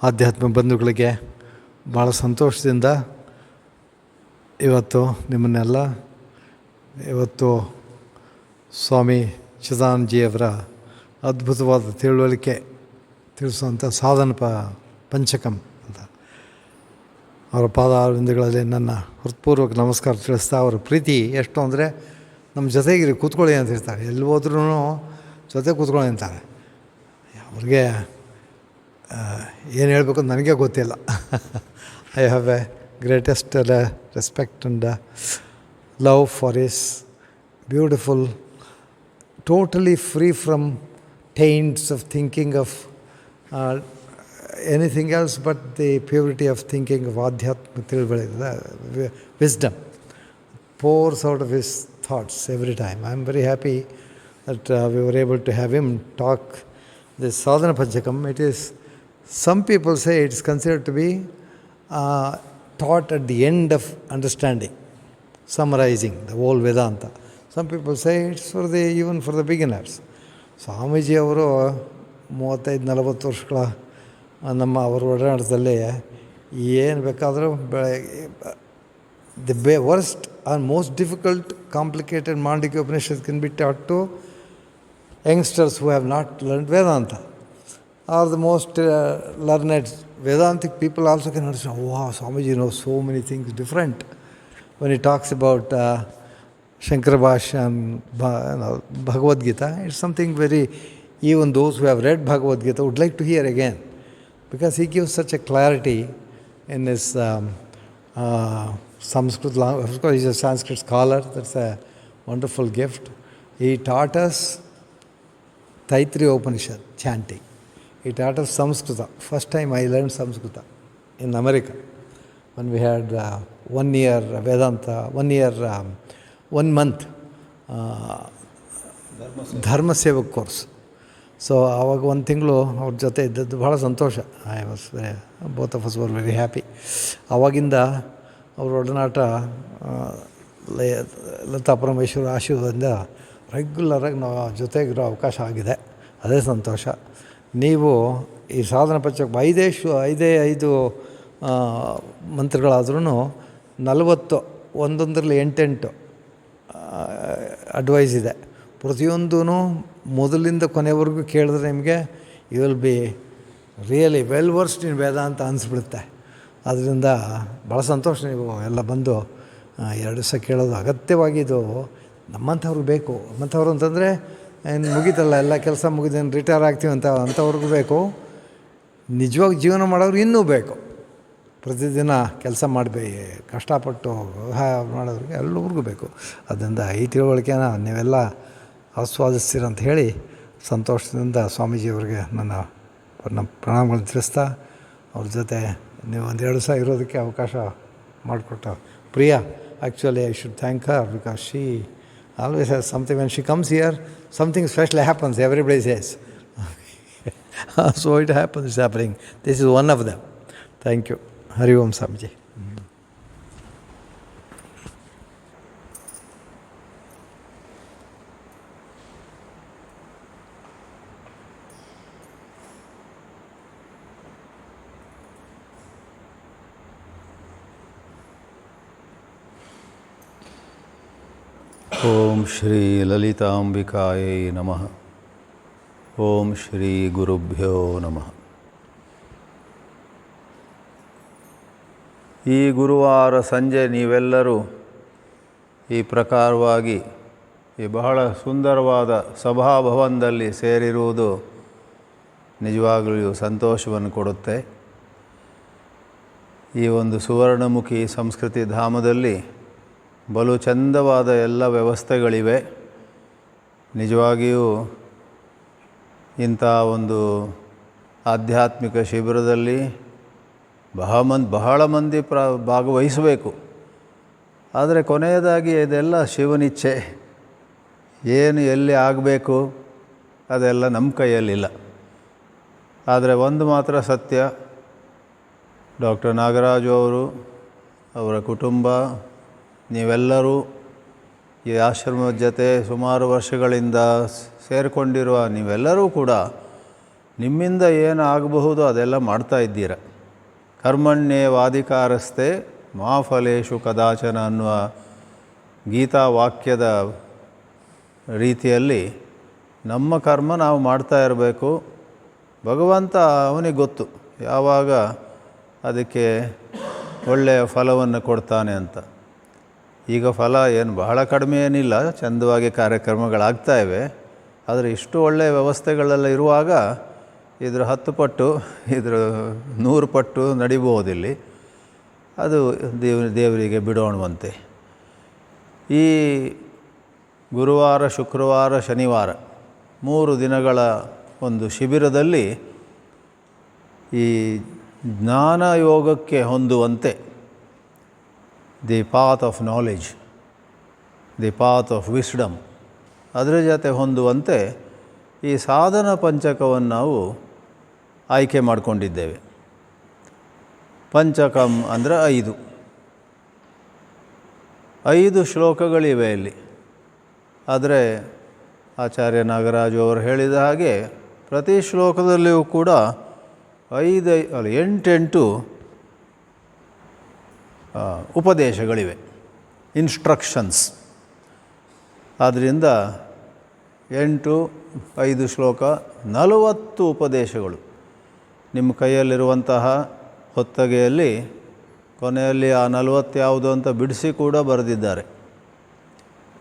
ಆಧ್ಯಾತ್ಮ ಬಂಧುಗಳಿಗೆ ಭಾಳ ಸಂತೋಷದಿಂದ ನಿಮ್ಮನ್ನೆಲ್ಲ ಇವತ್ತು ಸ್ವಾಮಿ ಚಿದಾನಂದಜಿಯವರ ಅದ್ಭುತವಾದ ತಿಳುವಳಿಕೆ ತಿಳಿಸುವಂಥ ಸಾಧನ ಪಂಚಕಂ ಅಂತ ಅವರ ಪಾದಾರವಿಂದಗಳಲ್ಲಿ ನನ್ನ ಹೃತ್ಪೂರ್ವಕ ನಮಸ್ಕಾರ ತಿಳಿಸ್ತಾ, ಅವರ ಪ್ರೀತಿ ಎಷ್ಟು ಅಂದರೆ ನಮ್ಮ ಜೊತೆಗಿರಿ ಕೂತ್ಕೊಳ್ಳಿ ಅಂತ ಹೇಳ್ತಾರೆ, ಎಲ್ಲಿ ಹೋದ್ರೂ ಜೊತೆ ಕೂತ್ಕೊಳ್ಳಿ ಅಂತಾರೆ. ಅವ್ರಿಗೆ ಏನು ಹೇಳಬೇಕು ಅಂತ ನನಗೆ ಗೊತ್ತಿಲ್ಲ. I have A greatest respect and love for his beautiful, totally free from taints of thinking of anything else but the purity of thinking of Adhyatma Tilvalika, wisdom pours out of his thoughts every time. I am very happy that we were able to have him talk this Sadhana Panchakam. It is, some people say it is considered to be taught at the end of understanding, summarizing the whole Vedanta. Some people say it's even for the beginners. Swamiji ಅವರು 35-40 ವರ್ಷಗಳ ಅವರ ಒಡನಾಟದಲ್ಲಿ ಏನು ಬೇಕಾದರೂ the worst or most difficult complicated Mandukya Upanishad can be taught to youngsters who have not learned Vedanta, or the most learned Vedantic people also can understand, wow, Swamiji knows so many things different. When he talks about Shankara Bhashya and Bhagavad Gita, it's something very, even those who have read Bhagavad Gita would like to hear again, because he gives such a clarity in his Sanskrit language. Of course, he's a Sanskrit scholar, that's a wonderful gift. He taught us Taittiriya Upanishad chanting. He taught us Samskrita. First time I learned Samskrita in America, when we had 1 year Vedanta, 1 month ಧರ್ಮ Sevak course. So ಆವಾಗ 1 ತಿಂಗಳು ಅವ್ರ ಜೊತೆ ಇದ್ದದ್ದು ಭಾಳ ಸಂತೋಷ. I was both of us were very happy. ಆವಾಗಿಂದ ಅವ್ರ ಒಡನಾಟ ಲತಾ ಪರಮೇಶ್ವರ ಆಶೀರ್ವಾದದಿಂದ ರೆಗ್ಯುಲರಾಗಿ ನಾವು ಜೊತೆಗಿರೋ ಅವಕಾಶ ಆಗಿದೆ, ಅದೇ ಸಂತೋಷ. ನೀವು ಈ ಸಾಧನ ಪಂಚಕ 5 ಮಂತ್ರಗಳಾದ್ರೂ 40, ಒಂದೊಂದರಲ್ಲಿ 8 ಅಡ್ವೈಸ್ ಇದೆ. ಪ್ರತಿಯೊಂದೂ ಮೊದಲಿಂದ ಕೊನೆವರೆಗೂ ಕೇಳಿದ್ರೆ ನಿಮಗೆ you will be really well versed in Vedanta ಅನಿಸ್ಬಿಡುತ್ತೆ. ಅದರಿಂದ ಭಾಳ ಸಂತೋಷ ನೀವು ಎಲ್ಲ ಬಂದು 2 ದಿವಸ ಕೇಳೋದು. ಅಗತ್ಯವಾಗಿ ಇದು ನಮ್ಮಂಥವ್ರಿಗೆ ಬೇಕು. ನಮ್ಮಂಥವ್ರು ಅಂತಂದರೆ ಏನು ಮುಗಿತಲ್ಲ, ಎಲ್ಲ ಕೆಲಸ ಮುಗಿದೇನು ರಿಟೈರ್ ಆಗ್ತೀವಿ ಅಂಥವ್ರಿಗೂ ಬೇಕು. ನಿಜವಾಗಿ ಜೀವನ ಮಾಡೋರು ಇನ್ನೂ ಬೇಕು. ಪ್ರತಿದಿನ ಕೆಲಸ ಕಷ್ಟಪಟ್ಟು ಮಾಡೋರಿಗೆ ಎಲ್ಲರಿಗೂ ಬೇಕು. ಅದರಿಂದ ಈ ತಿಳುವಳಿಕೆನ ನೀವೆಲ್ಲ ಆಸ್ವಾದಿಸ್ತೀರಂತ ಹೇಳಿ ಸಂತೋಷದಿಂದ ಸ್ವಾಮೀಜಿಯವರಿಗೆ ನನ್ನ ಪ್ರಣಾಮಗಳನ್ನು ತಿಳಿಸ್ತಾ, ಅವ್ರ ಜೊತೆ ನೀವು 1-2 ದಿವಸ ಇರೋದಕ್ಕೆ ಅವಕಾಶ ಮಾಡಿಕೊಟ್ಟ Priya, actually I should thank Har, because she always has something. When she comes here, something special happens, everybody says. So it happens, it's happening. This is one of them. Thank you. Hari Om Swamiji. ಓಂ ಶ್ರೀ ಲಲಿತಾಂಬಿಕಾಯೈ ನಮಃ. ಓಂ ಶ್ರೀ ಗುರುಭ್ಯೋ ನಮಃ. ಈ ಗುರುವಾರ ಸಂಜೆ ನೀವೆಲ್ಲರೂ ಈ ಪ್ರಕಾರವಾಗಿ ಈ ಬಹಳ ಸುಂದರವಾದ ಸಭಾಭವನದಲ್ಲಿ ಸೇರಿರುವುದು ನಿಜವಾಗಲೂ ಸಂತೋಷವನ್ನು ಕೊಡುತ್ತೆ. ಈ ಒಂದು ಸುವರ್ಣಮುಖಿ ಸಂಸ್ಕೃತಿ ಧಾಮದಲ್ಲಿ ಬಲು ಚಂದವಾದ ಎಲ್ಲ ವ್ಯವಸ್ಥೆಗಳಿವೆ. ನಿಜವಾಗಿಯೂ ಇಂಥ ಒಂದು ಆಧ್ಯಾತ್ಮಿಕ ಶಿಬಿರದಲ್ಲಿ ಬಹಳ ಮಂದಿ ಭಾಗವಹಿಸಬೇಕು. ಆದರೆ ಕೊನೆಯದಾಗಿ ಇದೆಲ್ಲ ಶಿವನಿಚ್ಛೆ. ಏನು ಎಲ್ಲಿ ಆಗಬೇಕು ಅದೆಲ್ಲ ನಮ್ಮ ಕೈಯಲ್ಲಿಲ್ಲ. ಆದರೆ ಒಂದು ಮಾತ್ರ ಸತ್ಯ, ಡಾಕ್ಟರ್ ನಾಗರಾಜು ಅವರು, ಅವರ ಕುಟುಂಬ, ನೀವೆಲ್ಲರೂ ಈ ಆಶ್ರಮದ ಜೊತೆ ಸುಮಾರು ವರ್ಷಗಳಿಂದ ಸೇರಿಕೊಂಡಿರುವ ನೀವೆಲ್ಲರೂ ಕೂಡ ನಿಮ್ಮಿಂದ ಏನು ಆಗಬಹುದು ಅದೆಲ್ಲ ಮಾಡ್ತಾ ಇದ್ದೀರ. ಕರ್ಮಣ್ಯೇವಾಧಿಕಾರಸ್ಥೆ ಮಾ ಫಲೇಶು ಕದಾಚನ ಅನ್ನುವ ಗೀತಾ ವಾಕ್ಯದ ರೀತಿಯಲ್ಲಿ ನಮ್ಮ ಕರ್ಮ ನಾವು ಮಾಡ್ತಾ ಇರಬೇಕು. ಭಗವಂತ ಅವನಿಗೆ ಗೊತ್ತು ಯಾವಾಗ ಅದಕ್ಕೆ ಒಳ್ಳೆಯ ಫಲವನ್ನು ಕೊಡ್ತಾನೆ ಅಂತ. ಈಗ ಫಲ ಏನು ಬಹಳ ಕಡಿಮೆ ಏನಿಲ್ಲ, ಚೆಂದವಾಗಿ ಕಾರ್ಯಕ್ರಮಗಳಾಗ್ತಾ ಇವೆ. ಆದರೆ ಇಷ್ಟು ಒಳ್ಳೆಯ ವ್ಯವಸ್ಥೆಗಳೆಲ್ಲ ಇರುವಾಗ ಇದರ 10 ಪಟ್ಟು ಇದರ 100 ಪಟ್ಟು ನಡಿಬಹುದಿಲ್ಲಿ. ಅದು ದೇವರಿಗೆ ಬಿಡೋಣವಂತೆ. ಈ ಗುರುವಾರ, ಶುಕ್ರವಾರ, ಶನಿವಾರ 3 ದಿನಗಳ ಒಂದು ಶಿಬಿರದಲ್ಲಿ ಈ ಜ್ಞಾನ ಯೋಗಕ್ಕೆ ಹೊಂದುವಂತೆ the path of knowledge, the path of wisdom, ಅದರ ಜೊತೆ ಹೊಂದುವಂತೆ ಈ ಸಾಧನ ಪಂಚಕವನ್ನು ನಾವು ಆಯ್ಕೆ ಮಾಡಿಕೊಂಡಿದ್ದೇವೆ. ಪಂಚಕಂ ಅಂದರೆ 5 ಶ್ಲೋಕಗಳಿವೆ ಇಲ್ಲಿ. ಆದರೆ ಆಚಾರ್ಯ ನಾಗರಾಜು ಅವರು ಹೇಳಿದ ಹಾಗೆ ಪ್ರತಿ ಶ್ಲೋಕದಲ್ಲಿಯೂ ಕೂಡ 8 ಉಪದೇಶಗಳಿವೆ, ಇನ್ಸ್ಟ್ರಕ್ಷನ್ಸ್. ಆದ್ದರಿಂದ 8, 5 ಶ್ಲೋಕ 40 ಉಪದೇಶಗಳು ನಿಮ್ಮ ಕೈಯಲ್ಲಿರುವಂತಹ ಹೊತ್ತಗೆಯಲ್ಲಿ ಕೊನೆಯಲ್ಲಿ ಆ 40 ಯಾವುದು ಅಂತ ಬಿಡಿಸಿ ಕೂಡ ಬರೆದಿದ್ದಾರೆ.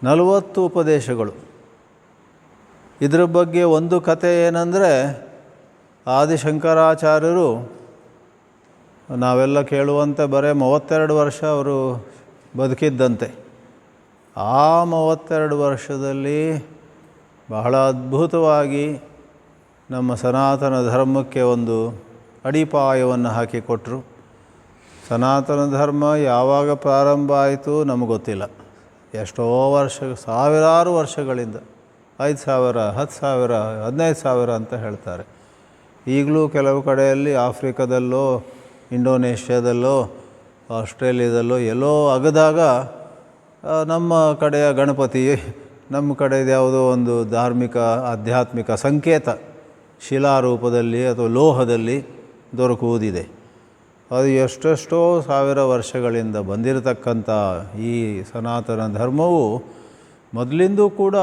40 ಉಪದೇಶಗಳು. ಇದರ ಬಗ್ಗೆ ಒಂದು ಕಥೆ ಏನಂದರೆ, ಆದಿಶಂಕರಾಚಾರ್ಯರು ನಾವೆಲ್ಲ ಕೇಳುವಂತೆ ಬರೀ 32 ವರ್ಷ ಅವರು ಬದುಕಿದ್ದಂತೆ. ಆ 32 ವರ್ಷದಲ್ಲಿ ಬಹಳ ಅದ್ಭುತವಾಗಿ ನಮ್ಮ ಸನಾತನ ಧರ್ಮಕ್ಕೆ ಒಂದು ಅಡಿಪಾಯವನ್ನು ಹಾಕಿಕೊಟ್ರು. ಸನಾತನ ಧರ್ಮ ಯಾವಾಗ ಪ್ರಾರಂಭ ಆಯಿತು ನಮಗೆ ಗೊತ್ತಿಲ್ಲ. ಎಷ್ಟೋ ವರ್ಷ, ಸಾವಿರಾರು ವರ್ಷಗಳಿಂದ 5,000, 10,000, 15,000 ಅಂತ ಹೇಳ್ತಾರೆ. ಈಗಲೂ ಕೆಲವು ಕಡೆಯಲ್ಲಿ ಆಫ್ರಿಕಾದಲ್ಲೋ, ಇಂಡೋನೇಷ್ಯಾದಲ್ಲೋ, ಆಸ್ಟ್ರೇಲಿಯಾದಲ್ಲೋ ಎಲ್ಲೋ ಅಗದಾಗ ನಮ್ಮ ಕಡೆಯ ಗಣಪತಿ, ನಮ್ಮ ಕಡೆದು ಯಾವುದೋ ಒಂದು ಧಾರ್ಮಿಕ ಆಧ್ಯಾತ್ಮಿಕ ಸಂಕೇತ ಶಿಲಾರೂಪದಲ್ಲಿ ಅಥವಾ ಲೋಹದಲ್ಲಿ ದೊರಕುವುದಿದೆ. ಅದು ಎಷ್ಟೆಷ್ಟೋ ಸಾವಿರ ವರ್ಷಗಳಿಂದ ಬಂದಿರತಕ್ಕಂಥ ಈ ಸನಾತನ ಧರ್ಮವು ಮೊದಲಿಂದೂ ಕೂಡ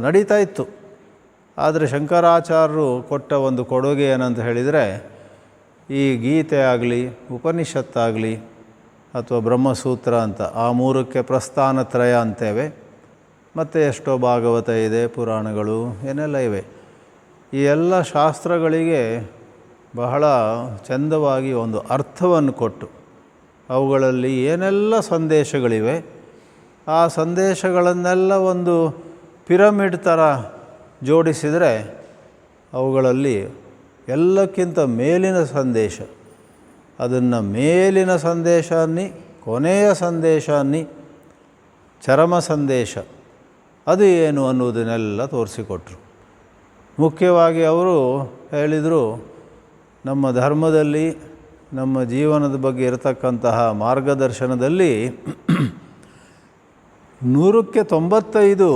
ನಡೀತಾ ಇತ್ತು. ಆದರೆ ಶಂಕರಾಚಾರ್ಯರು ಕೊಟ್ಟ ಒಂದು ಕೊಡುಗೆ ಏನಂತ ಹೇಳಿದರೆ, ಈ ಗೀತೆ ಆಗಲಿ, ಉಪನಿಷತ್ತಾಗಲಿ ಅಥವಾ ಬ್ರಹ್ಮಸೂತ್ರ ಅಂತ ಆ 3ಕ್ಕೆ ಪ್ರಸ್ಥಾನತ್ರಯ ಅಂತೇವೆ. ಮತ್ತು ಎಷ್ಟೋ ಭಾಗವತ ಇದೆ, ಪುರಾಣಗಳು ಏನೆಲ್ಲ ಇವೆ. ಈ ಎಲ್ಲ ಶಾಸ್ತ್ರಗಳಿಗೆ ಬಹಳ ಚಂದವಾಗಿ ಒಂದು ಅರ್ಥವನ್ನು ಕೊಟ್ಟು ಅವುಗಳಲ್ಲಿ ಏನೆಲ್ಲ ಸಂದೇಶಗಳಿವೆ ಆ ಸಂದೇಶಗಳನ್ನೆಲ್ಲ ಒಂದು ಪಿರಮಿಡ್ ಥರ ಜೋಡಿಸಿದರೆ ಅವುಗಳಲ್ಲಿ ಎಲ್ಲಕ್ಕಿಂತ ಮೇಲಿನ ಸಂದೇಶ, ಅದನ್ನು ಮೇಲಿನ ಸಂದೇಶ ಅನ್ನಿ, ಕೊನೆಯ ಸಂದೇಶ ಅನ್ನಿ, ಚರಮ ಸಂದೇಶ ಅದು ಏನು ಅನ್ನುವುದನ್ನೆಲ್ಲ ತೋರಿಸಿಕೊಟ್ರು. ಮುಖ್ಯವಾಗಿ ಅವರು ಹೇಳಿದರು, ನಮ್ಮ ಧರ್ಮದಲ್ಲಿ ನಮ್ಮ ಜೀವನದ ಬಗ್ಗೆ ಇರತಕ್ಕಂತಹ ಮಾರ್ಗದರ್ಶನದಲ್ಲಿ 100ಕ್ಕೆ 95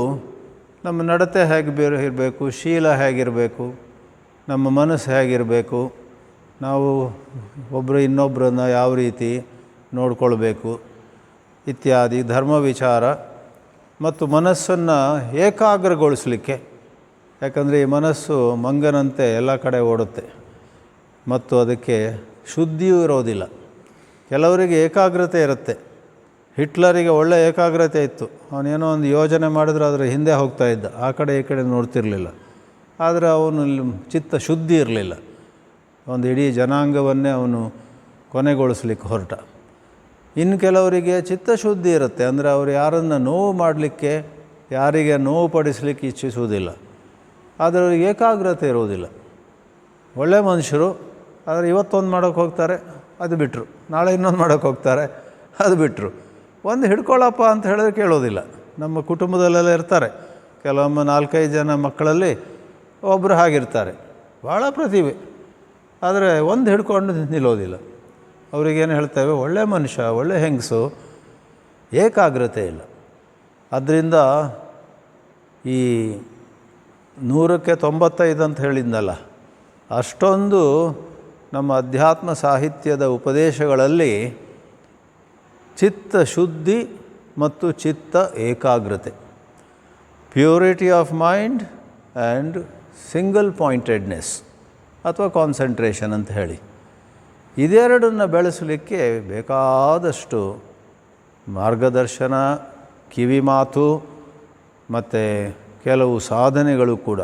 ನಮ್ಮ ನಡತೆ ಹೇಗೆ ಇರಬೇಕು, ಶೀಲ ಹೇಗಿರಬೇಕು, ನಮ್ಮ ಮನಸ್ಸು ಹೇಗಿರಬೇಕು, ನಾವು ಒಬ್ಬರು ಇನ್ನೊಬ್ಬರನ್ನು ಯಾವ ರೀತಿ ನೋಡಿಕೊಳ್ಬೇಕು ಇತ್ಯಾದಿ ಧರ್ಮ ವಿಚಾರ ಮತ್ತು ಮನಸ್ಸನ್ನು ಏಕಾಗ್ರಗೊಳಿಸಲಿಕ್ಕೆ. ಯಾಕಂದರೆ ಈ ಮನಸ್ಸು ಮಂಗನಂತೆ ಎಲ್ಲ ಕಡೆ ಓಡುತ್ತೆ ಮತ್ತು ಅದಕ್ಕೆ ಶುದ್ಧಿಯೂ ಇರೋದಿಲ್ಲ. ಕೆಲವರಿಗೆ ಏಕಾಗ್ರತೆ ಇರುತ್ತೆ. ಹಿಟ್ಲರಿಗೆ ಒಳ್ಳೆಯ ಏಕಾಗ್ರತೆ ಇತ್ತು. ಅವನೇನೋ ಒಂದು ಯೋಜನೆ ಮಾಡಿದ್ರೆ ಅದರ ಹಿಂದೆ ಹೋಗ್ತಾ ಇದ್ದ, ಆ ಕಡೆ ಈ ಕಡೆ ನೋಡ್ತಿರಲಿಲ್ಲ. ಆದರೆ ಅವನು ಚಿತ್ತ ಶುದ್ಧಿ ಇರಲಿಲ್ಲ. ಒಂದು ಇಡೀ ಜನಾಂಗವನ್ನೇ ಅವನು ಕೊನೆಗೊಳಿಸ್ಲಿಕ್ಕೆ ಹೊರಟ. ಇನ್ನು ಕೆಲವರಿಗೆ ಚಿತ್ತಶುದ್ಧಿ ಇರುತ್ತೆ. ಅಂದರೆ ಅವರು ಯಾರನ್ನು ನೋವು ಮಾಡಲಿಕ್ಕೆ, ಯಾರಿಗೆ ನೋವು ಪಡಿಸಲಿಕ್ಕೆ ಇಚ್ಛಿಸುವುದಿಲ್ಲ. ಆದರೆ ಅವರಿಗೆ ಏಕಾಗ್ರತೆ ಇರುವುದಿಲ್ಲ. ಒಳ್ಳೆಯ ಮನುಷ್ಯರು, ಆದರೆ ಇವತ್ತೊಂದು ಮಾಡೋಕ್ಕೆ ಹೋಗ್ತಾರೆ, ಅದು ಬಿಟ್ಟರು. ನಾಳೆ ಇನ್ನೊಂದು ಮಾಡೋಕ್ಕೆ ಹೋಗ್ತಾರೆ, ಅದು ಬಿಟ್ಟರು. ಒಂದು ಹಿಡ್ಕೊಳ್ಳಪ್ಪ ಅಂತ ಹೇಳಿದ್ರೆ ಕೇಳೋದಿಲ್ಲ. ನಮ್ಮ ಕುಟುಂಬದಲ್ಲೆಲ್ಲ ಇರ್ತಾರೆ. ಕೆಲವೊಮ್ಮೆ 4-5 ಜನ ಮಕ್ಕಳಲ್ಲಿ ಒಬ್ಬರು ಹಾಗಿರ್ತಾರೆ, ಭಾಳ ಪ್ರತಿಭೆ, ಆದರೆ ಒಂದು ಹಿಡ್ಕೊಂಡು ನಿಲ್ಲೋದಿಲ್ಲ. ಅವರಿಗೇನು ಹೇಳ್ತೇವೆ, ಒಳ್ಳೆಯ ಮನುಷ್ಯ, ಒಳ್ಳೆಯ ಹೆಂಗಸು, ಏಕಾಗ್ರತೆ ಇಲ್ಲ. ಆದ್ದರಿಂದ ಈ 100ಕ್ಕೆ 95 ಅಂತ ಹೇಳಿದ್ನಲ್ಲ, ಅಷ್ಟೊಂದು ನಮ್ಮ ಅಧ್ಯಾತ್ಮ ಸಾಹಿತ್ಯದ ಉಪದೇಶಗಳಲ್ಲಿ ಚಿತ್ತ ಶುದ್ಧಿ ಮತ್ತು ಚಿತ್ತ ಏಕಾಗ್ರತೆ, purity of mind and single pointedness ಅಥವಾ ಕಾನ್ಸಂಟ್ರೇಷನ್ ಅಂತ ಹೇಳಿ, ಇದೆರಡನ್ನು ಬೆಳೆಸಲಿಕ್ಕೆ ಬೇಕಾದಷ್ಟು ಮಾರ್ಗದರ್ಶನ, ಕಿವಿ ಮಾತು ಮತ್ತು ಕೆಲವು ಸಾಧನೆಗಳು ಕೂಡ.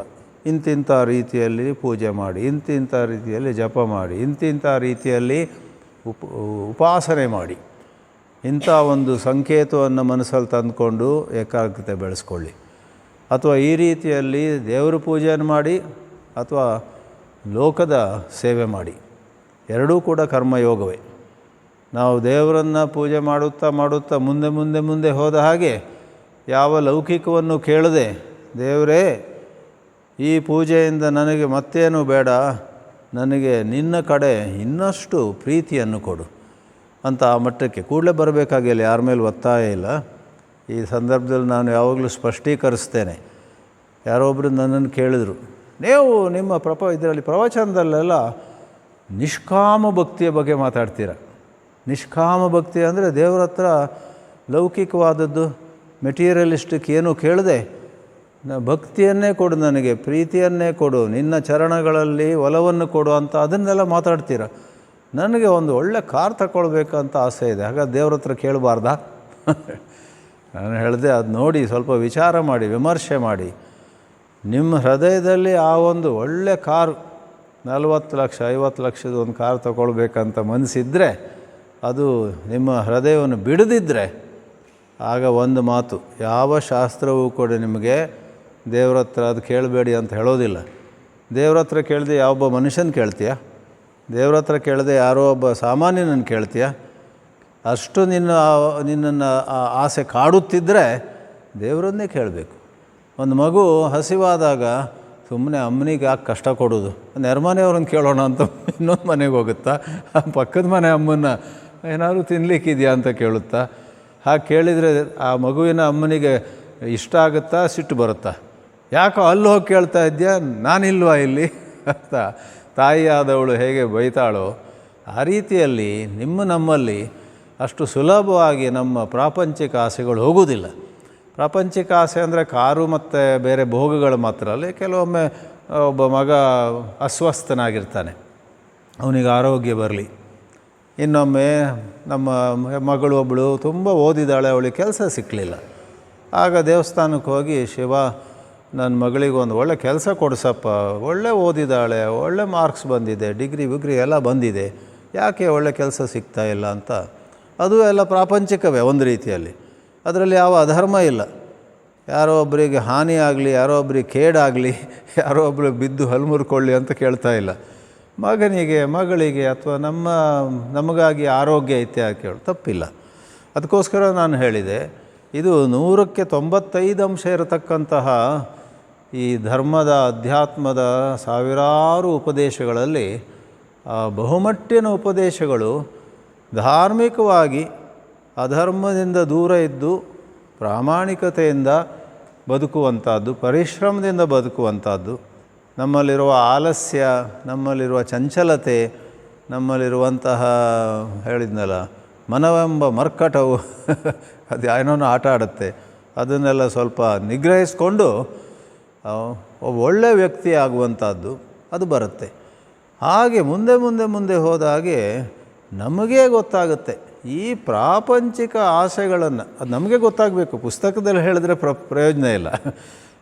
ಇಂತಿಂಥ ರೀತಿಯಲ್ಲಿ ಪೂಜೆ ಮಾಡಿ, ಇಂತಿಂಥ ರೀತಿಯಲ್ಲಿ ಜಪ ಮಾಡಿ, ಇಂತಿಂಥ ರೀತಿಯಲ್ಲಿ ಉಪಾಸನೆ ಮಾಡಿ, ಇಂಥ ಒಂದು ಸಂಕೇತವನ್ನು ಮನಸ್ಸಲ್ಲಿ ತಂದುಕೊಂಡು ಏಕಾಗ್ರತೆ ಬೆಳೆಸ್ಕೊಳ್ಳಿ. ಅಥವಾ ಈ ರೀತಿಯಲ್ಲಿ ದೇವರ ಪೂಜೆಯನ್ನು ಮಾಡಿ ಅಥವಾ ಲೋಕದ ಸೇವೆ ಮಾಡಿ, ಎರಡೂ ಕೂಡ ಕರ್ಮಯೋಗವೇ. ನಾವು ದೇವರನ್ನು ಪೂಜೆ ಮಾಡುತ್ತಾ ಮುಂದೆ ಮುಂದೆ ಮುಂದೆ ಹೋದ ಹಾಗೆ ಯಾವ ಲೌಕಿಕವನ್ನು ಕೇಳದೆ, ದೇವರೇ ಈ ಪೂಜೆಯಿಂದ ನನಗೆ ಮತ್ತೇನು ಬೇಡ, ನನಗೆ ನಿನ್ನ ಕಡೆ ಇನ್ನಷ್ಟು ಪ್ರೀತಿಯನ್ನು ಕೊಡು ಅಂತ ಆ ಮಟ್ಟಕ್ಕೆ ಕೂಡಲೇ ಬರಬೇಕಾಗಿಲ್ಲ, ಯಾರ ಮೇಲೆ ಒತ್ತಾಯ ಇಲ್ಲ. ಈ ಸಂದರ್ಭದಲ್ಲಿ ನಾನು ಯಾವಾಗಲೂ ಸ್ಪಷ್ಟೀಕರಿಸ್ತೇನೆ. ಯಾರೊಬ್ಬರು ನನ್ನನ್ನು ಕೇಳಿದರು, ನೀವು ನಿಮ್ಮ ಇದರಲ್ಲಿ ಪ್ರವಚನದಲ್ಲೆಲ್ಲ ನಿಷ್ಕಾಮ ಭಕ್ತಿಯ ಬಗ್ಗೆ ಮಾತಾಡ್ತೀರ. ನಿಷ್ಕಾಮ ಭಕ್ತಿ ಅಂದರೆ ದೇವರ ಹತ್ರ ಲೌಕಿಕವಾದದ್ದು, ಮೆಟೀರಿಯಲಿಸ್ಟಿಕ್ ಏನೂ ಕೇಳದೆ ಭಕ್ತಿಯನ್ನೇ ಕೊಡು, ನನಗೆ ಪ್ರೀತಿಯನ್ನೇ ಕೊಡು, ನಿನ್ನ ಚರಣಗಳಲ್ಲಿ ಒಲವನ್ನು ಕೊಡು ಅಂತ ಅದನ್ನೆಲ್ಲ ಮಾತಾಡ್ತೀರ. ನನಗೆ ಒಂದು ಒಳ್ಳೆ ಕಾರ್ ತಗೊಳ್ಬೇಕಂತ ಆಸೆ ಇದೆ, ಹಾಗಾಗಿ ದೇವ್ರ ಹತ್ರ ಕೇಳಬಾರ್ದಾ? ನಾನು ಹೇಳಿದೆ, ಅದು ನೋಡಿ ಸ್ವಲ್ಪ ವಿಚಾರ ಮಾಡಿ, ವಿಮರ್ಶೆ ಮಾಡಿ. ನಿಮ್ಮ ಹೃದಯದಲ್ಲಿ ಆ ಒಂದು ಒಳ್ಳೆ ಕಾರು 40 ಲಕ್ಷ 50 ಲಕ್ಷದ ಒಂದು ಕಾರ್ ತಗೊಳ್ಬೇಕಂತ ಮನಸ್ಸಿದ್ರೆ, ಅದು ನಿಮ್ಮ ಹೃದಯವನ್ನು ಬಿಡದಿದ್ದರೆ ಆಗ ಒಂದು ಮಾತು, ಯಾವ ಶಾಸ್ತ್ರವೂ ಕೂಡ ನಿಮಗೆ ದೇವ್ರ ಹತ್ರ ಅದು ಕೇಳಬೇಡಿ ಅಂತ ಹೇಳೋದಿಲ್ಲ. ದೇವ್ರ ಹತ್ರ ಕೇಳದೆ ಯಾವೊಬ್ಬ ಮನುಷ್ಯನ ಕೇಳ್ತೀಯ? ದೇವ್ರ ಹತ್ರ ಕೇಳದೆ ಯಾರೋ ಒಬ್ಬ ಸಾಮಾನ್ಯನನ್ನು ಕೇಳ್ತೀಯ? ಅಷ್ಟು ನಿನ್ನನ್ನು ಆಸೆ ಕಾಡುತ್ತಿದ್ದರೆ ದೇವರನ್ನೇ ಕೇಳಬೇಕು. ಒಂದು ಮಗು ಹಸಿವಾದಾಗ ಸುಮ್ಮನೆ ಅಮ್ಮನಿಗೆ ಯಾಕೆ ಕಷ್ಟ ಕೊಡೋದು, ನೆರ್ಮನೆಯವ್ರನ್ನ ಕೇಳೋಣ ಅಂತ ಇನ್ನೊಂದು ಮನೆಗೆ ಹೋಗುತ್ತಾ, ಪಕ್ಕದ ಮನೆ ಅಮ್ಮನ್ನ ಏನಾದರೂ ತಿನ್ನಲಿಕ್ಕಿದೆಯಾ ಅಂತ ಕೇಳುತ್ತಾ? ಹಾಗೆ ಕೇಳಿದರೆ ಆ ಮಗುವಿನ ಅಮ್ಮನಿಗೆ ಇಷ್ಟ ಆಗುತ್ತಾ, ಸಿಟ್ಟು ಬರುತ್ತಾ? ಯಾಕೋ ಅಲ್ಲಿ ಹೋಗಿ ಕೇಳ್ತಾ ಇದೆಯಾ, ನಾನಿಲ್ವಾ ಇಲ್ಲಿ ಅಂತ ತಾಯಿಯಾದವಳು ಹೇಗೆ ಬೈತಾಳೋ ಆ ರೀತಿಯಲ್ಲಿ ನಮ್ಮಲ್ಲಿ ಅಷ್ಟು ಸುಲಭವಾಗಿ ನಮ್ಮ ಪ್ರಾಪಂಚಿಕ ಆಸೆಗಳು ಹೋಗುವುದಿಲ್ಲ. ಪ್ರಾಪಂಚಿಕ ಆಸೆ ಅಂದರೆ ಕಾರು ಮತ್ತು ಬೇರೆ ಭೋಗಗಳು ಮಾತ್ರ ಅಲ್ಲ. ಕೆಲವೊಮ್ಮೆ ಒಬ್ಬ ಮಗ ಅಸ್ವಸ್ಥನಾಗಿರ್ತಾನೆ, ಅವನಿಗೆ ಆರೋಗ್ಯ ಬರಲಿ. ಇನ್ನೊಮ್ಮೆ ನಮ್ಮ ಮಗಳು ಒಬ್ಬಳು ತುಂಬ ಓದಿದ್ದಾಳೆ, ಅವಳಿಗೆ ಕೆಲಸ ಸಿಕ್ಕಲಿಲ್ಲ. ಆಗ ದೇವಸ್ಥಾನಕ್ಕೆ ಹೋಗಿ, ಶಿವ ನನ್ನ ಮಗಳಿಗೆ ಒಂದು ಒಳ್ಳೆ ಕೆಲಸ ಕೊಡಿಸಪ್ಪ, ಒಳ್ಳೆ ಓದಿದ್ದಾಳೆ, ಒಳ್ಳೆ ಮಾರ್ಕ್ಸ್ ಬಂದಿದೆ, ಡಿಗ್ರಿ ಎಲ್ಲ ಬಂದಿದೆ, ಯಾಕೆ ಒಳ್ಳೆ ಕೆಲಸ ಸಿಗ್ತಾ ಇಲ್ಲ ಅಂತ. ಅದು ಎಲ್ಲ ಪ್ರಾಪಂಚಿಕವೇ ಒಂದು ರೀತಿಯಲ್ಲಿ, ಅದರಲ್ಲಿ ಯಾವ ಅಧರ್ಮ ಇಲ್ಲ. ಯಾರೋ ಒಬ್ಬರಿಗೆ ಹಾನಿ ಆಗಲಿ, ಯಾರೋ ಒಬ್ಬರಿಗೆ ಕೇಡಾಗಲಿ, ಯಾರೋ ಒಬ್ಬರಿಗೆ ಬಿದ್ದು ಹಲ್ಮುರ್ಕೊಳ್ಳಿ ಅಂತ ಕೇಳ್ತಾ ಇಲ್ಲ. ಮಗನಿಗೆ, ಮಗಳಿಗೆ ಅಥವಾ ನಮಗಾಗಿ ಆರೋಗ್ಯ ಇತ್ಯಾದಿ ಕೇಳು ತಪ್ಪಿಲ್ಲ. ಅದಕ್ಕೋಸ್ಕರ ನಾನು ಹೇಳಿದೆ, ಇದು 100ಕ್ಕೆ 95 ಅಂಶ ಇರತಕ್ಕಂತಹ ಈ ಧರ್ಮದ, ಅಧ್ಯಾತ್ಮದ ಸಾವಿರಾರು ಉಪದೇಶಗಳಲ್ಲಿ ಬಹುಮಟ್ಟಿನ ಉಪದೇಶಗಳು ಧಾರ್ಮಿಕವಾಗಿ ಅಧರ್ಮದಿಂದ ದೂರ ಇದ್ದು ಪ್ರಾಮಾಣಿಕತೆಯಿಂದ ಬದುಕುವಂಥದ್ದು, ಪರಿಶ್ರಮದಿಂದ ಬದುಕುವಂಥದ್ದು, ನಮ್ಮಲ್ಲಿರುವ ಆಲಸ್ಯ, ನಮ್ಮಲ್ಲಿರುವ ಚಂಚಲತೆ, ನಮ್ಮಲ್ಲಿರುವಂತಹ ಹೇಳಿದ್ನಲ್ಲ ಮನವೆಂಬ ಮರ್ಕಟವು ಅದು ಏನೋ ಆಟ ಆಡುತ್ತೆ, ಅದನ್ನೆಲ್ಲ ಸ್ವಲ್ಪ ನಿಗ್ರಹಿಸ್ಕೊಂಡು ಒಬ್ಬ ಒಳ್ಳೆಯ ವ್ಯಕ್ತಿ ಆಗುವಂಥದ್ದು ಅದು ಬರುತ್ತೆ. ಹಾಗೆ ಮುಂದೆ ಮುಂದೆ ಮುಂದೆ ಹೋದ ಹಾಗೆ ನಮಗೇ ಗೊತ್ತಾಗುತ್ತೆ ಈ ಪ್ರಾಪಂಚಿಕ ಆಸೆಗಳನ್ನು. ಅದು ನಮಗೆ ಗೊತ್ತಾಗಬೇಕು, ಪುಸ್ತಕದಲ್ಲಿ ಹೇಳಿದ್ರೆ ಪ್ರಯೋಜನ ಇಲ್ಲ.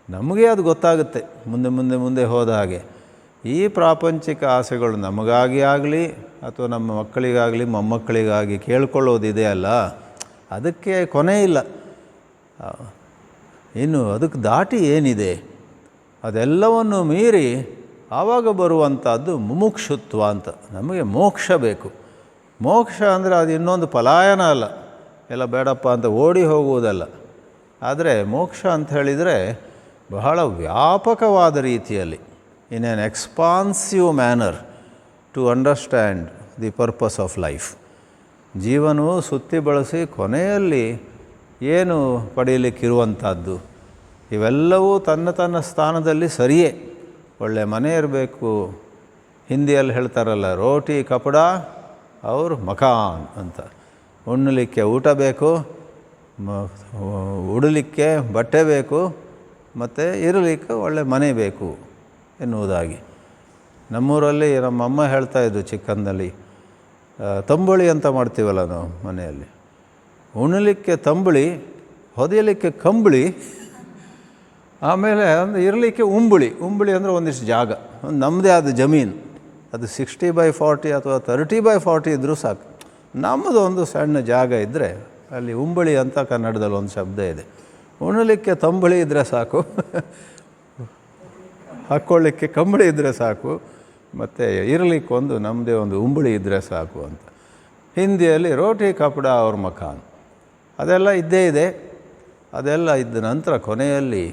ನಮಗೆ ಅದು ಗೊತ್ತಾಗುತ್ತೆ ಮುಂದೆ ಮುಂದೆ ಮುಂದೆ ಹೋದ ಹಾಗೆ. ಈ ಪ್ರಾಪಂಚಿಕ ಆಸೆಗಳು ನಮಗಾಗಿ ಆಗಲಿ ಅಥವಾ ನಮ್ಮ ಮಕ್ಕಳಿಗಾಗಲಿ ಮೊಮ್ಮಕ್ಕಳಿಗಾಗಿ ಕೇಳ್ಕೊಳ್ಳೋದಿದೆಯಲ್ಲ, ಅದಕ್ಕೆ ಕೊನೆ ಇಲ್ಲ. ಇನ್ನು ಅದಕ್ಕೆ ದಾಟಿ ಏನಿದೆ, ಅದೆಲ್ಲವನ್ನು ಮೀರಿ ಆವಾಗ ಬರುವಂಥದ್ದು ಮುಮುಕ್ಷುತ್ವ ಅಂತ. ನಮಗೆ ಮೋಕ್ಷ ಬೇಕು. ಮೋಕ್ಷ ಅಂದರೆ ಅದು ಇನ್ನೊಂದು ಪಲಾಯನ ಅಲ್ಲ, ಎಲ್ಲ ಬೇಡಪ್ಪ ಅಂತ ಓಡಿ ಹೋಗುವುದಲ್ಲ. ಆದರೆ ಮೋಕ್ಷ ಅಂತ ಹೇಳಿದರೆ ಬಹಳ ವ್ಯಾಪಕವಾದ ರೀತಿಯಲ್ಲಿ, in an expansive manner to understand the purpose of life. ಜೀವನವು ಸುತ್ತಿ ಬಳಸಿ ಕೊನೆಯಲ್ಲಿ ಏನು ಪಡೆಯಲಿಕ್ಕಿರುವಂಥದ್ದು, ಇವೆಲ್ಲವೂ ತನ್ನ ತನ್ನ ಸ್ಥಾನದಲ್ಲಿ ಸರಿಯೇ. ಒಳ್ಳೆ ಮನೆ ಇರಬೇಕು, ಹಿಂದಿಯಲ್ಲಿ ಹೇಳ್ತಾರಲ್ಲ, ರೋಟಿ ಕಪಡ ಅವ್ರ ಮಕಾನ್ ಅಂತ. ಉಣ್ಣಲಿಕ್ಕೆ ಊಟ ಬೇಕು, ಉಡಲಿಕ್ಕೆ ಬಟ್ಟೆ ಬೇಕು, ಮತ್ತು ಇರಲಿಕ್ಕೆ ಒಳ್ಳೆ ಮನೆ ಬೇಕು ಎನ್ನುವುದಾಗಿ. ನಮ್ಮೂರಲ್ಲಿ ನಮ್ಮಮ್ಮ ಹೇಳ್ತಾಯಿದ್ದು ಚಿಕ್ಕಂದಲ್ಲಿ, ತಂಬುಳಿ ಅಂತ ಮಾಡ್ತೀವಲ್ಲ ನಾವು ಮನೆಯಲ್ಲಿ, ಉಣ್ಣಲಿಕ್ಕೆ ತಂಬುಳಿ, ಹೊದೆಯಲಿಕ್ಕೆ ಕಂಬಳಿ, ಆಮೇಲೆ ಒಂದು ಇರಲಿಕ್ಕೆ ಉಂಬಳಿ ಅಂದರೆ ಒಂದಿಷ್ಟು ಜಾಗ, ಒಂದು ನಮ್ಮದೇ ಆದ ಜಮೀನು, ಅದು 60/40 ಅಥವಾ 30/40 ಇದ್ದರೂ ಸಾಕು. ನಮ್ಮದು ಒಂದು ಸಣ್ಣ ಜಾಗ ಇದ್ದರೆ ಅಲ್ಲಿ ಉಂಬಳಿ ಅಂತ ಕನ್ನಡದಲ್ಲಿ ಒಂದು ಶಬ್ದ ಇದೆ. ಉಣ್ಣಲಿಕ್ಕೆ ತಂಬಳಿ ಇದ್ದರೆ ಸಾಕು, ಹಾಕ್ಕೊಳ್ಳಿಕ್ಕೆ ಕಂಬಳಿ ಇದ್ದರೆ ಸಾಕು, ಮತ್ತು ಇರಲಿಕ್ಕೆ ಒಂದು ನಮ್ಮದೇ ಒಂದು ಉಂಬಳಿ ಇದ್ದರೆ ಸಾಕು ಅಂತ. ಹಿಂದಿಯಲ್ಲಿ ರೋಟಿ ಕಪಡ ಅವ್ರ ಮಕಾನ್ ಅದೆಲ್ಲ ಇದ್ದೇ ಇದೆ. ಅದೆಲ್ಲ ಇದ್ದ ನಂತರ ಕೊನೆಯಲ್ಲಿ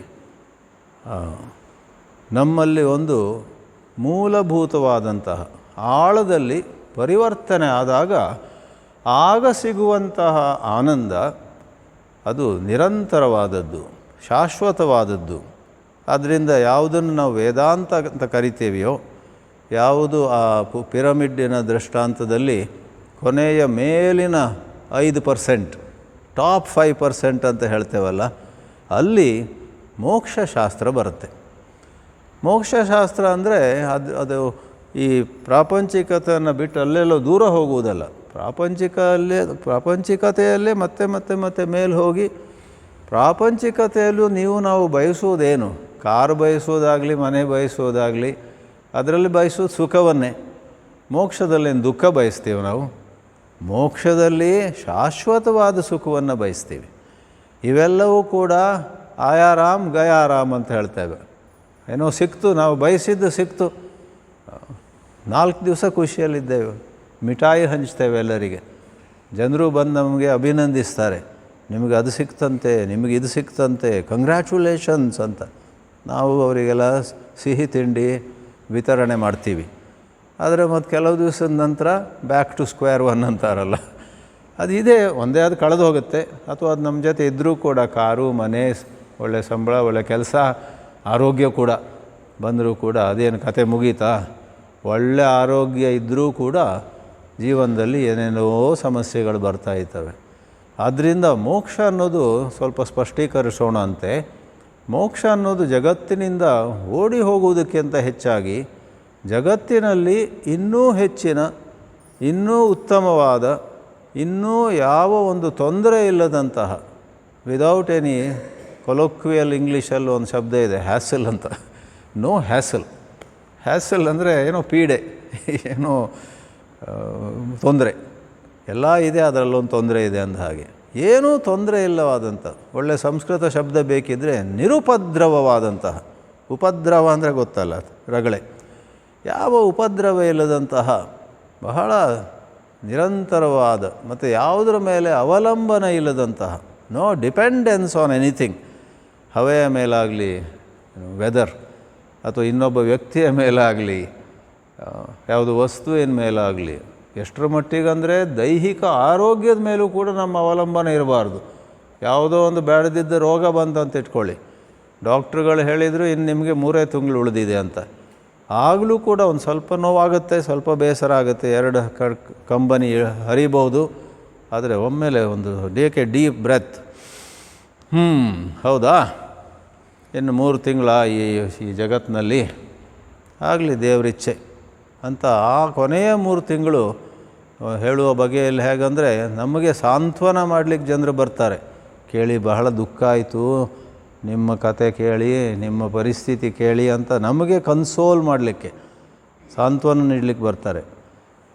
ನಮ್ಮಲ್ಲಿ ಒಂದು ಮೂಲಭೂತವಾದಂತಹ ಆಳದಲ್ಲಿ ಪರಿವರ್ತನೆ ಆದಾಗ ಆಗ ಸಿಗುವಂತಹ ಆನಂದ ಅದು ನಿರಂತರವಾದದ್ದು, ಶಾಶ್ವತವಾದದ್ದು. ಆದ್ದರಿಂದ ಯಾವುದನ್ನು ನಾವು ವೇದಾಂತ ಅಂತ ಕರಿತೀವಿಯೋ, ಯಾವುದು ಆ ಪಿರಮಿಡ್ಡಿನ ದೃಷ್ಟಾಂತದಲ್ಲಿ ಕೊನೆಯ ಮೇಲಿನ 5%, ಟಾಪ್ 5% ಅಂತ ಹೇಳ್ತೇವಲ್ಲ, ಅಲ್ಲಿ ಮೋಕ್ಷಶಾಸ್ತ್ರ ಬರುತ್ತೆ. ಮೋಕ್ಷಶಾಸ್ತ್ರ ಅಂದರೆ ಅದು ಈ ಪ್ರಾಪಂಚಿಕತೆಯನ್ನು ಬಿಟ್ಟು ಅಲ್ಲೆಲ್ಲೋ ದೂರ ಹೋಗುವುದಲ್ಲ. ಪ್ರಾಪಂಚಿಕತೆಯಲ್ಲೇ ಮತ್ತೆ ಮೇಲೆ ಹೋಗಿ, ಪ್ರಾಪಂಚಿಕತೆಯಲ್ಲೂ ನಾವು ಬಯಸುವುದೇನು? ಕಾರು ಬಯಸೋದಾಗಲಿ, ಮನೆ ಬಯಸೋದಾಗಲಿ, ಅದರಲ್ಲಿ ಬಯಸೋದು ಸುಖವನ್ನೇ. ಮೋಕ್ಷದಲ್ಲೇನು ದುಃಖ ಬಯಸ್ತೀವಿ ನಾವು? ಮೋಕ್ಷದಲ್ಲಿ ಶಾಶ್ವತವಾದ ಸುಖವನ್ನು ಬಯಸ್ತೀವಿ. ಇವೆಲ್ಲವೂ ಕೂಡ ಆಯಾರಾಮ್ ಗಯಾರಾಮ್ ಅಂತ ಹೇಳ್ತೇವೆ. ಏನೋ ಸಿಕ್ತು, ನಾವು ಬಯಸಿದ್ದು ಸಿಕ್ತು, 4 ದಿವಸ ಖುಷಿಯಲ್ಲಿದ್ದೇವೆ, ಮಿಠಾಯಿ ಹಂಚ್ತೇವೆ ಎಲ್ಲರಿಗೆ, ಜನರು ಬಂದು ನಮಗೆ ಅಭಿನಂದಿಸ್ತಾರೆ, ನಿಮಗೆ ಅದು ಸಿಕ್ತಂತೆ, ನಿಮಗೆ ಇದು ಸಿಕ್ತಂತೆ, ಕಂಗ್ರ್ಯಾಚುಲೇಷನ್ಸ್ ಅಂತ. ನಾವು ಅವರಿಗೆಲ್ಲ ಸಿಹಿ ತಿಂಡಿ ವಿತರಣೆ ಮಾಡ್ತೀವಿ. ಆದರೆ ಮತ್ತು ಕೆಲವು ದಿವಸದ ನಂತರ ಬ್ಯಾಕ್ ಟು ಸ್ಕ್ವೇರ್ ಒನ್ ಅಂತಾರಲ್ಲ, ಅದು ಇದೆ, ಒಂದೇ ಅದು ಕಳೆದು ಹೋಗುತ್ತೆ. ಅಥವಾ ಅದು ನಮ್ಮ ಜೊತೆ ಇದ್ದರೂ ಕೂಡ, ಕಾರು, ಮನೆ, ಒಳ್ಳೆ ಸಂಬಳ, ಒಳ್ಳೆ ಕೆಲಸ, ಆರೋಗ್ಯ ಕೂಡ ಬಂದರೂ ಕೂಡ ಅದೇನು ಕತೆ ಮುಗೀತಾ? ಒಳ್ಳೆ ಆರೋಗ್ಯ ಇದ್ದರೂ ಕೂಡ ಜೀವನದಲ್ಲಿ ಏನೇನೋ ಸಮಸ್ಯೆಗಳು ಬರ್ತಾ ಇರ್ತವೆ. ಆದ್ದರಿಂದ ಮೋಕ್ಷ ಅನ್ನೋದು ಸ್ವಲ್ಪ ಸ್ಪಷ್ಟೀಕರಿಸೋಣ ಅಂತೆ. ಮೋಕ್ಷ ಅನ್ನೋದು ಜಗತ್ತಿನಿಂದ ಓಡಿ ಹೋಗುವುದಕ್ಕಿಂತ ಹೆಚ್ಚಾಗಿ ಜಗತ್ತಿನಲ್ಲಿ ಇನ್ನೂ ಹೆಚ್ಚಿನ, ಇನ್ನೂ ಉತ್ತಮವಾದ, ಇನ್ನೂ ಯಾವ ಒಂದು ತೊಂದರೆ ಇಲ್ಲದಂತಹ, ವಿದೌಟ್ ಎನಿ, ಕೊಲೋಕ್ವಿಯಲ್ ಇಂಗ್ಲೀಷಲ್ಲಿ ಒಂದು ಶಬ್ದ ಇದೆ ಹ್ಯಾಸಲ್ ಅಂತ, ನೋ ಹ್ಯಾಸಲ್. ಹ್ಯಾಸಲ್ ಅಂದರೆ ಏನೋ ಪೀಡೆ, ಏನೋ ತೊಂದರೆ, ಎಲ್ಲ ಇದೆ, ಅದರಲ್ಲೊಂದು ತೊಂದರೆ ಇದೆ ಅಂದ ಹಾಗೆ. ಏನೂ ತೊಂದರೆ ಇಲ್ಲವಾದಂಥ, ಒಳ್ಳೆಯ ಸಂಸ್ಕೃತ ಶಬ್ದ ಬೇಕಿದ್ದರೆ ನಿರುಪದ್ರವವಾದಂತಹ, ಉಪದ್ರವ ಅಂದರೆ ಗೊತ್ತಲ್ಲ, ರಗಳೆ, ಯಾವ ಉಪದ್ರವ ಇಲ್ಲದಂತಹ, ಬಹಳ ನಿರಂತರವಾದ, ಮತ್ತು ಯಾವುದರ ಮೇಲೆ ಅವಲಂಬನೆ ಇಲ್ಲದಂತಹ, ನೋ ಡಿಪೆಂಡೆನ್ಸ್ ಆನ್ ಎನಿಥಿಂಗ್, ಹವೆಯ ಮೇಲಾಗಲಿ, ವೆದರ್, ಅಥವಾ ಇನ್ನೊಬ್ಬ ವ್ಯಕ್ತಿಯ ಮೇಲಾಗಲಿ, ಯಾವುದು ವಸ್ತುವಿನ ಮೇಲಾಗಲಿ. ಎಷ್ಟರ ಮಟ್ಟಿಗಂದರೆ ದೈಹಿಕ ಆರೋಗ್ಯದ ಮೇಲೂ ಕೂಡ ನಮ್ಮ ಅವಲಂಬನೆ ಇರಬಾರ್ದು. ಯಾವುದೋ ಒಂದು ಬೇಡದಿದ್ದ ರೋಗ ಬಂತಂತ ಇಟ್ಕೊಳ್ಳಿ, ಡಾಕ್ಟ್ರುಗಳು ಹೇಳಿದರು ಇನ್ನು ನಿಮಗೆ 3 ತಿಂಗಳು ಉಳಿದಿದೆ ಅಂತ. ಆಗಲೂ ಕೂಡ ಒಂದು ಸ್ವಲ್ಪ ನೋವಾಗುತ್ತೆ, ಸ್ವಲ್ಪ ಬೇಸರ ಆಗುತ್ತೆ, 2 ಕಂಬನಿ ಹರಿಬೋದು. ಆದರೆ ಒಮ್ಮೆಲೆ ಒಂದು ಡೀಪ್ ಬ್ರೆತ್, ಹೌದಾ, ಇನ್ನು 3 ತಿಂಗಳ ಈ ಜಗತ್ತಿನಲ್ಲಿ ಆಗಲಿ ದೇವರಿಚ್ಛೆ ಅಂತ ಆ ಕೊನೆಯ 3 ತಿಂಗಳು ಹೇಳುವ ಬಗೆಯಲ್ಲಿ ಹೇಗಂದರೆ, ನಮಗೆ ಸಾಂತ್ವನ ಮಾಡಲಿಕ್ಕೆ ಜನರು ಬರ್ತಾರೆ. ಕೇಳಿ ಬಹಳ ದುಃಖ ಆಯಿತು, ನಿಮ್ಮ ಕತೆ ಕೇಳಿ, ನಿಮ್ಮ ಪರಿಸ್ಥಿತಿ ಕೇಳಿ ಅಂತ ನಮಗೆ ಕನ್ಸೋಲ್ ಮಾಡಲಿಕ್ಕೆ, ಸಾಂತ್ವನ ನೀಡಲಿಕ್ಕೆ ಬರ್ತಾರೆ.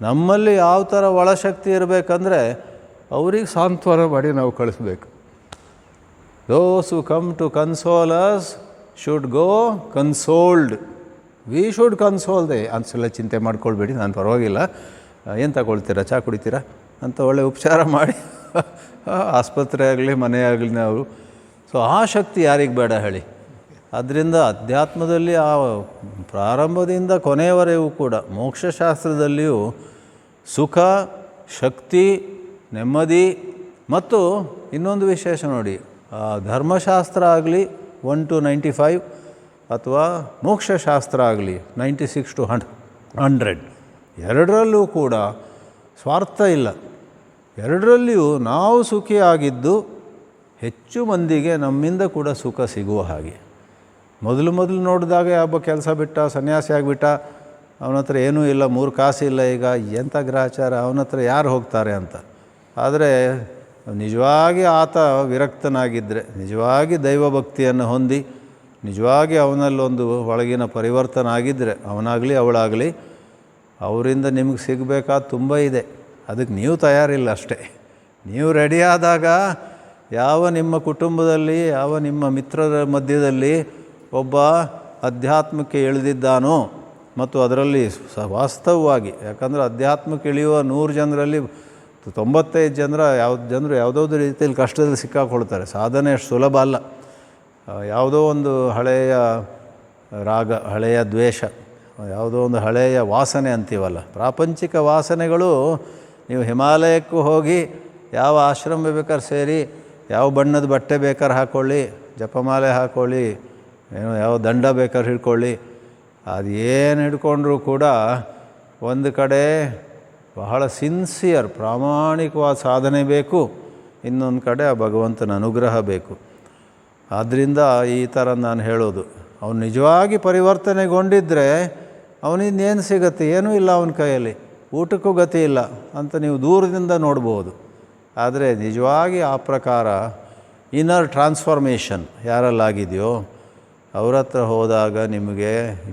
ನಮ್ಮಲ್ಲಿ ಯಾವ ಥರ ಒಳಶಕ್ತಿ ಇರಬೇಕಂದ್ರೆ ಅವ್ರಿಗೆ ಸಾಂತ್ವನ ಮಾಡಿ ನಾವು ಕಳಿಸ್ಬೇಕು. Those who come to console us should go consoled. We should console them. ಅನ್ಸಲ್ಲ, ಚಿಂತೆ ಮಾಡ್ಕೊಳ್ಬೇಡಿ, ನಾನು ಪರವಾಗಿಲ್ಲ, ಏನು ತಗೊಳ್ತೀರಾ, ಚಹಾ ಕುಡಿತೀರಾ ಅಂತ ಒಳ್ಳೆ ಉಪಚಾರ ಮಾಡಿ ಆಸ್ಪತ್ರೆ ಆಗಲಿ, ಮನೆ ಆಗಲಿ ನಾವು. ಸೊ ಆ ಶಕ್ತಿ ಯಾರಿಗೆ ಬೇಡ ಹೇಳಿ? ಆದ್ದರಿಂದ ಅಧ್ಯಾತ್ಮದಲ್ಲಿ ಆ ಪ್ರಾರಂಭದಿಂದ ಕೊನೆಯವರೆಗೂ ಕೂಡ, ಮೋಕ್ಷಶಾಸ್ತ್ರದಲ್ಲಿಯೂ ಸುಖ, ಶಕ್ತಿ, ನೆಮ್ಮದಿ, ಮತ್ತು ಇನ್ನೊಂದು ವಿಶೇಷ ನೋಡಿ, ಧರ್ಮಶಾಸ್ತ್ರ ಆಗಲಿ, 1 to 95 ಅಥವಾ ಮೋಕ್ಷಶಾಸ್ತ್ರ ಆಗಲಿ 96 to 100, ಎರಡರಲ್ಲೂ ಕೂಡ ಸ್ವಾರ್ಥ ಇಲ್ಲ. ಎರಡರಲ್ಲಿಯೂ ನಾವು ಸುಖಿಯಾಗಿದ್ದು ಹೆಚ್ಚು ಮಂದಿಗೆ ನಮ್ಮಿಂದ ಕೂಡ ಸುಖ ಸಿಗುವ ಹಾಗೆ. ಮೊದಲು ನೋಡಿದಾಗ ಒಬ್ಬ ಕೆಲಸ ಬಿಟ್ಟ, ಸನ್ಯಾಸಿ ಆಗಿಬಿಟ್ಟ, ಅವನ ಹತ್ರ ಏನೂ ಇಲ್ಲ, 3 ಕಾಸು ಇಲ್ಲ, ಈಗ ಎಂಥ ಗ್ರಹಚಾರ, ಅವನ ಹತ್ರ ಯಾರು ಹೋಗ್ತಾರೆ ಅಂತ. ಆದರೆ ನಿಜವಾಗಿ ಆತ ವಿರಕ್ತನಾಗಿದ್ದರೆ, ನಿಜವಾಗಿ ದೈವಭಕ್ತಿಯನ್ನು ಹೊಂದಿ, ನಿಜವಾಗಿ ಅವನಲ್ಲೊಂದು ಒಳಗಿನ ಪರಿವರ್ತನೆ ಆಗಿದ್ದರೆ, ಅವನಾಗಲಿ ಅವಳಾಗಲಿ, ಅವರಿಂದ ನಿಮಗೆ ಸಿಗಬೇಕಾದ ತುಂಬ ಇದೆ. ಅದಕ್ಕೆ ನೀವು ತಯಾರಿಲ್ಲ ಅಷ್ಟೇ. ನೀವು ರೆಡಿಯಾದಾಗ ಯಾವ ನಿಮ್ಮ ಕುಟುಂಬದಲ್ಲಿ, ಯಾವ ನಿಮ್ಮ ಮಿತ್ರರ ಮಧ್ಯದಲ್ಲಿ ಒಬ್ಬ ಅಧ್ಯಾತ್ಮಕ್ಕೆ ಇಳಿದಿದ್ದಾನೋ ಮತ್ತು ಅದರಲ್ಲಿ ವಾಸ್ತವವಾಗಿ, ಯಾಕಂದರೆ ಅಧ್ಯಾತ್ಮಕ್ಕೆ ಇಳಿಯುವ 100 ಜನರಲ್ಲಿ 95 ಜನರು ಯಾವುದಾದ್ರು ರೀತಿಯಲ್ಲಿ ಕಷ್ಟದಲ್ಲಿ ಸಿಕ್ಕಾಕೊಳ್ತಾರೆ. ಸಾಧನೆ ಅಷ್ಟು ಸುಲಭ ಅಲ್ಲ. ಯಾವುದೋ ಒಂದು ಹಳೆಯ ರಾಗ, ಹಳೆಯ ದ್ವೇಷ, ಯಾವುದೋ ಒಂದು ಹಳೆಯ ವಾಸನೆ ಅಂತೀವಲ್ಲ, ಪ್ರಾಪಂಚಿಕ ವಾಸನೆಗಳು. ನೀವು ಹಿಮಾಲಯಕ್ಕೂ ಹೋಗಿ ಯಾವ ಆಶ್ರಮ ಬೇಕಾದ್ರೆ ಸೇರಿ, ಯಾವ ಬಣ್ಣದ ಬಟ್ಟೆ ಬೇಕಾದ್ರೆ ಹಾಕ್ಕೊಳ್ಳಿ, ಜಪಮಾಲೆ ಹಾಕ್ಕೊಳ್ಳಿ, ಏನೋ ಯಾವ ದಂಡ ಬೇಕಾದ್ರೆ ಹಿಡ್ಕೊಳ್ಳಿ, ಅದು ಏನು ಹಿಡ್ಕೊಂಡ್ರೂ ಕೂಡ ಒಂದು ಕಡೆ ಬಹಳ ಸಿನ್ಸಿಯರ್ ಪ್ರಾಮಾಣಿಕವಾದ ಸಾಧನೆ ಬೇಕು, ಇನ್ನೊಂದು ಕಡೆ ಆ ಭಗವಂತನ ಅನುಗ್ರಹ ಬೇಕು. ಆದ್ದರಿಂದ ಈ ಥರ ನಾನು ಹೇಳೋದು, ಅವನು ನಿಜವಾಗಿ ಪರಿವರ್ತನೆಗೊಂಡಿದ್ದರೆ ಅವನಿಂದೇನು ಸಿಗುತ್ತೆ? ಏನೂ ಇಲ್ಲ ಅವನ ಕೈಯಲ್ಲಿ, ಊಟಕ್ಕೂ ಗತಿ ಇಲ್ಲ ಅಂತ ನೀವು ದೂರದಿಂದ ನೋಡ್ಬೋದು. ಆದರೆ ನಿಜವಾಗಿ ಆ ಪ್ರಕಾರ ಇನ್ನರ್ ಟ್ರಾನ್ಸ್ಫಾರ್ಮೇಷನ್ ಯಾರಲ್ಲಾಗಿದೆಯೋ ಅವ್ರ ಹತ್ರ ಹೋದಾಗ ನಿಮಗೆ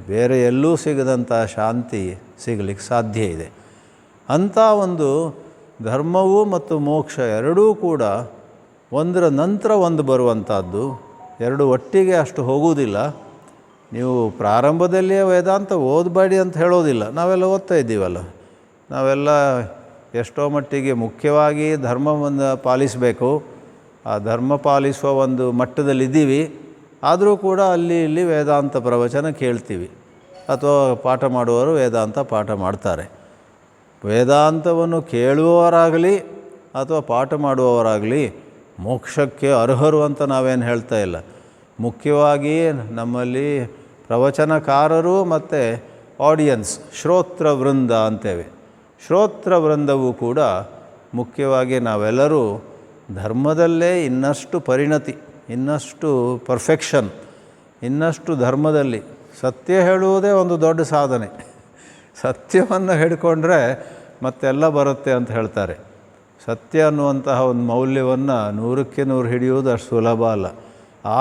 ಬೇರೆ ಎಲ್ಲೂ ಸಿಗದಂಥ ಶಾಂತಿ ಸಿಗಲಿಕ್ಕೆ ಸಾಧ್ಯ ಇದೆ. ಅಂಥ ಒಂದು ಧರ್ಮವು ಮತ್ತು ಮೋಕ್ಷ ಎರಡೂ ಕೂಡ ಒಂದರ ನಂತರ ಒಂದು ಬರುವಂಥದ್ದು, ಎರಡು ಒಟ್ಟಿಗೆ ಅಷ್ಟು ಹೋಗುವುದಿಲ್ಲ. ನೀವು ಪ್ರಾರಂಭದಲ್ಲಿಯೇ ವೇದಾಂತ ಓದಬೇಡಿ ಅಂತ ಹೇಳೋದಿಲ್ಲ, ನಾವೆಲ್ಲ ಓದ್ತಾ ಇದ್ದೀವಲ್ಲ. ನಾವೆಲ್ಲ ಎಷ್ಟೋ ಮಟ್ಟಿಗೆ ಮುಖ್ಯವಾಗಿ ಧರ್ಮವನ್ನು ಪಾಲಿಸಬೇಕು, ಆ ಧರ್ಮ ಪಾಲಿಸುವ ಒಂದು ಮಟ್ಟದಲ್ಲಿದ್ದೀವಿ. ಆದರೂ ಕೂಡ ಅಲ್ಲಿ ಇಲ್ಲಿ ವೇದಾಂತ ಪ್ರವಚನ ಕೇಳ್ತೀವಿ, ಅಥವಾ ಪಾಠ ಮಾಡುವವರು ವೇದಾಂತ ಪಾಠ ಮಾಡ್ತಾರೆ. ವೇದಾಂತವನ್ನು ಕೇಳುವವರಾಗಲಿ ಅಥವಾ ಪಾಠ ಮಾಡುವವರಾಗಲಿ ಮೋಕ್ಷಕ್ಕೆ ಅರ್ಹರು ಅಂತ ನಾವೇನು ಹೇಳ್ತಾ ಇಲ್ಲ. ಮುಖ್ಯವಾಗಿ ನಮ್ಮಲ್ಲಿ ಪ್ರವಚನಕಾರರು ಮತ್ತು ಆಡಿಯನ್ಸ್, ಶ್ರೋತೃ ವೃಂದ ಅಂತೇವೆ. ಶ್ರೋತೃ ವೃಂದವೂ ಕೂಡ ಮುಖ್ಯವಾಗಿ ನಾವೆಲ್ಲರೂ ಧರ್ಮದಲ್ಲೇ ಇನ್ನಷ್ಟು ಪರಿಣತಿ, ಇನ್ನಷ್ಟು ಪರ್ಫೆಕ್ಷನ್, ಇನ್ನಷ್ಟು ಧರ್ಮದಲ್ಲಿ ಸತ್ಯ ಹೇಳುವುದೇ ಒಂದು ದೊಡ್ಡ ಸಾಧನೆ. ಸತ್ಯವನ್ನು ಹಿಡ್ಕೊಂಡ್ರೆ ಮತ್ತೆಲ್ಲ ಬರುತ್ತೆ ಅಂತ ಹೇಳ್ತಾರೆ. ಸತ್ಯ ಅನ್ನುವಂತಹ ಒಂದು ಮೌಲ್ಯವನ್ನು 100ಕ್ಕೆ 100 ಹಿಡಿಯುವುದು ಅಷ್ಟು ಸುಲಭ ಅಲ್ಲ.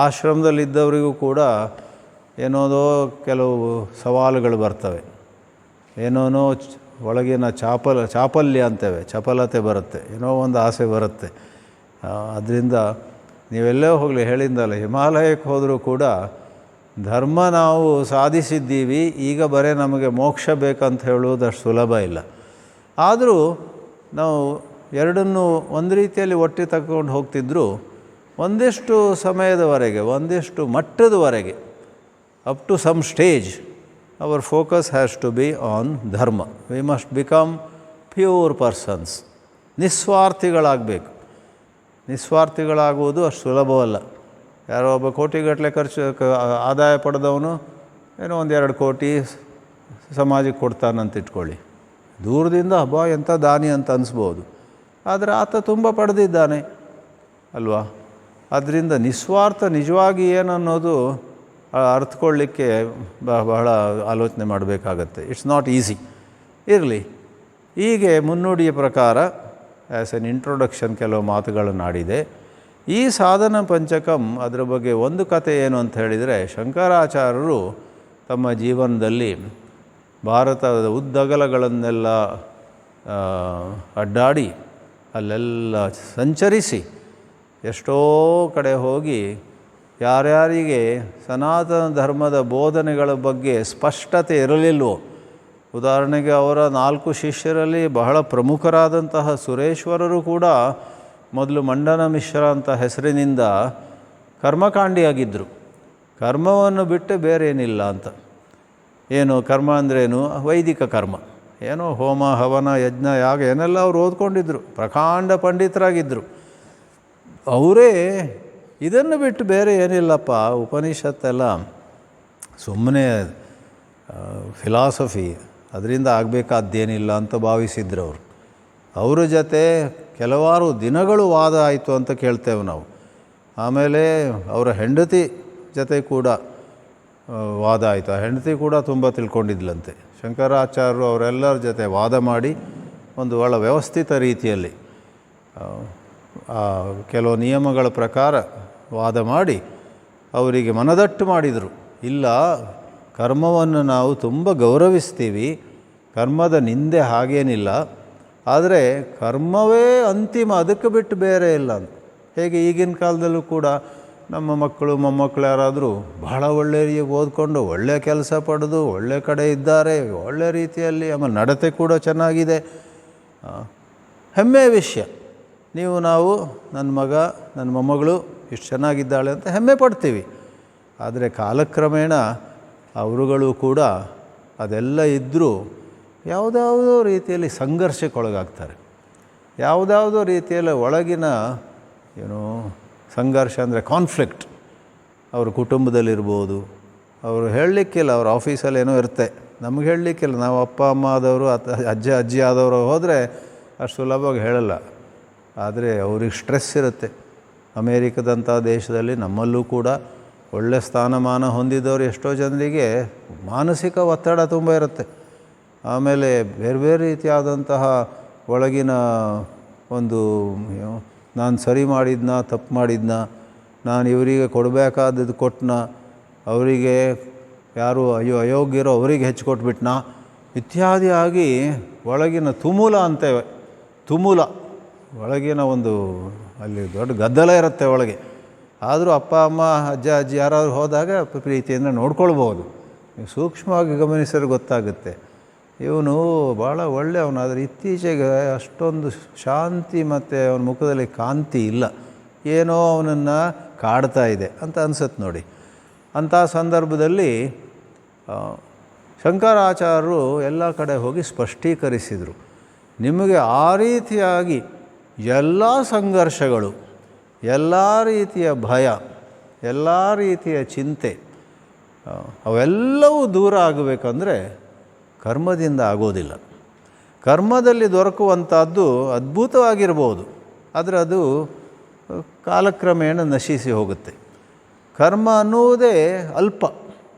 ಆಶ್ರಮದಲ್ಲಿದ್ದವರಿಗೂ ಕೂಡ ಏನೋದೋ ಕೆಲವು ಸವಾಲುಗಳು ಬರ್ತವೆ, ಏನೋನೋ ಒಳಗಿನ ಚಾಪಲ್ಯ ಅಂತೇವೆ, ಚಪಲತೆ ಬರುತ್ತೆ, ಏನೋ ಒಂದು ಆಸೆ ಬರುತ್ತೆ. ಅದರಿಂದ ನೀವೆಲ್ಲೇ ಹೋಗಲಿ, ಹೇಳಿದ್ದಲ್ಲ, ಹಿಮಾಲಯಕ್ಕೆ ಹೋದರೂ ಕೂಡ ಧರ್ಮ ನಾವು ಸಾಧಿಸಿದ್ದೀವಿ, ಈಗ ಬರೀ ನಮಗೆ ಮೋಕ್ಷ ಬೇಕಂತ ಹೇಳುವುದು ಅಷ್ಟು ಸುಲಭ ಇಲ್ಲ. ಆದರೂ ನಾವು ಎರಡನ್ನೂ ಒಂದು ರೀತಿಯಲ್ಲಿ ಒಟ್ಟಿಗೆ ತಗೊಂಡು ಹೋಗ್ತಿದ್ರು. ಒಂದಿಷ್ಟು ಸಮಯದವರೆಗೆ, ಒಂದಿಷ್ಟು ಮಟ್ಟದವರೆಗೆ, up to some stage our focus has to be on dharma. We must become pure persons. ನಿಸ್ವಾರ್ಥಿಗಳಾಗಬೇಕು. ನಿಸ್ವಾರ್ಥಿಗಳಾಗುವುದು ಅಷ್ಟು ಸುಲಭವಲ್ಲ. ಯಾರೋ ಒಬ್ಬ ಕೋಟಿಗಟ್ಟಲೆ ಆದಾಯ ಪಡೆದವನು ಏನೋ 1-2 ಕೋಟಿ ಸಮಾಜಕ್ಕೆ ಕೊಡ್ತಾನಂತ ಇಟ್ಕೊಳ್ಳಿ. ದೂರದಿಂದ ಹಬ್ಬ ಎಂಥ ದಾನಿ ಅಂತ ಅನಿಸ್ಬೋದು, ಆದರೆ ಆತ ತುಂಬ ಪಡೆದಿದ್ದಾನೆ ಅಲ್ವಾ. ಅದರಿಂದ ನಿಸ್ವಾರ್ಥ ನಿಜವಾಗಿ ಏನನ್ನೋದು ಅರ್ಥಕೊಳ್ಳಿಕ್ಕೆ ಬಹಳ ಆಲೋಚನೆ ಮಾಡಬೇಕಾಗತ್ತೆ. It's not easy. ಇರಲಿ, ಹೀಗೆ ಮುನ್ನುಡಿಯ ಪ್ರಕಾರ ಆ್ಯಸ್ ಎನ್ ಇಂಟ್ರೊಡಕ್ಷನ್ ಕೆಲವು ಮಾತುಗಳನ್ನು ಆಡಿದೆ. ಈ ಸಾಧನ ಪಂಚಕಂ, ಅದರ ಬಗ್ಗೆ ಒಂದು ಕಥೆ ಏನು ಅಂತ ಹೇಳಿದರೆ, ಶಂಕರಾಚಾರ್ಯರು ತಮ್ಮ ಜೀವನದಲ್ಲಿ ಭಾರತದ ಉದ್ದಗಲಗಳನ್ನೆಲ್ಲ ಅಡ್ಡಾಡಿ ಅಲ್ಲೆಲ್ಲ ಸಂಚರಿಸಿ ಎಷ್ಟೋ ಕಡೆ ಹೋಗಿ ಯಾರ್ಯಾರಿಗೆ ಸನಾತನ ಧರ್ಮದ ಬೋಧನೆಗಳ ಬಗ್ಗೆ ಸ್ಪಷ್ಟತೆ ಇರಲಿಲ್ಲವೋ, ಉದಾಹರಣೆಗೆ ಅವರ 4 ಶಿಷ್ಯರಲ್ಲಿ ಬಹಳ ಪ್ರಮುಖರಾದಂತಹ ಸುರೇಶ್ವರರು ಕೂಡ ಮೊದಲು ಮಂಡನ ಮಿಶ್ರ ಅಂತ ಹೆಸರಿನಿಂದ ಕರ್ಮಕಾಂಡಿಯಾಗಿದ್ದರು. ಕರ್ಮವನ್ನು ಬಿಟ್ಟು ಬೇರೆ ಏನಿಲ್ಲ ಅಂತ. ಏನು ಕರ್ಮ ಅಂದ್ರೇನು? ವೈದಿಕ ಕರ್ಮ. ಏನೋ ಹೋಮ ಹವನ ಯಜ್ಞ ಯಾಗ ಏನೆಲ್ಲ ಅವ್ರು ಓದ್ಕೊಂಡಿದ್ದರು, ಪ್ರಕಾಂಡ ಪಂಡಿತರಾಗಿದ್ದರು. ಅವರೇ ಇದನ್ನು ಬಿಟ್ಟು ಬೇರೆ ಏನಿಲ್ಲಪ್ಪ. ಉಪನಿಷತ್ತೆಲ್ಲ ಸುಮ್ಮನೆ ಫಿಲಾಸಫಿ, ಅದರಿಂದ ಆಗಬೇಕಾದ್ದೇನಿಲ್ಲ ಅಂತ ಭಾವಿಸಿದ್ರು ಅವರು. ಅವರ ಜೊತೆ ಕೆಲವಾರು ದಿನಗಳು ವಾದ ಆಯಿತು ಅಂತ ಕೇಳ್ತೇವೆ ನಾವು. ಆಮೇಲೆ ಅವರ ಹೆಂಡತಿ ಜೊತೆ ಕೂಡ ವಾದ ಆಯಿತು. ಆ ಹೆಂಡತಿ ಕೂಡ ತುಂಬ ತಿಳ್ಕೊಂಡಿದ್ಲಂತೆ. ಶಂಕರಾಚಾರ್ಯರು ಅವರೆಲ್ಲರ ಜೊತೆ ವಾದ ಮಾಡಿ ಒಂದು ಒಳ್ಳೆ ವ್ಯವಸ್ಥಿತ ರೀತಿಯಲ್ಲಿ ಕೆಲವು ನಿಯಮಗಳ ಪ್ರಕಾರ ವಾದ ಮಾಡಿ ಅವರಿಗೆ ಮನದಟ್ಟು ಮಾಡಿದರು. ಇಲ್ಲ, ಕರ್ಮವನ್ನು ನಾವು ತುಂಬ ಗೌರವಿಸ್ತೀವಿ, ಕರ್ಮದ ನಿಂದೆ ಹಾಗೇನಿಲ್ಲ, ಆದರೆ ಕರ್ಮವೇ ಅಂತಿಮ, ಅದಕ್ಕೆ ಬಿಟ್ಟು ಬೇರೆ ಇಲ್ಲ ಅಂತ. ಹೇಗೆ ಈಗಿನ ಕಾಲದಲ್ಲೂ ಕೂಡ ನಮ್ಮ ಮಕ್ಕಳು ಮೊಮ್ಮಕ್ಕಳು ಯಾರಾದರೂ ಬಹಳ ಒಳ್ಳೆಯ ಓದ್ಕೊಂಡು ಒಳ್ಳೆಯ ಕೆಲಸ ಪಡೆದು ಒಳ್ಳೆಯ ಕಡೆ ಇದ್ದಾರೆ, ಒಳ್ಳೆಯ ರೀತಿಯಲ್ಲಿ, ಆಮೇಲೆ ನಡತೆ ಕೂಡ ಚೆನ್ನಾಗಿದೆ, ಹೆಮ್ಮೆಯ ವಿಷಯ. ನಾವು ನನ್ನ ಮಗ ನನ್ನ ಮೊಮ್ಮಗಳು ಇಷ್ಟು ಚೆನ್ನಾಗಿದ್ದಾಳೆ ಅಂತ ಹೆಮ್ಮೆ ಪಡ್ತೀವಿ. ಆದರೆ ಕಾಲಕ್ರಮೇಣ ಅವರುಗಳು ಕೂಡ ಅದೆಲ್ಲ ಇದ್ದರೂ ಯಾವುದಾವುದೋ ರೀತಿಯಲ್ಲಿ ಸಂಘರ್ಷಕ್ಕೊಳಗಾಗ್ತಾರೆ. ಯಾವುದಾವುದೋ ರೀತಿಯಲ್ಲಿ ಒಳಗಿನ ಸಂಘರ್ಷ ಅಂದರೆ ಕಾನ್ಫ್ಲಿಕ್ಟ್. ಅವ್ರ ಕುಟುಂಬದಲ್ಲಿರ್ಬೋದು, ಅವರು ಹೇಳಲಿಕ್ಕಿಲ್ಲ, ಅವ್ರ ಆಫೀಸಲ್ಲಿ ಏನೋ ಇರುತ್ತೆ, ನಮಗೆ ಹೇಳಲಿಕ್ಕಿಲ್ಲ. ನಾವು ಅಪ್ಪ ಅಮ್ಮ ಆದವರು ಅಜ್ಜ ಅಜ್ಜಿ ಆದವರು ಹೋದರೆ ಅಷ್ಟು ಸುಲಭವಾಗಿ ಹೇಳಲ್ಲ. ಆದರೆ ಅವ್ರಿಗೆ ಸ್ಟ್ರೆಸ್ ಇರುತ್ತೆ. ಅಮೇರಿಕದಂಥ ದೇಶದಲ್ಲಿ ನಮ್ಮಲ್ಲೂ ಕೂಡ ಒಳ್ಳೆಯ ಸ್ಥಾನಮಾನ ಹೊಂದಿದವರು ಎಷ್ಟೋ ಜನರಿಗೆ ಮಾನಸಿಕ ಒತ್ತಡ ತುಂಬ ಇರುತ್ತೆ. ಆಮೇಲೆ ಬೇರೆ ಬೇರೆ ರೀತಿಯಾದಂತಹ ಒಳಗಿನ ಒಂದು ನಾನು ಸರಿ ಮಾಡಿದ್ನ ತಪ್ಪು ಮಾಡಿದ್ನ, ನಾನು ಇವರಿಗೆ ಕೊಡಬೇಕಾದದ್ದು ಕೊಟ್ಟನ, ಅವರಿಗೆ ಯಾರು ಅಯೋಗ್ಯರೋ ಅವರಿಗೆ ಹೆಚ್ಚು ಕೊಟ್ಬಿಟ್ನಾ ಇತ್ಯಾದಿಯಾಗಿ ಒಳಗಿನ ತುಮೂಲ ಅಂತೇವೆ. ತುಮೂಲ ಒಳಗಿನ ಒಂದು ಅಲ್ಲಿ ದೊಡ್ಡ ಗದ್ದಲ ಇರುತ್ತೆ ಒಳಗೆ. ಆದರೂ ಅಪ್ಪ ಅಮ್ಮ ಅಜ್ಜ ಅಜ್ಜಿ ಯಾರಾದ್ರು ಹೋದಾಗ ಪ್ರೀತಿಯಿಂದ ನೋಡ್ಕೊಳ್ಬೋದು. ನೀವು ಸೂಕ್ಷ್ಮವಾಗಿ ಗಮನಿಸಿದ್ರೆ ಗೊತ್ತಾಗುತ್ತೆ. ಇವನು ಭಾಳ ಒಳ್ಳೆಯವನು, ಆದರೆ ಇತ್ತೀಚೆಗೆ ಅಷ್ಟೊಂದು ಶಾಂತಿ ಮತ್ತು ಅವನ ಮುಖದಲ್ಲಿ ಕಾಂತಿ ಇಲ್ಲ, ಏನೋ ಅವನನ್ನು ಕಾಡ್ತಾ ಇದೆ ಅಂತ ಅನಿಸುತ್ತೆ ನೋಡಿ. ಅಂಥ ಸಂದರ್ಭದಲ್ಲಿ ಶಂಕರಾಚಾರ್ಯರು ಎಲ್ಲ ಕಡೆ ಹೋಗಿ ಸ್ಪಷ್ಟೀಕರಿಸಿದರು. ನಿಮಗೆ ಆ ರೀತಿಯಾಗಿ ಎಲ್ಲ ಸಂಘರ್ಷಗಳು, ಎಲ್ಲ ರೀತಿಯ ಭಯ, ಎಲ್ಲ ರೀತಿಯ ಚಿಂತೆ ಅವೆಲ್ಲವೂ ದೂರ ಆಗಬೇಕಂದ್ರೆ ಕರ್ಮದಿಂದ ಆಗೋದಿಲ್ಲ. ಕರ್ಮದಲ್ಲಿ ದೊರಕುವಂಥದ್ದು ಅದ್ಭುತವಾಗಿರ್ಬೋದು, ಆದರೆ ಅದು ಕಾಲಕ್ರಮೇಣ ನಶಿಸಿ ಹೋಗುತ್ತೆ. ಕರ್ಮ ಅನ್ನುವುದೇ ಅಲ್ಪ.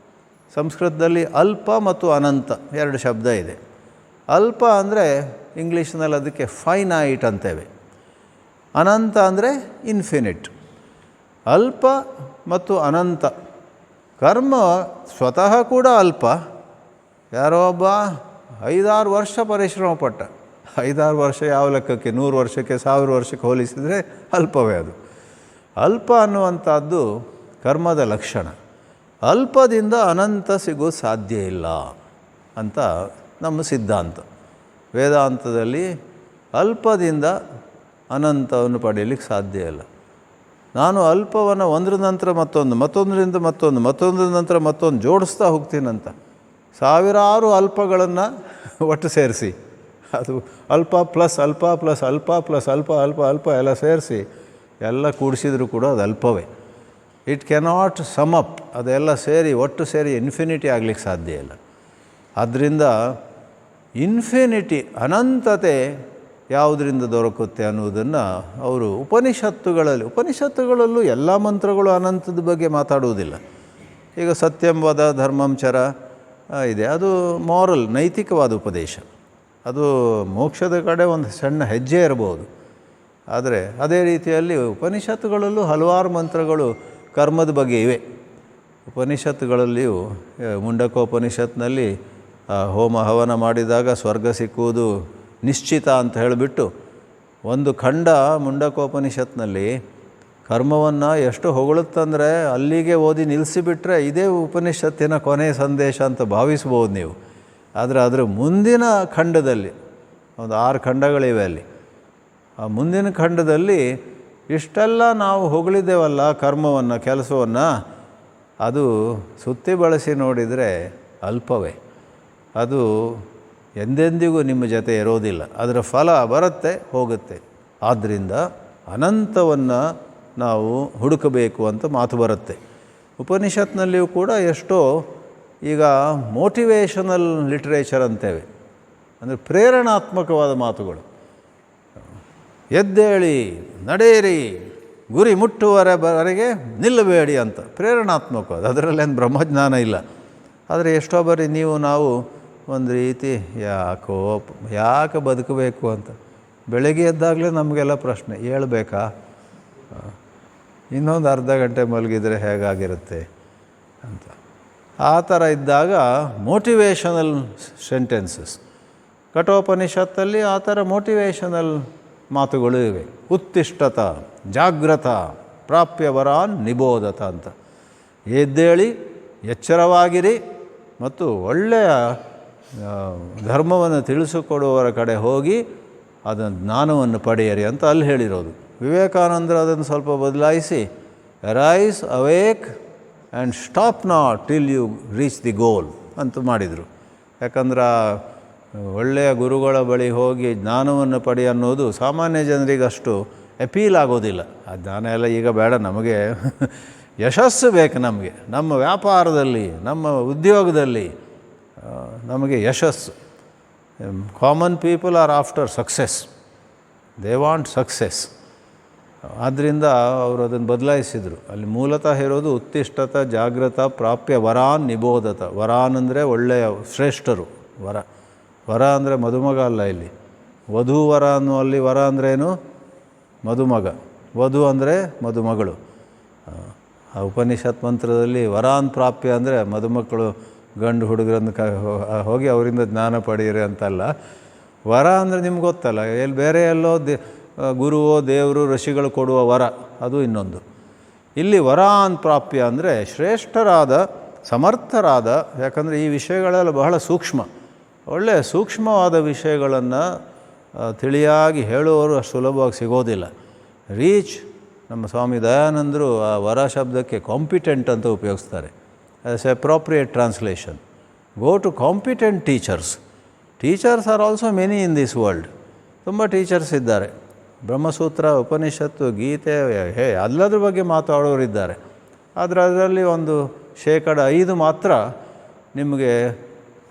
ಸಂಸ್ಕೃತದಲ್ಲಿ ಅಲ್ಪ ಮತ್ತು ಅನಂತ ಎರಡು ಶಬ್ದ ಇದೆ. ಅಲ್ಪ ಅಂದರೆ ಇಂಗ್ಲೀಷ್ನಲ್ಲಿ ಅದಕ್ಕೆ ಫೈನೈಟ್ ಅಂತೇವೆ, ಅನಂತ ಅಂದರೆ ಇನ್ಫಿನಿಟ್. ಅಲ್ಪ ಮತ್ತು ಅನಂತ. ಕರ್ಮ ಸ್ವತಃ ಕೂಡ ಅಲ್ಪ. ಯಾರೋ ಒಬ್ಬ 5-6 ವರ್ಷ ಪರಿಶ್ರಮ ಪಟ್ಟ, 5-6 ವರ್ಷ ಯಾವ ಲೆಕ್ಕಕ್ಕೆ, 100 ವರ್ಷಕ್ಕೆ 1000 ವರ್ಷಕ್ಕೆ ಹೋಲಿಸಿದರೆ ಅಲ್ಪವೇ ಅದು. ಅಲ್ಪ ಅನ್ನುವಂಥದ್ದು ಕರ್ಮದ ಲಕ್ಷಣ. ಅಲ್ಪದಿಂದ ಅನಂತ ಸಿಗೋದು ಸಾಧ್ಯ ಇಲ್ಲ ಅಂತ ನಮ್ಮ ಸಿದ್ಧಾಂತ. ವೇದಾಂತದಲ್ಲಿ ಅಲ್ಪದಿಂದ ಅನಂತವನ್ನು ಪಡೆಯಲಿಕ್ಕೆ ಸಾಧ್ಯ ಇಲ್ಲ. ನಾನು ಅಲ್ಪವನ್ನು ಒಂದರ ನಂತರ ಮತ್ತೊಂದು, ಮತ್ತೊಂದರಿಂದ ಮತ್ತೊಂದು, ಮತ್ತೊಂದರ ನಂತರ ಮತ್ತೊಂದು ಜೋಡಿಸ್ತಾ ಹೋಗ್ತೀನಂತ. ಸಾವಿರಾರು ಅಲ್ಪಗಳನ್ನು ಒಟ್ಟು ಸೇರಿಸಿ, ಅದು ಅಲ್ಪ ಪ್ಲಸ್ ಅಲ್ಪ ಪ್ಲಸ್ ಅಲ್ಪ ಪ್ಲಸ್ ಅಲ್ಪ ಅಲ್ಪ ಅಲ್ಪ ಎಲ್ಲ ಸೇರಿಸಿ ಎಲ್ಲ ಕೂಡಿಸಿದರೂ ಕೂಡ ಅದು ಅಲ್ಪವೇ. It cannot sum up. ಅದೆಲ್ಲ ಸೇರಿ ಒಟ್ಟು ಸೇರಿ ಇನ್ಫಿನಿಟಿ ಆಗಲಿಕ್ಕೆ ಸಾಧ್ಯ ಇಲ್ಲ. ಆದ್ದರಿಂದ ಇನ್ಫಿನಿಟಿ, ಅನಂತತೆ ಯಾವುದರಿಂದ ದೊರಕುತ್ತೆ ಅನ್ನೋದನ್ನು ಅವರು ಉಪನಿಷತ್ತುಗಳಲ್ಲೂ ಎಲ್ಲ ಮಂತ್ರಗಳು ಅನಂತದ ಬಗ್ಗೆ ಮಾತಾಡುವುದಿಲ್ಲ. ಈಗ ಸತ್ಯಂ ವದ ಧರ್ಮಂ ಚರ ಇದೆ, ಅದು ಮಾರಲ್, ನೈತಿಕವಾದ ಉಪದೇಶ. ಅದು ಮೋಕ್ಷದ ಕಡೆ ಒಂದು ಸಣ್ಣ ಹೆಜ್ಜೆ ಇರ್ಬೋದು. ಆದರೆ ಅದೇ ರೀತಿಯಲ್ಲಿ ಉಪನಿಷತ್ತುಗಳಲ್ಲೂ ಹಲವಾರು ಮಂತ್ರಗಳು ಕರ್ಮದ ಬಗ್ಗೆ ಇವೆ. ಉಪನಿಷತ್ತುಗಳಲ್ಲಿಯೂ ಮುಂಡಕೋಪನಿಷತ್ನಲ್ಲಿ ಹೋಮ ಹವನ ಮಾಡಿದಾಗ ಸ್ವರ್ಗ ಸಿಕ್ಕುವುದು ನಿಶ್ಚಿತ ಅಂತ ಹೇಳಿಬಿಟ್ಟು ಒಂದು ಖಂಡ ಮುಂಡಕೋಪನಿಷತ್ನಲ್ಲಿ ಕರ್ಮವನ್ನು ಎಷ್ಟು ಹೊಗಳುತ್ತಂದರೆ ಅಲ್ಲಿಗೆ ಓದಿ ನಿಲ್ಲಿಸಿಬಿಟ್ರೆ ಇದೇ ಉಪನಿಷತ್ತಿನ ಕೊನೆಯ ಸಂದೇಶ ಅಂತ ಭಾವಿಸ್ಬೋದು ನೀವು. ಆದರೆ ಅದರ ಮುಂದಿನ ಖಂಡದಲ್ಲಿ ಒಂದು 6 ಖಂಡಗಳಿವೆ ಅಲ್ಲಿ. ಆ ಮುಂದಿನ ಖಂಡದಲ್ಲಿ ಇಷ್ಟೆಲ್ಲ ನಾವು ಹೊಗಳಿದ್ದೇವಲ್ಲ ಕರ್ಮವನ್ನು, ಕೆಲಸವನ್ನು, ಅದು ಸುತ್ತಿ ಬಳಸಿ ನೋಡಿದರೆ ಅಲ್ಪವೇ. ಅದು ಎಂದೆಂದಿಗೂ ನಿಮ್ಮ ಜೊತೆ ಇರೋದಿಲ್ಲ. ಅದರ ಫಲ ಬರುತ್ತೆ ಹೋಗುತ್ತೆ. ಆದ್ದರಿಂದ ಅನಂತವನ್ನು ನಾವು ಹುಡುಕಬೇಕು ಅಂತ ಮಾತು ಬರುತ್ತೆ. ಉಪನಿಷತ್ನಲ್ಲಿಯೂ ಕೂಡ ಎಷ್ಟೋ ಈಗ ಮೋಟಿವೇಶನಲ್ ಲಿಟ್ರೇಚರ್ ಅಂತೇವೆ, ಅಂದರೆ ಪ್ರೇರಣಾತ್ಮಕವಾದ ಮಾತುಗಳು. ಎದ್ದೇಳಿ, ನಡೆಯಿರಿ, ಗುರಿ ಮುಟ್ಟುವವರೆಗೆ ನಿಲ್ಲಬೇಡಿ ಅಂತ ಪ್ರೇರಣಾತ್ಮಕವಾದ. ಅದರಲ್ಲೇನು ಬ್ರಹ್ಮಜ್ಞಾನ ಇಲ್ಲ. ಆದರೆ ಎಷ್ಟೋ ಬಾರಿ ನಾವು ಒಂದು ರೀತಿ ಯಾಕೆ ಬದುಕಬೇಕು ಅಂತ ಬೆಳಗ್ಗೆ ಎದ್ದಾಗಲೇ ನಮಗೆಲ್ಲ ಪ್ರಶ್ನೆ, ಹೇಳ್ಬೇಕಾ, ಇನ್ನೊಂದು ಅರ್ಧ ಗಂಟೆ ಮಲಗಿದರೆ ಹೇಗಾಗಿರುತ್ತೆ ಅಂತ. ಆ ಥರ ಇದ್ದಾಗ ಮೋಟಿವೇಶನಲ್ ಸೆಂಟೆನ್ಸಸ್, ಕಠೋಪನಿಷತ್ತಲ್ಲಿ ಆ ಥರ ಮೋಟಿವೇಶನಲ್ ಮಾತುಗಳು ಇವೆ. ಉತ್ತಿಷ್ಠತ ಜಾಗ್ರತ ಪ್ರಾಪ್ಯವರಾನ್ ನಿಬೋಧತ ಅಂತ. ಎದ್ದೇಳಿ, ಎಚ್ಚರವಾಗಿರಿ ಮತ್ತು ಒಳ್ಳೆಯ ಧರ್ಮವನ್ನು ತಿಳಿಸಿಕೊಡುವವರ ಕಡೆ ಹೋಗಿ ಅದನ್ನು ಜ್ಞಾನವನ್ನು ಪಡೆಯಿರಿ ಅಂತ ಅಲ್ಲಿ ಹೇಳಿರೋದು. ವಿವೇಕಾನಂದರು ಅದನ್ನು ಸ್ವಲ್ಪ ಬದಲಾಯಿಸಿ rise awake and stop not till you reach the goal ಅಂತ ಮಾಡಿದರು. ಯಾಕಂದ್ರೆ ಒಳ್ಳೆಯ ಗುರುಗಳ ಬಳಿ ಹೋಗಿ ಜ್ಞಾನವನ್ನು ಪಡಿ ಅನ್ನೋದು ಸಾಮಾನ್ಯ ಜನರಿಗಷ್ಟು ಅಪೀಲ್ ಆಗೋದಿಲ್ಲ. ಆ ಜ್ಞಾನ ಎಲ್ಲ ಈಗ ಬೇಡ, ನಮಗೆ ಯಶಸ್ಸು ಬೇಕು. ನಮಗೆ ನಮ್ಮ ವ್ಯಾಪಾರದಲ್ಲಿ, ನಮ್ಮ ಉದ್ಯೋಗದಲ್ಲಿ ನಮಗೆ ಯಶಸ್ಸು. Common people are after success, they want success. ಆದ್ದರಿಂದ ಅವರು ಅದನ್ನು ಬದಲಾಯಿಸಿದರು. ಅಲ್ಲಿ ಮೂಲತಃ ಇರೋದು ಉತ್ತಿಷ್ಠತ ಜಾಗ್ರತ ಪ್ರಾಪ್ಯ ವರಾನ್ ನಿಬೋಧತ. ವರಾನ್ ಅಂದರೆ ಒಳ್ಳೆಯ ಶ್ರೇಷ್ಠರು. ವರ ಅಂದರೆ ಮದುಮಗ ಅಲ್ಲ, ಇಲ್ಲಿ ವಧೂವರ ಅನ್ನುವಲ್ಲಿ ವರ ಅಂದ್ರೇನು, ಮದುಮಗ. ವಧು ಅಂದರೆ ಮದುಮಗಳು. ಆ ಉಪನಿಷತ್ ಮಂತ್ರದಲ್ಲಿ ವರಾನ್ ಪ್ರಾಪ್ಯ ಅಂದರೆ ಮದುಮಕ್ಕಳು ಗಂಡು ಹುಡುಗರನ್ನು ಹೋಗಿ ಅವರಿಂದ ಜ್ಞಾನ ಪಡೆಯಿರಿ ಅಂತಲ್ಲ. ವರ ಅಂದರೆ ನಿಮ್ಗೆ ಗೊತ್ತಲ್ಲ, ಎಲ್ಲಿ ಬೇರೆ ಎಲ್ಲೋ ಗುರುವೋ ದೇವರು ಋಷಿಗಳು ಕೊಡುವ ವರ, ಅದು ಇನ್ನೊಂದು. ಇಲ್ಲಿ ವರಾನ್ ಪ್ರಾಪ್ಯ ಅಂದರೆ ಶ್ರೇಷ್ಠರಾದ, ಸಮರ್ಥರಾದ. ಯಾಕಂದರೆ ಈ ವಿಷಯಗಳೆಲ್ಲ ಬಹಳ ಸೂಕ್ಷ್ಮ, ಒಳ್ಳೆಯ ಸೂಕ್ಷ್ಮವಾದ ವಿಷಯಗಳನ್ನು ತಿಳಿಯಾಗಿ ಹೇಳುವವರು ಅಷ್ಟು ಸುಲಭವಾಗಿ ಸಿಗೋದಿಲ್ಲ. ರೀಚ್, ನಮ್ಮ ಸ್ವಾಮಿ ದಯಾನಂದರು ಆ ವರ ಶಬ್ದಕ್ಕೆ ಕಾಂಪಿಟೆಂಟ್ ಅಂತ ಉಪಯೋಗಿಸ್ತಾರೆ. As appropriate translation. Go to competent teachers. Teachers are also many in this world. ತುಂಬ ಟೀಚರ್ಸ್ ಇದ್ದಾರೆ. ಬ್ರಹ್ಮಸೂತ್ರ, ಉಪನಿಷತ್ತು, ಗೀತೆ, ಎಲ್ಲದ್ರ ಬಗ್ಗೆ ಮಾತಾಡೋರಿದ್ದಾರೆ. ಆದರೆ ಅದರಲ್ಲಿ ಒಂದು 5% ಮಾತ್ರ ನಿಮಗೆ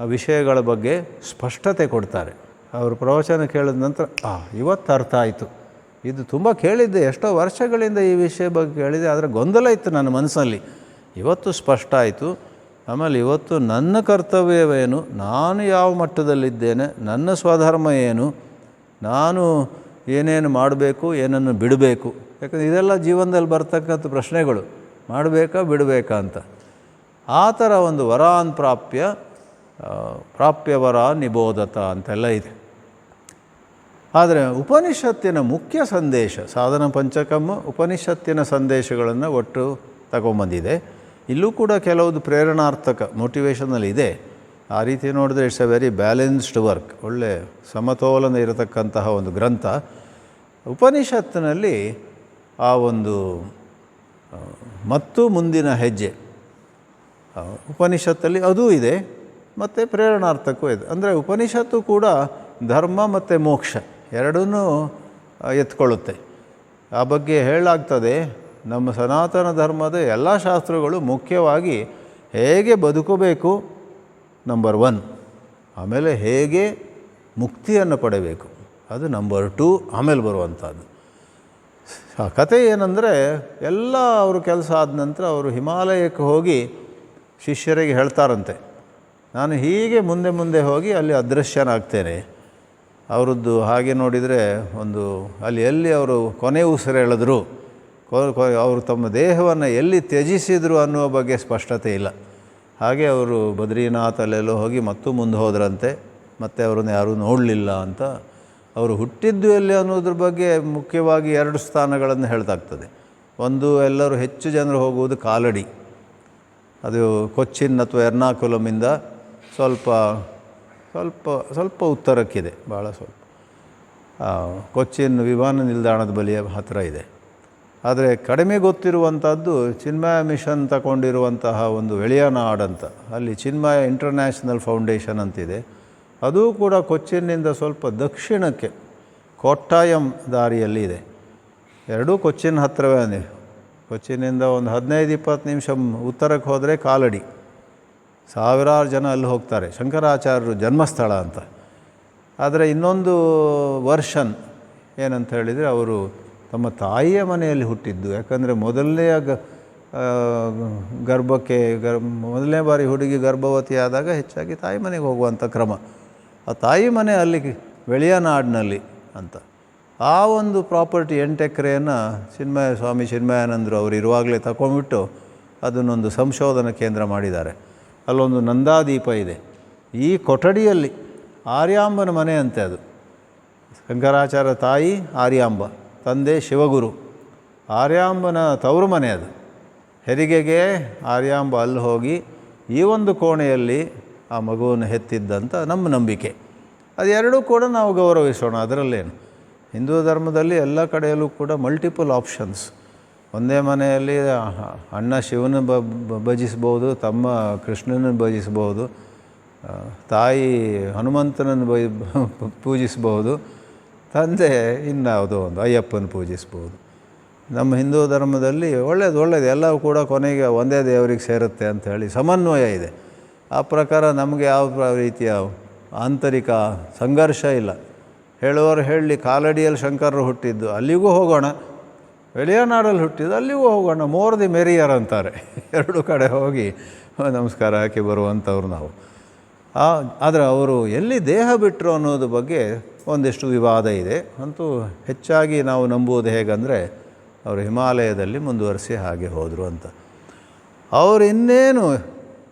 ಆ ವಿಷಯಗಳ ಬಗ್ಗೆ ಸ್ಪಷ್ಟತೆ ಕೊಡ್ತಾರೆ. ಅವರು ಪ್ರವಚನ ಕೇಳಿದ ನಂತರ ಇವತ್ತು ಅರ್ಥ ಆಯಿತು, ಇದು ತುಂಬ ಕೇಳಿದ್ದೆ, ಎಷ್ಟೋ ವರ್ಷಗಳಿಂದ ಈ ವಿಷಯ ಬಗ್ಗೆ ಕೇಳಿದೆ, ಆದರೆ ಗೊಂದಲ ಇತ್ತು ನನ್ನ ಮನಸ್ಸಲ್ಲಿ, ಇವತ್ತು ಸ್ಪಷ್ಟ ಆಯಿತು. ಆಮೇಲೆ ಇವತ್ತು ನನ್ನ ಕರ್ತವ್ಯವೇನು, ನಾನು ಯಾವ ಮಟ್ಟದಲ್ಲಿದ್ದೇನೆ, ನನ್ನ ಸ್ವಧರ್ಮ ಏನು, ನಾನು ಏನೇನು ಮಾಡಬೇಕು, ಏನನ್ನು ಬಿಡಬೇಕು. ಯಾಕಂದರೆ ಇದೆಲ್ಲ ಜೀವನದಲ್ಲಿ ಬರ್ತಕ್ಕಂಥ ಪ್ರಶ್ನೆಗಳು, ಮಾಡಬೇಕಾ ಬಿಡಬೇಕಾ ಅಂತ. ಆ ಥರ ಒಂದು ವರಾನ್ ಪ್ರಾಪ್ಯವರ ನಿಬೋಧತ ಅಂತೆಲ್ಲ ಇದೆ. ಆದರೆ ಉಪನಿಷತ್ತಿನ ಮುಖ್ಯ ಸಂದೇಶ, ಸಾಧನ ಪಂಚಕಮ್ಮ ಉಪನಿಷತ್ತಿನ ಸಂದೇಶಗಳನ್ನು ಒಟ್ಟು ತಗೊಂಬಂದಿದೆ. ಇಲ್ಲೂ ಕೂಡ ಕೆಲವುದು ಪ್ರೇರಣಾರ್ಥಕ, ಮೋಟಿವೇಶನಲ್ ಇದೆ. ಆ ರೀತಿ ನೋಡಿದ್ರೆ it's A very balanced work, ಒಳ್ಳೆ ಸಮತೋಲನ ಇರತಕ್ಕಂತಹ ಒಂದು ಗ್ರಂಥ. ಉಪನಿಷತ್ತಿನಲ್ಲಿ ಆ ಒಂದು ಮತ್ತು ಮುಂದಿನ ಹೆಜ್ಜೆ ಉಪನಿಷತ್ತಲ್ಲಿ ಅದೂ ಇದೆ ಮತ್ತು ಪ್ರೇರಣಾರ್ಥಕ್ಕೂ ಇದೆ. ಅಂದರೆ ಉಪನಿಷತ್ತು ಕೂಡ ಧರ್ಮ ಮತ್ತು ಮೋಕ್ಷ ಎರಡನ್ನೂ ಎತ್ಕೊಳ್ಳುತ್ತೆ. ಆ ಬಗ್ಗೆ ಹೇಳಲಾಗ್ತದೆ. ನಮ್ಮ ಸನಾತನ ಧರ್ಮದ ಎಲ್ಲ ಶಾಸ್ತ್ರಗಳು ಮುಖ್ಯವಾಗಿ ಹೇಗೆ ಬದುಕಬೇಕು ನಂಬರ್ 1, ಆಮೇಲೆ ಹೇಗೆ ಮುಕ್ತಿಯನ್ನು ಪಡೆಯಬೇಕು ಅದು ನಂಬರ್ 2, ಆಮೇಲೆ ಬರುವಂಥದ್ದು. ಆ ಕತೆ ಏನಂದರೆ, ಎಲ್ಲ ಅವರು ಕೆಲಸ ಆದ ನಂತರ ಅವರು ಹಿಮಾಲಯಕ್ಕೆ ಹೋಗಿ ಶಿಷ್ಯರಿಗೆ ಹೇಳ್ತಾರಂತೆ, ನಾನು ಹೀಗೆ ಮುಂದೆ ಮುಂದೆ ಹೋಗಿ ಅಲ್ಲಿ ಅದೃಶ್ಯನಾಗ್ತೇನೆ. ಅವರದ್ದು ಹಾಗೆ ನೋಡಿದರೆ ಒಂದು ಅಲ್ಲಿ ಎಲ್ಲಿ ಅವರು ಕೊನೆ ಉಸಿರು ಎಳೆದ್ರು, ಅವರು ತಮ್ಮ ದೇಹವನ್ನು ಎಲ್ಲಿ ತ್ಯಜಿಸಿದರು ಅನ್ನುವ ಬಗ್ಗೆ ಸ್ಪಷ್ಟತೆ ಇಲ್ಲ. ಹಾಗೆ ಅವರು ಬದ್ರಿನಾಥ್ ಅಲ್ಲೆಲ್ಲೋ ಹೋಗಿ ಮತ್ತು ಮುಂದೆ ಹೋದ್ರಂತೆ. ಮತ್ತು ಅವರನ್ನು ಯಾರೂ ನೋಡಲಿಲ್ಲ ಅಂತ. ಅವರು ಹುಟ್ಟಿದ್ದು ಎಲ್ಲಿ ಅನ್ನೋದ್ರ ಬಗ್ಗೆ ಮುಖ್ಯವಾಗಿ 2 ಸ್ಥಾನಗಳನ್ನು ಹೇಳ್ತಾಗ್ತದೆ. ಒಂದು, ಎಲ್ಲರೂ ಹೆಚ್ಚು ಜನರು ಹೋಗುವುದು ಕಾಲಡಿ, ಅದು ಕೊಚ್ಚಿನ್ ಅಥವಾ ಎರ್ನಾಕುಲಮಿಂದ ಸ್ವಲ್ಪ ಉತ್ತರಕ್ಕಿದೆ, ಭಾಳ ಸ್ವಲ್ಪ. ಕೊಚ್ಚಿನ್ ವಿಮಾನ ನಿಲ್ದಾಣದ ಬಳಿಯ ಹತ್ತಿರ ಇದೆ. ಆದರೆ ಕಡಿಮೆ ಗೊತ್ತಿರುವಂಥದ್ದು ಚಿನ್ಮಯ ಮಿಷನ್ ತಗೊಂಡಿರುವಂತಹ ಒಂದು ವೆಳಿಯನಾಡ್ ಅಂತ, ಅಲ್ಲಿ ಚಿನ್ಮಯ ಇಂಟರ್ನ್ಯಾಷನಲ್ ಫೌಂಡೇಶನ್ ಅಂತಿದೆ. ಅದೂ ಕೂಡ ಕೊಚ್ಚಿನ್ನಿಂದ ಸ್ವಲ್ಪ ದಕ್ಷಿಣಕ್ಕೆ ಕೋಟ್ಟಾಯಂ ದಾರಿಯಲ್ಲಿ ಇದೆ. ಎರಡೂ ಕೊಚ್ಚಿನ್ ಹತ್ತಿರವೇ ಕೊಚ್ಚಿನಿಂದ ಒಂದು 15-20 ನಿಮಿಷ ಉತ್ತರಕ್ಕೆ ಹೋದರೆ ಕಾಲಡಿ. ಸಾವಿರಾರು ಜನ ಅಲ್ಲಿ ಹೋಗ್ತಾರೆ, ಶಂಕರಾಚಾರ್ಯರು ಜನ್ಮಸ್ಥಳ ಅಂತ. ಆದರೆ ಇನ್ನೊಂದು ವರ್ಷನ್ ಏನಂತ ಹೇಳಿದರೆ, ಅವರು ತಮ್ಮ ತಾಯಿಯ ಮನೆಯಲ್ಲಿ ಹುಟ್ಟಿದ್ದು. ಯಾಕಂದರೆ ಮೊದಲನೆಯ ಮೊದಲನೇ ಬಾರಿ ಹುಡುಗಿ ಗರ್ಭವತಿ ಆದಾಗ ಹೆಚ್ಚಾಗಿ ತಾಯಿ ಮನೆಗೆ ಹೋಗುವಂಥ ಕ್ರಮ. ಆ ತಾಯಿ ಮನೆ ಅಲ್ಲಿ ವೆಳಿಯನಾಡಿನಲ್ಲಿ ಅಂತ. ಆ ಒಂದು ಪ್ರಾಪರ್ಟಿ 8 ಎಕರೆಯನ್ನು ಸ್ವಾಮಿ ಚಿನ್ಮಯಾನಂದರು ಅವರು ಇರುವಾಗಲೇ ತಗೊಂಡ್ಬಿಟ್ಟು ಅದನ್ನೊಂದು ಸಂಶೋಧನಾ ಕೇಂದ್ರ ಮಾಡಿದ್ದಾರೆ. ಅಲ್ಲೊಂದು ನಂದಾದೀಪ ಇದೆ. ಈ ಕೊಠಡಿಯಲ್ಲಿ ಆರ್ಯಾಂಬನ ಮನೆ ಅಂತೆ ಅದು. ಶಂಕರಾಚಾರ್ಯ ತಾಯಿ ಆರ್ಯಾಂಬ, ತಂದೆ ಶಿವಗುರು. ಆರ್ಯಾಂಬನ ತವರು ಮನೆ ಅದು. ಹೆರಿಗೆಗೆ ಆರ್ಯಾಂಬ ಅಲ್ಲಿ ಹೋಗಿ ಈ ಒಂದು ಕೋಣೆಯಲ್ಲಿ ಆ ಮಗುವನ್ನು ಹೆತ್ತಿದ್ದಂತ ನಮ್ಮ ನಂಬಿಕೆ. ಅದೆರಡೂ ಕೂಡ ನಾವು ಗೌರವಿಸೋಣ, ಅದರಲ್ಲೇನು. ಹಿಂದೂ ಧರ್ಮದಲ್ಲಿ ಎಲ್ಲ ಕಡೆಯಲ್ಲೂ ಕೂಡ ಮಲ್ಟಿಪಲ್ ಆಪ್ಷನ್ಸ್. ಒಂದೇ ಮನೆಯಲ್ಲಿ ಅಣ್ಣ ಶಿವನ ಭಜಿಸ್ಬೋದು, ತಮ್ಮ ಕೃಷ್ಣನ ಭಜಿಸ್ಬೋದು, ತಾಯಿ ಹನುಮಂತನನ್ನು ಪೂಜಿಸ್ಬೋದು, ತಂದೆ ಇನ್ಯಾವುದೋ ಒಂದು ಅಯ್ಯಪ್ಪನ ಪೂಜಿಸ್ಬೋದು. ನಮ್ಮ ಹಿಂದೂ ಧರ್ಮದಲ್ಲಿ ಒಳ್ಳೆಯದು ಎಲ್ಲವೂ ಕೂಡ ಕೊನೆಗೆ ಒಂದೇ ದೇವರಿಗೆ ಸೇರುತ್ತೆ ಅಂಥೇಳಿ ಸಮನ್ವಯ ಇದೆ. ಆ ಪ್ರಕಾರ ನಮಗೆ ಯಾವ ರೀತಿಯ ಆಂತರಿಕ ಸಂಘರ್ಷ ಇಲ್ಲ. ಹೇಳುವವರು ಹೇಳಲಿ, ಕಾಲಡಿಯಲ್ಲಿ ಶಂಕರರು ಹುಟ್ಟಿದ್ದು ಅಲ್ಲಿಗೂ ಹೋಗೋಣ, ವೆಳಿಯನಾಡಲ್ಲಿ ಹುಟ್ಟಿದ್ದು ಅಲ್ಲಿಗೂ ಹೋಗೋಣ, ಮೋರ್ ದಿ ಮೆರಿಯರ್ ಅಂತಾರೆ. ಎರಡು ಕಡೆ ಹೋಗಿ ನಮಸ್ಕಾರ ಹಾಕಿ ಬರುವಂಥವ್ರು ನಾವು. ಆದರೆ ಅವರು ಎಲ್ಲಿ ದೇಹ ಬಿಟ್ಟರು ಅನ್ನೋದ್ರ ಬಗ್ಗೆ ಒಂದಿಷ್ಟು ವಿವಾದ ಇದೆ. ಅಂತೂ ಹೆಚ್ಚಾಗಿ ನಾವು ನಂಬುವುದು ಹೇಗಂದರೆ, ಅವರು ಹಿಮಾಲಯದಲ್ಲಿ ಮುಂದುವರಿಸಿ ಹಾಗೆ ಹೋದರು ಅಂತ. ಅವರು ಇನ್ನೇನು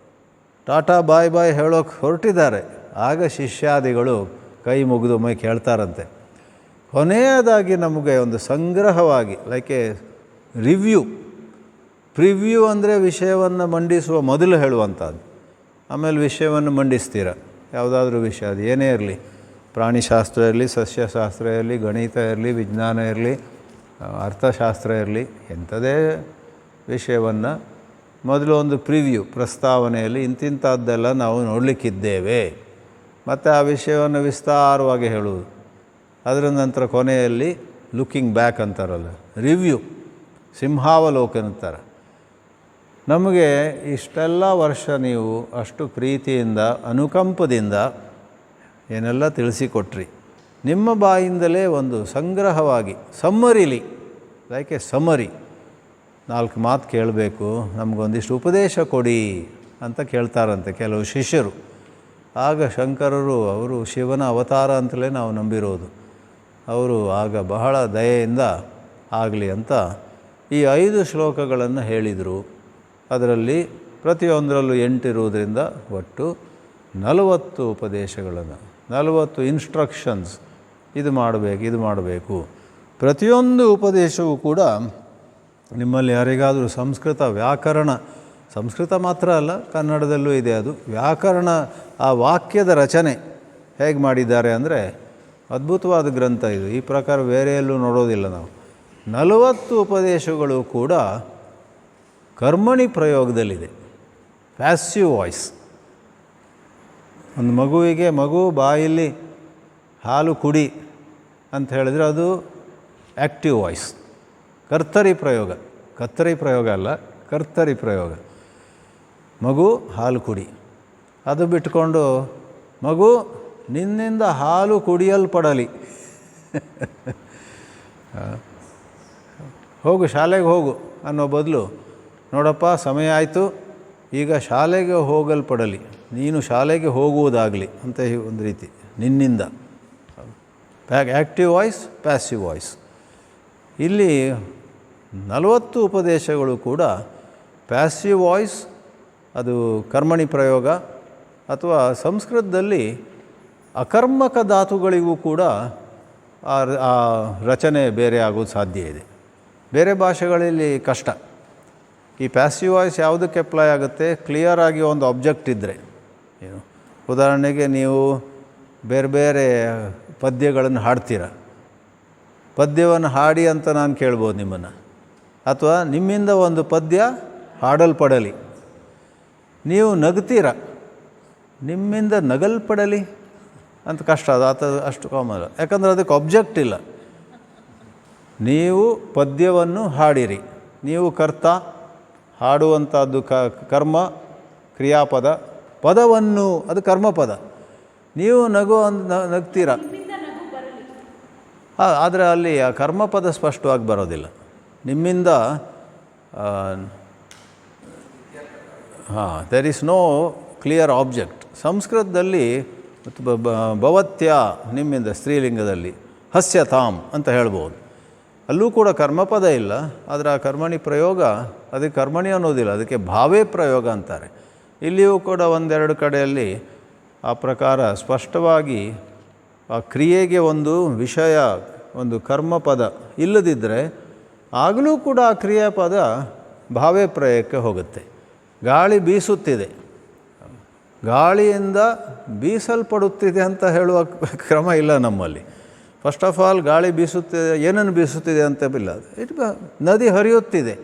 ಟಾಟಾ ಬಾಯ್ ಬಾಯ್ ಹೇಳೋಕ್ಕೆ ಹೊರಟಿದ್ದಾರೆ, ಆಗ ಶಿಷ್ಯಾದಿಗಳು ಕೈ ಮುಗಿದು ಮೈ ಕೇಳ್ತಾರಂತೆ. ಕೊನೆಯದಾಗಿ ನಮಗೆ ಒಂದು ಸಂಗ್ರಹವಾಗಿ, ಲೈಕ್ ಎ ಪ್ರಿವ್ಯೂ ಅಂದರೆ ವಿಷಯವನ್ನು ಮಂಡಿಸುವ ಮೊದಲು ಹೇಳುವಂಥದ್ದು. ಆಮೇಲೆ ವಿಷಯವನ್ನು ಮಂಡಿಸ್ತೀರ, ಯಾವುದಾದ್ರೂ ವಿಷಯ, ಅದು ಏನೇ ಇರಲಿ, ಪ್ರಾಣಿಶಾಸ್ತ್ರ ಇರಲಿ, ಸಸ್ಯಶಾಸ್ತ್ರ ಇರಲಿ, ಗಣಿತ ಇರಲಿ, ವಿಜ್ಞಾನ ಇರಲಿ, ಅರ್ಥಶಾಸ್ತ್ರ ಇರಲಿ, ಎಂಥದೇ ವಿಷಯವನ್ನು ಮೊದಲು ಒಂದು ಪ್ರಿವ್ಯೂ, ಪ್ರಸ್ತಾವನೆಯಲ್ಲಿ ಇಂತಿಂಥದ್ದೆಲ್ಲ ನಾವು ನೋಡಲಿಕ್ಕಿದ್ದೇವೆ, ಮತ್ತು ಆ ವಿಷಯವನ್ನು ವಿಸ್ತಾರವಾಗಿ ಹೇಳುವುದು. ಅದರ ನಂತರ ಕೊನೆಯಲ್ಲಿ ಲುಕ್ಕಿಂಗ್ ಬ್ಯಾಕ್ ಅಂತಾರಲ್ಲ, ರಿವ್ಯೂ, ಸಿಂಹಾವಲೋಕನ ಥರ. ನಮಗೆ ಇಷ್ಟೆಲ್ಲ ವರ್ಷ ನೀವು ಅಷ್ಟು ಪ್ರೀತಿಯಿಂದ, ಅನುಕಂಪದಿಂದ ಏನೆಲ್ಲ ತಿಳಿಸಿಕೊಟ್ರಿ. ನಿಮ್ಮ ಬಾಯಿಂದಲೇ ಒಂದು ಸಂಗ್ರಹವಾಗಿ, ಸಮ್ಮರಿಲಿ, ಲೈಕ್ ಎ ಸಮರಿ, 4 ಮಾತು ಕೇಳಬೇಕು, ನಮಗೊಂದಿಷ್ಟು ಉಪದೇಶ ಕೊಡಿ ಅಂತ ಕೇಳ್ತಾರಂತೆ ಕೆಲವು ಶಿಷ್ಯರು. ಆಗ ಶಂಕರರು, ಅವರು ಶಿವನ ಅವತಾರ ಅಂತಲೇ ನಾವು ನಂಬಿರೋದು, ಅವರು ಆಗ ಬಹಳ ದಯೆಯಿಂದ ಆಗಲಿ ಅಂತ ಈ 5 ಶ್ಲೋಕಗಳನ್ನು ಹೇಳಿದರು. ಅದರಲ್ಲಿ ಪ್ರತಿಯೊಂದರಲ್ಲೂ 8 ಇರುವುದರಿಂದ ಒಟ್ಟು 40 ಉಪದೇಶಗಳನ್ನು, 40 ಇನ್ಸ್ಟ್ರಕ್ಷನ್ಸ್. ಇದು ಮಾಡಬೇಕು. ಪ್ರತಿಯೊಂದು ಉಪದೇಶವೂ ಕೂಡ ನಿಮ್ಮಲ್ಲಿ ಯಾರಿಗಾದರೂ ಸಂಸ್ಕೃತ ವ್ಯಾಕರಣ, ಸಂಸ್ಕೃತ ಮಾತ್ರ ಅಲ್ಲ ಕನ್ನಡದಲ್ಲೂ ಇದೆ ಅದು, ವ್ಯಾಕರಣ, ಆ ವಾಕ್ಯದ ರಚನೆ ಹೇಗೆ ಮಾಡಿದ್ದಾರೆ ಅಂದರೆ ಅದ್ಭುತವಾದ ಗ್ರಂಥ ಇದು. ಈ ಪ್ರಕಾರ ಬೇರೆ ಎಲ್ಲೂ ನೋಡೋದಿಲ್ಲ ನಾವು. 40 ಉಪದೇಶಗಳು ಕೂಡ ಕರ್ಮಣಿ ಪ್ರಯೋಗದಲ್ಲಿದೆ, ಪ್ಯಾಸಿವ್ ವಾಯ್ಸ್. ಒಂದು ಮಗುವಿಗೆ, ಮಗು ಬಾಯಲ್ಲಿ ಹಾಲು ಕುಡಿ ಅಂತ ಹೇಳಿದ್ರೆ ಅದು ಆ್ಯಕ್ಟಿವ್ ವಾಯ್ಸ್, ಕರ್ತರಿ ಪ್ರಯೋಗ. ಕತ್ತರಿ ಪ್ರಯೋಗ ಅಲ್ಲ, ಕರ್ತರಿ ಪ್ರಯೋಗ. ಮಗು ಹಾಲು ಕುಡಿ, ಅದು ಬಿಟ್ಕೊಂಡು ಮಗು ನಿನ್ನಿಂದ ಹಾಲು ಕುಡಿಯಲ್ಪಡಲಿ, ಹೋಗು ಶಾಲೆಗೆ ಹೋಗು ಅನ್ನೋ ಬದಲು, ನೋಡಪ್ಪ ಸಮಯ ಆಯಿತು, ಈಗ ಶಾಲೆಗೆ ಹೋಗಲ್ಪಡಲಿ, ನೀನು ಶಾಲೆಗೆ ಹೋಗುವುದಾಗಲಿ ಅಂತ ಒಂದು ರೀತಿ ನಿನ್ನಿಂದ. Active voice, passive voice. ಇಲ್ಲಿ 40 ಉಪದೇಶಗಳು ಕೂಡ ಪ್ಯಾಸಿವ್ ವಾಯ್ಸ್, ಅದು ಕರ್ಮಣಿ ಪ್ರಯೋಗ. ಅಥವಾ ಸಂಸ್ಕೃತದಲ್ಲಿ ಅಕರ್ಮಕ ಧಾತುಗಳಿಗೂ ಕೂಡ ಆ ರಚನೆ ಬೇರೆ ಆಗೋದು ಸಾಧ್ಯ ಇದೆ. ಬೇರೆ ಭಾಷೆಗಳಲ್ಲಿ ಕಷ್ಟ. ಈ ಪ್ಯಾಸಿವ್ ವಾಯ್ಸ್ ಯಾವುದಕ್ಕೆ ಅಪ್ಲೈ ಆಗುತ್ತೆ? ಕ್ಲಿಯರ್ ಆಗಿ ಒಂದು ಆಬ್ಜೆಕ್ಟ್ ಇದ್ದರೆ, ಏನು ಉದಾಹರಣೆಗೆ ನೀವು ಬೇರೆ ಬೇರೆ ಪದ್ಯಗಳನ್ನು ಹಾಡ್ತೀರ, ಪದ್ಯವನ್ನು ಹಾಡಿ ಅಂತ ನಾನು ಕೇಳ್ಬೋದು ನಿಮ್ಮನ್ನು, ಅಥವಾ ನಿಮ್ಮಿಂದ ಒಂದು ಪದ್ಯ ಹಾಡಲ್ಪಡಲಿ. ನೀವು ನಗ್ತೀರ, ನಿಮ್ಮಿಂದ ನಗಲ್ಪಡಲಿ ಅಂತ ಕಷ್ಟ. ಅದು ಅಷ್ಟು ಕಾಮನ್, ಯಾಕಂದರೆ ಅದಕ್ಕೆ ಆಬ್ಜೆಕ್ಟ್ ಇಲ್ಲ. ನೀವು ಪದ್ಯವನ್ನು ಹಾಡಿರಿ, ನೀವು ಕರ್ತ, ಹಾಡುವಂಥದ್ದು ಕರ್ಮ, ಕ್ರಿಯಾಪದ, ಪದವನ್ನು ಅದು ಕರ್ಮಪದ. ನೀವು ನಗ್ತೀರ, ಆದರೆ ಅಲ್ಲಿ ಆ ಕರ್ಮಪದ ಸ್ಪಷ್ಟವಾಗಿ ಬರೋದಿಲ್ಲ. ನಿಮ್ಮಿಂದ there is no clear object. ಸಂಸ್ಕೃತದಲ್ಲಿ ಭವತ್ಯ ನಿಮ್ಮಿಂದ ಸ್ತ್ರೀಲಿಂಗದಲ್ಲಿ, ಹಸ್ಯತಾಮ್ ಅಂತ ಹೇಳ್ಬೋದು. ಅಲ್ಲೂ ಕೂಡ ಕರ್ಮಪದ ಇಲ್ಲ, ಆದರೆ ಆ ಕರ್ಮಣಿ ಪ್ರಯೋಗ ಅದಕ್ಕೆ ಕರ್ಮಣಿ ಅನ್ನೋದಿಲ್ಲ, ಅದಕ್ಕೆ ಭಾವೇ ಪ್ರಯೋಗ ಅಂತಾರೆ. ಇಲ್ಲಿಯೂ ಕೂಡ ಒಂದೆರಡು ಕಡೆಯಲ್ಲಿ ಆ ಪ್ರಕಾರ ಸ್ಪಷ್ಟವಾಗಿ ಆ ಕ್ರಿಯೆಗೆ ಒಂದು ವಿಷಯ, ಒಂದು ಕರ್ಮಪದ ಇಲ್ಲದಿದ್ದರೆ ಆಗಲೂ ಕೂಡ ಆ ಕ್ರಿಯಾಪದ ಭಾವೇ ಪ್ರಯೋಗಕ್ಕೆ ಹೋಗುತ್ತೆ. ಗಾಳಿ ಬೀಸುತ್ತಿದೆ, ಗಾಳಿಯಿಂದ ಬೀಸಲ್ಪಡುತ್ತಿದೆ ಅಂತ ಹೇಳುವ ಕ್ರಮ ಇಲ್ಲ ನಮ್ಮಲ್ಲಿ. ಫಸ್ಟ್ ಆಫ್ ಆಲ್ ಗಾಳಿ ಬೀಸುತ್ತಿದೆ, ಏನನ್ನು ಬೀಸುತ್ತಿದೆ ಅಂತ ಇಲ್ಲ. ನದಿ ಹರಿಯುತ್ತಿದೆ,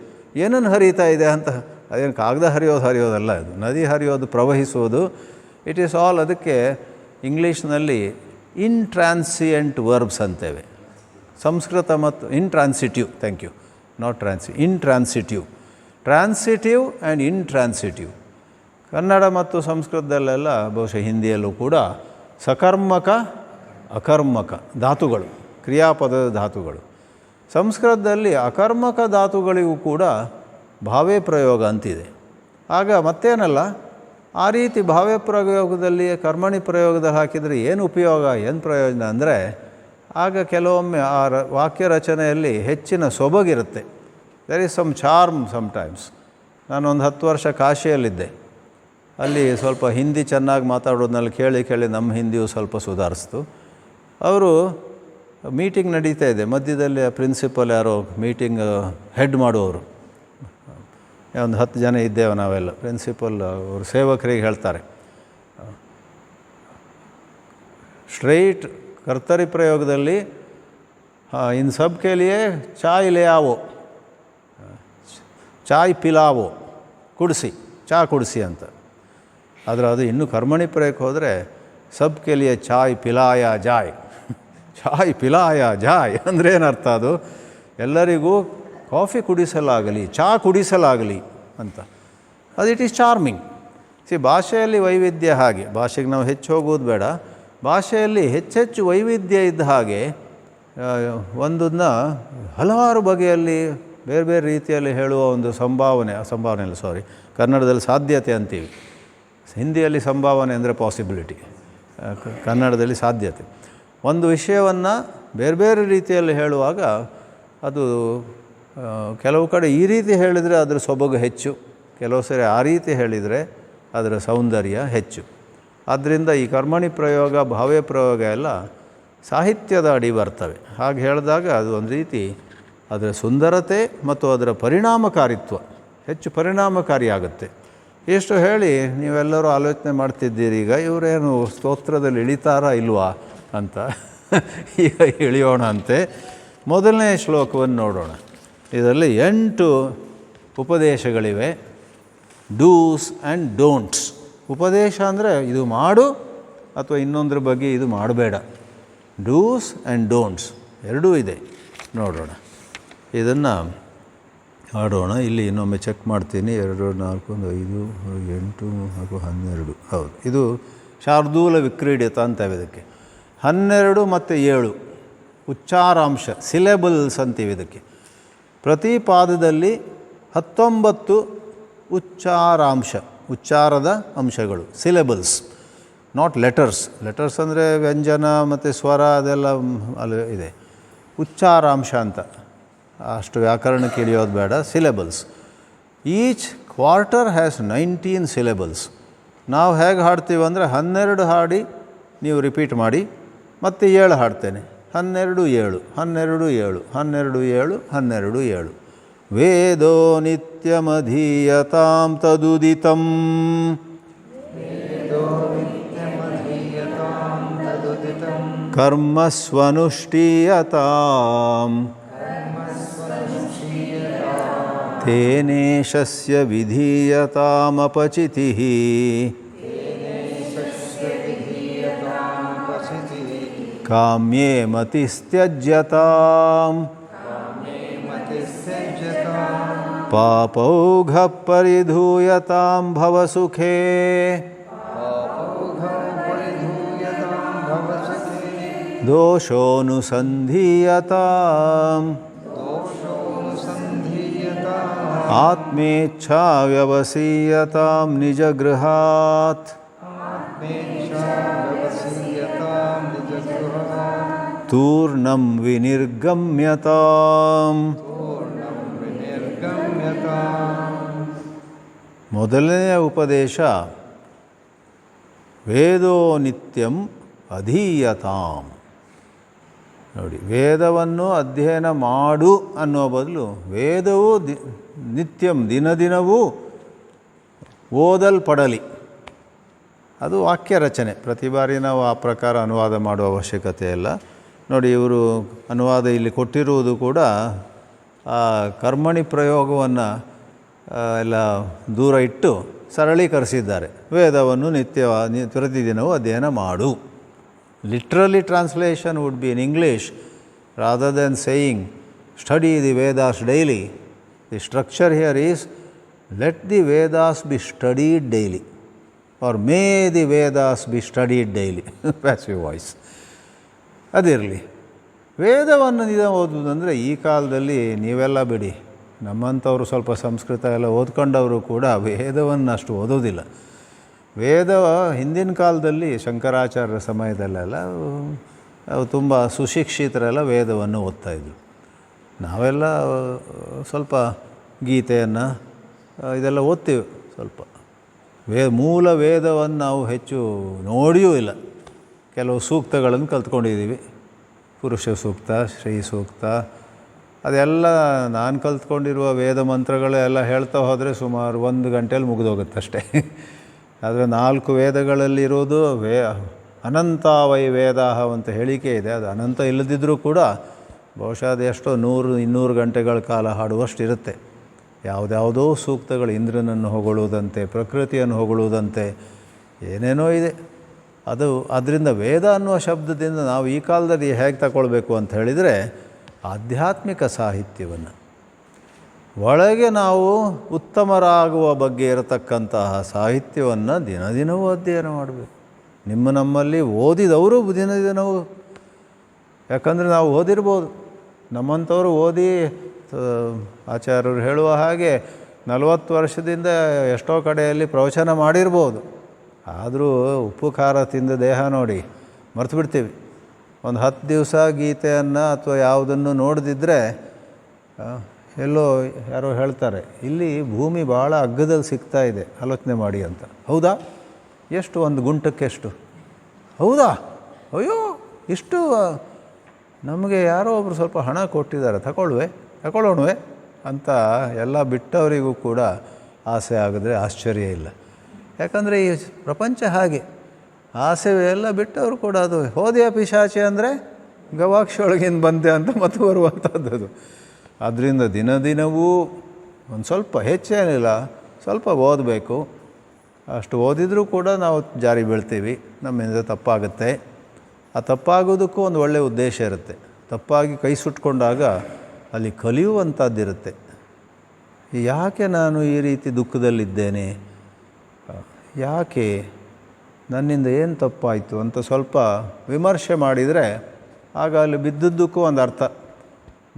ಏನನ್ನು ಹರಿಯುತ್ತಾ ಇದೆ ಅಂತ, ಅದೇನು ಕಾಗದ ಹರಿಯೋದಲ್ಲ ಇದು. ನದಿ ಹರಿಯೋದು, ಪ್ರವಹಿಸೋದು, ಇಟ್ ಈಸ್ ಆಲ್. ಅದಕ್ಕೆ ಇಂಗ್ಲೀಷ್ನಲ್ಲಿ ಇಂಟ್ರಾನ್ಸಿಯೆಂಟ್ ವರ್ಬ್ಸ್ ಅಂತೇವೆ. ಸಂಸ್ಕೃತ ಮತ್ತು intransitive, thank you, not intransitive, transitive and intransitive. Kannada ಮತ್ತು ಸಂಸ್ಕೃತದಲ್ಲೆಲ್ಲ, ಬಹುಶಃ ಹಿಂದಿಯಲ್ಲೂ ಕೂಡ ಸಕರ್ಮಕ, ಅಕರ್ಮಕ ಧಾತುಗಳು, ಕ್ರಿಯಾಪದದ ಧಾತುಗಳು. ಸಂಸ್ಕೃತದಲ್ಲಿ ಅಕರ್ಮಕ ಧಾತುಗಳಿಗೂ ಕೂಡ ಭಾವೇ ಪ್ರಯೋಗ ಅಂತಿದೆ. ಆಗ ಮತ್ತೇನಲ್ಲ, ಆ ರೀತಿ ಭಾವೇ ಪ್ರಯೋಗದಲ್ಲಿ ಕರ್ಮಣಿ ಪ್ರಯೋಗದಲ್ಲಿ ಹಾಕಿದರೆ ಏನು ಉಪಯೋಗ, ಏನು ಪ್ರಯೋಜನ ಅಂದರೆ, ಆಗ ಕೆಲವೊಮ್ಮೆ ಆ ವಾಕ್ಯ ರಚನೆಯಲ್ಲಿ ಹೆಚ್ಚಿನ ಸೊಬಗಿರುತ್ತೆ. There is some charm sometimes. ನಾನೊಂದು 10 ವರ್ಷ ಕಾಶಿಯಲ್ಲಿದ್ದೆ. ಅಲ್ಲಿ ಸ್ವಲ್ಪ ಹಿಂದಿ ಚೆನ್ನಾಗಿ ಮಾತಾಡೋದ್ನಲ್ಲಿ ಕೇಳಿ ನಮ್ಮ ಹಿಂದಿಯು ಸ್ವಲ್ಪ ಸುಧಾರಿಸ್ತು. ಅವರು ಮೀಟಿಂಗ್ ನಡೀತಾ ಇದೆ, ಮಧ್ಯದಲ್ಲಿ ಪ್ರಿನ್ಸಿಪಲ್ ಯಾರೋ ಮೀಟಿಂಗ್ ಹೆಡ್ ಮಾಡುವವರು, ಒಂದು 10 ಜನ ಇದ್ದೇವೆ ನಾವೆಲ್ಲ. ಪ್ರಿನ್ಸಿಪಲ್ ಅವರು ಸೇವಕರಿಗೆ ಹೇಳ್ತಾರೆ, ಸ್ಟ್ರೈಟ್ ಕರ್ತರಿ ಪ್ರಯೋಗದಲ್ಲಿ ಇನ್ ಸಬ್ ಕೆ ಲಿಯೆ ಚಾಯ್ ಲೇ ಆವೋ, ಚಾಯ್ ಪಿಲಾವೋ, ಕುಡಿಸಿ, ಚಾ ಕುಡಿಸಿ ಅಂತ. ಆದರೆ ಅದು ಇನ್ನೂ ಕರ್ಮಣಿ ಪ್ರಯೋಗಕ್ಕೆ ಹೋದರೆ ಸಬ್ ಕೆ ಲಿಯೆ ಚಾಯ್ ಪಿಲಾಯ ಜಾಯ್, ಚಾಯ್ ಪಿಲಾಯ ಜಾಯ್ ಅಂದರೆ ಏನರ್ಥ, ಅದು ಎಲ್ಲರಿಗೂ ಕಾಫಿ ಕುಡಿಸಲಾಗಲಿ, ಚಾ ಕುಡಿಸಲಾಗಲಿ ಅಂತ. ಅದು ಇಟ್ ಈಸ್ ಚಾರ್ಮಿಂಗ್. ಭಾಷೆಯಲ್ಲಿ ವೈವಿಧ್ಯ ಹಾಗೆ, ಭಾಷೆಗೆ ನಾವು ಹೆಚ್ಚು ಹೋಗೋದು ಬೇಡ. ಭಾಷೆಯಲ್ಲಿ ಹೆಚ್ಚೆಚ್ಚು ವೈವಿಧ್ಯ ಇದ್ದ ಹಾಗೆ ಒಂದನ್ನು ಹಲವಾರು ಬಗೆಯಲ್ಲಿ ಬೇರೆ ಬೇರೆ ರೀತಿಯಲ್ಲಿ ಹೇಳುವ ಒಂದು ಸಂಭಾವನೆ ಇಲ್ಲ, ಕನ್ನಡದಲ್ಲಿ ಸಾಧ್ಯತೆ ಅಂತೀವಿ. ಹಿಂದಿಯಲ್ಲಿ ಸಂಭಾವನೆ ಅಂದರೆ ಪಾಸಿಬಿಲಿಟಿ, ಕನ್ನಡದಲ್ಲಿ ಸಾಧ್ಯತೆ. ಒಂದು ವಿಷಯವನ್ನು ಬೇರೆ ಬೇರೆ ರೀತಿಯಲ್ಲಿ ಹೇಳುವಾಗ ಅದು ಕೆಲವು ಕಡೆ ಈ ರೀತಿ ಹೇಳಿದರೆ ಅದರ ಸೊಬಗು ಹೆಚ್ಚು, ಕೆಲವು ಸರಿ ಆ ರೀತಿ ಹೇಳಿದರೆ ಅದರ ಸೌಂದರ್ಯ ಹೆಚ್ಚು. ಆದ್ದರಿಂದ ಈ ಕರ್ಮಣಿ ಪ್ರಯೋಗ, ಭಾವೇ ಪ್ರಯೋಗ ಎಲ್ಲ ಸಾಹಿತ್ಯದ ಅಡಿ ಬರ್ತವೆ. ಹಾಗೆ ಹೇಳಿದಾಗ ಅದು ಒಂದು ರೀತಿ ಅದರ ಸುಂದರತೆ ಮತ್ತು ಅದರ ಪರಿಣಾಮಕಾರಿತ್ವ ಹೆಚ್ಚು ಪರಿಣಾಮಕಾರಿಯಾಗುತ್ತೆ. ಇಷ್ಟು ಹೇಳಿ ನೀವೆಲ್ಲರೂ ಆಲೋಚನೆ ಮಾಡ್ತಿದ್ದೀರಿ, ಈಗ ಇವರೇನು ಸ್ತೋತ್ರದಲ್ಲಿ ಇಳಿತಾರಾ ಇಲ್ವಾ ಅಂತ. ಈಗ ಇಳಿಯೋಣ ಅಂತೆ. ಮೊದಲನೇ ಶ್ಲೋಕವನ್ನು ನೋಡೋಣ. ಇದರಲ್ಲಿ 8 ಉಪದೇಶಗಳಿವೆ, ಡೂಸ್ ಆ್ಯಂಡ್ ಡೋಂಟ್ಸ್. ಉಪದೇಶ ಅಂದರೆ ಇದು ಮಾಡು ಅಥವಾ ಇನ್ನೊಂದ್ರ ಬಗ್ಗೆ ಇದು ಮಾಡಬೇಡ. ಡೂಸ್ ಆ್ಯಂಡ್ ಡೋಂಟ್ಸ್ ಎರಡೂ ಇದೆ. ನೋಡೋಣ, ಇದನ್ನು ಆಡೋಣ. ಇಲ್ಲಿ ಇನ್ನೊಮ್ಮೆ ಚೆಕ್ ಮಾಡ್ತೀನಿ. 2, 4, 5, 8, 4, 12. ಹೌದು, ಇದು ಶಾರ್ದೂಲ ವಿಕ್ರೀಡಿತ ಅಂತೇವೆ ಇದಕ್ಕೆ. 12 ಮತ್ತು 7 ಉಚ್ಚಾರಾಂಶ, ಸಿಲೆಬಲ್ಸ್ ಅಂತೀವಿ ಇದಕ್ಕೆ. ಪ್ರತಿ ಪಾದದಲ್ಲಿ 19 ಉಚ್ಚಾರಾಂಶ, ಉಚ್ಚಾರದ ಅಂಶಗಳು, ಸಿಲೆಬಲ್ಸ್, ನಾಟ್ ಲೆಟರ್ಸ್. ಲೆಟರ್ಸ್ ಅಂದರೆ ವ್ಯಂಜನ ಮತ್ತು ಸ್ವರ ಅದೆಲ್ಲ ಅಲ್ಲಿ ಇದೆ. ಉಚ್ಚಾರಾಂಶ ಅಂತ ಅಷ್ಟು ವ್ಯಾಕರಣಕ್ಕೆ ಇಳಿಯೋದು ಬೇಡ. Syllables. Each quarter has 19 syllables. ನಾವು ಹೇಗೆ ಹಾಡ್ತೀವಿ ಅಂದರೆ 12 ಹಾಡಿ ನೀವು ರಿಪೀಟ್ ಮಾಡಿ, ಮತ್ತು 7 ಹಾಡ್ತೇನೆ. 12 7, 12 7, 12 7, 12 7. ವೇದೋ ನಿತ್ಯಮಧೀಯತಾಂ ತದುದಿತಂ ಕರ್ಮಸ್ವನುಷ್ಠೀಯತಾಂ ತೇನೇಶಸ್ಯ ವಿಧೀಯತಾಮಪಚಿತಿಃ ಕಾಮ್ಯೇ ಮತಿಸ್ತ್ಯಜ್ಯತಾಂ ಪಾಪೌಘ ಪರಿಧೂಯತಾಂ ಭವಸುಖೇ ದೋಷೋನುಸಂಧೀಯತಾಂ ಆತ್ಮೇಚ್ಛಾ ವ್ಯವಸೀಯತಾಂ ನಿಜಗೃಹಾತ್ ತೂರ್ಣಂ ವಿನಿರ್ಗಮ್ಯತಾಂ. ಮೊದಲನೆಯ ಉಪದೇಶ ವೇದೋ ನಿತ್ಯಂ ಅಧೀಯತಾಂ. ನೋಡಿ, ವೇದವನ್ನು ಅಧ್ಯಯನ ಮಾಡು ಅನ್ನೋ ಬದಲು ವೇದವು ನಿತ್ಯಂ ದಿನದಿನವೂ ಓದಲ್ಪಡಲಿ. ಅದು ವಾಕ್ಯ ರಚನೆ. ಪ್ರತಿ ಬಾರಿ ನಾವು ಆ ಪ್ರಕಾರ ಅನುವಾದ ಮಾಡುವ ಅವಶ್ಯಕತೆ ಇಲ್ಲ. ನೋಡಿ, ಇವರು ಅನುವಾದ ಇಲ್ಲಿ ಕೊಟ್ಟಿರುವುದು ಕೂಡ ಆ ಕರ್ಮಣಿ ಪ್ರಯೋಗವನ್ನು ಎಲ್ಲ ದೂರ ಇಟ್ಟು ಸರಳೀಕರಿಸಿದ್ದಾರೆ. ವೇದವನ್ನು ಪ್ರತಿದಿನವೂ ಅಧ್ಯಯನ ಮಾಡು. Literally translation would be in English rather than saying study the Vedas daily. The structure here is let the Vedas be studied daily or may the Vedas be studied daily. Passive voice ಅದಿರಲಿ. ವೇದವನ್ನು ಓದುವುದಂದರೆ ಈ ಕಾಲದಲ್ಲಿ ನೀವೆಲ್ಲ ಬಿಡಿ, ನಮ್ಮಂಥವರು ಸ್ವಲ್ಪ ಸಂಸ್ಕೃತ ಎಲ್ಲ ಓದ್ಕೊಂಡವರು ಕೂಡ ವೇದವನ್ನು ಅಷ್ಟು ಓದೋದಿಲ್ಲ. ವೇದ ಹಿಂದಿನ ಕಾಲದಲ್ಲಿ ಶಂಕರಾಚಾರ್ಯರ ಸಮಯದಲ್ಲೆಲ್ಲ ತುಂಬ ಸುಶಿಕ್ಷಿತರೆಲ್ಲ ವೇದವನ್ನು ಓದ್ತಾಯಿದ್ರು. ನಾವೆಲ್ಲ ಸ್ವಲ್ಪ ಗೀತೆಯನ್ನು ಇದೆಲ್ಲ ಓದ್ತೀವಿ. ಸ್ವಲ್ಪ ಮೂಲ ವೇದವನ್ನು ನಾವು ಹೆಚ್ಚು ನೋಡಿಯೂ ಇಲ್ಲ. ಕೆಲವು ಸೂಕ್ತಗಳನ್ನು ಕಲ್ತ್ಕೊಂಡಿದ್ದೀವಿ. ಪುರುಷ ಸೂಕ್ತ, ಶ್ರೀ ಸೂಕ್ತ, ಅದೆಲ್ಲ ನಾನು ಕಲ್ತ್ಕೊಂಡಿರುವ ವೇದ ಮಂತ್ರಗಳೆಲ್ಲ ಹೇಳ್ತಾ ಹೋದರೆ ಸುಮಾರು 1 ಗಂಟೆಯಲ್ಲಿ ಮುಗಿದೋಗುತ್ತಷ್ಟೇ. ಆದರೆ 4 ವೇದಗಳಲ್ಲಿರೋದು ಅನಂತಾವೈ ವೇದಾಹ ಅಂತ ಹೇಳಿಕೆ ಇದೆ. ಅದು ಅನಂತ ಇಲ್ಲದಿದ್ದರೂ ಕೂಡ ಬಹುಶಃ ಅದು ಎಷ್ಟೋ 100-200 ಗಂಟೆಗಳ ಕಾಲ ಹಾಡುವಷ್ಟು ಇರುತ್ತೆ. ಯಾವುದ್ಯಾವುದೋ ಸೂಕ್ತಗಳು ಇಂದ್ರನನ್ನು ಹೊಗಳುವುದಂತೆ, ಪ್ರಕೃತಿಯನ್ನು ಹೊಗಳುವುದಂತೆ, ಏನೇನೋ ಇದೆ. ಅದರಿಂದ ವೇದ ಅನ್ನುವ ಶಬ್ದದಿಂದ ನಾವು ಈ ಕಾಲದಲ್ಲಿ ಹೇಗೆ ತಗೊಳ್ಬೇಕು ಅಂತ ಹೇಳಿದರೆ, ಆಧ್ಯಾತ್ಮಿಕ ಸಾಹಿತ್ಯವನ್ನು ಒಳಗೆ ನಾವು ಉತ್ತಮರಾಗುವ ಬಗ್ಗೆ ಇರತಕ್ಕಂತಹ ಸಾಹಿತ್ಯವನ್ನು ದಿನದಿನವೂ ಅಧ್ಯಯನ ಮಾಡಬೇಕು. ನಮ್ಮಲ್ಲಿ ಓದಿದವರು ದಿನದಿನವೂ, ಯಾಕಂದರೆ ನಾವು ಓದಿರ್ಬೋದು, ನಮ್ಮಂಥವರು ಓದಿ ಆಚಾರ್ಯರು ಹೇಳುವ ಹಾಗೆ 40 ವರ್ಷದಿಂದ ಎಷ್ಟೋ ಕಡೆಯಲ್ಲಿ ಪ್ರವಚನ ಮಾಡಿರ್ಬೋದು. ಆದರೂ ಉಪ್ಪು ಖಾರ ತಿಂದ ದೇಹ ನೋಡಿ ಮರ್ತು ಬಿಡ್ತೀವಿ. ಒಂದು 10 ದಿವಸ ಗೀತೆಯನ್ನು ಅಥವಾ ಯಾವುದನ್ನು ನೋಡದಿದ್ದರೆ ಎಲ್ಲೋ ಯಾರೋ ಹೇಳ್ತಾರೆ, ಇಲ್ಲಿ ಭೂಮಿ ಭಾಳ ಅಗ್ಗದಲ್ಲಿ ಸಿಗ್ತಾ ಇದೆ, ಆಲೋಚನೆ ಮಾಡಿ ಅಂತ. ಹೌದಾ? ಎಷ್ಟು? ಒಂದು ಗುಂಟಕ್ಕೆ ಎಷ್ಟು? ಹೌದಾ? ಅಯ್ಯೋ, ಇಷ್ಟು ನಮಗೆ ಯಾರೋ ಒಬ್ಬರು ಸ್ವಲ್ಪ ಹಣ ಕೊಟ್ಟಿದ್ದಾರೆ, ತಗೊಳ್ಳೋಣವೇ ಅಂತ ಎಲ್ಲ ಬಿಟ್ಟವರಿಗೂ ಕೂಡ ಆಸೆ ಆಗಿದ್ರೆ ಆಶ್ಚರ್ಯ ಇಲ್ಲ. ಯಾಕಂದರೆ ಈ ಪ್ರಪಂಚ ಹಾಗೆ, ಆಸೆ ಎಲ್ಲ ಬಿಟ್ಟವರು ಕೂಡ ಅದು ಹೋದೆಯ ಪಿಶಾಚಿ ಅಂದರೆ ಗವಾಕ್ಷಿ ಒಳಗಿಂದ ಬಂದೆ ಅಂತ ಮತ್ತು ಬರುವಂಥದ್ದು. ಆದ್ದರಿಂದ ದಿನದಿನವೂ ಒಂದು ಸ್ವಲ್ಪ, ಹೆಚ್ಚೇನಿಲ್ಲ, ಸ್ವಲ್ಪ ಓದಬೇಕು. ಅಷ್ಟು ಓದಿದರೂ ಕೂಡ ನಾವು ಜಾರಿ ಬೀಳ್ತೀವಿ, ನಮ್ಮಿಂದ ತಪ್ಪಾಗುತ್ತೆ. ಆ ತಪ್ಪಾಗೋದಕ್ಕೂ ಒಂದು ಒಳ್ಳೆಯ ಉದ್ದೇಶ ಇರುತ್ತೆ. ತಪ್ಪಾಗಿ ಕೈ ಸುಟ್ಕೊಂಡಾಗ ಅಲ್ಲಿ ಕಲಿಯುವಂಥದ್ದಿರುತ್ತೆ. ಯಾಕೆ ನಾನು ಈ ರೀತಿ ದುಃಖದಲ್ಲಿದ್ದೇನೆ, ಯಾಕೆ ನನ್ನಿಂದ ಏನು ತಪ್ಪಾಯಿತು ಅಂತ ಸ್ವಲ್ಪ ವಿಮರ್ಶೆ ಮಾಡಿದರೆ ಆಗ ಅಲ್ಲಿ ಬಿದ್ದದ್ದಕ್ಕೂ ಒಂದು ಅರ್ಥ.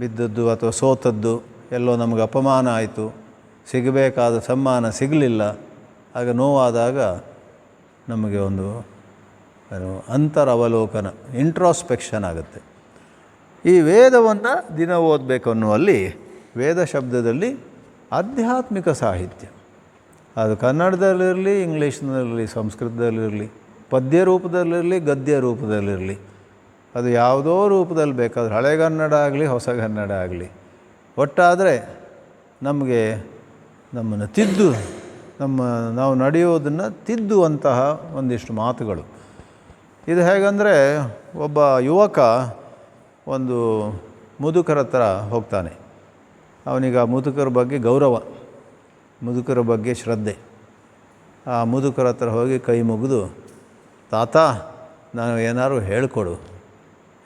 ಬಿದ್ದದ್ದು ಅಥವಾ ಸೋತದ್ದು, ಎಲ್ಲೋ ನಮಗೆ ಅಪಮಾನ ಆಯಿತು, ಸಿಗಬೇಕಾದ ಸಮ್ಮಾನ ಸಿಗಲಿಲ್ಲ, ಆಗ ನೋವಾದಾಗ ನಮಗೆ ಒಂದು ಅಂತರವಲೋಕನ, ಇಂಟ್ರೋಸ್ಪೆಕ್ಷನ್ ಆಗುತ್ತೆ. ಈ ವೇದವನ್ನು ದಿನ ಓದಬೇಕು ಅನ್ನುವಲ್ಲಿ ವೇದ ಶಬ್ದದಲ್ಲಿ ಆಧ್ಯಾತ್ಮಿಕ ಸಾಹಿತ್ಯ, ಅದು ಕನ್ನಡದಲ್ಲಿರಲಿ, ಇಂಗ್ಲೀಷ್ನಲ್ಲಿರಲಿ, ಸಂಸ್ಕೃತದಲ್ಲಿರಲಿ, ಪದ್ಯ ರೂಪದಲ್ಲಿರಲಿ, ಗದ್ಯ ರೂಪದಲ್ಲಿರಲಿ, ಅದು ಯಾವುದೋ ರೂಪದಲ್ಲಿ ಬೇಕಾದ್ರೆ ಹಳೆಗನ್ನಡ ಆಗಲಿ, ಹೊಸಗನ್ನಡ ಆಗಲಿ, ಒಟ್ಟಾದರೆ ನಮಗೆ ನಮ್ಮನ್ನು ನಾವು ನಡೆಯೋದನ್ನು ತಿದ್ದುವಂತಹ ಒಂದಿಷ್ಟು ಮಾತುಗಳು. ಇದು ಹೇಗಂದರೆ, ಒಬ್ಬ ಯುವಕ ಒಂದು ಮುದುಕರ ಹತ್ರ ಹೋಗ್ತಾನೆ. ಅವನಿಗೆ ಆ ಮುದುಕರ ಬಗ್ಗೆ ಗೌರವ, ಮುದುಕರ ಬಗ್ಗೆ ಶ್ರದ್ಧೆ. ಆ ಮುದುಕರ ಹತ್ರ ಹೋಗಿ ಕೈ ಮುಗಿದು, ತಾತ ನಾನು ಏನಾದ್ರು ಹೇಳಿಕೊಡು,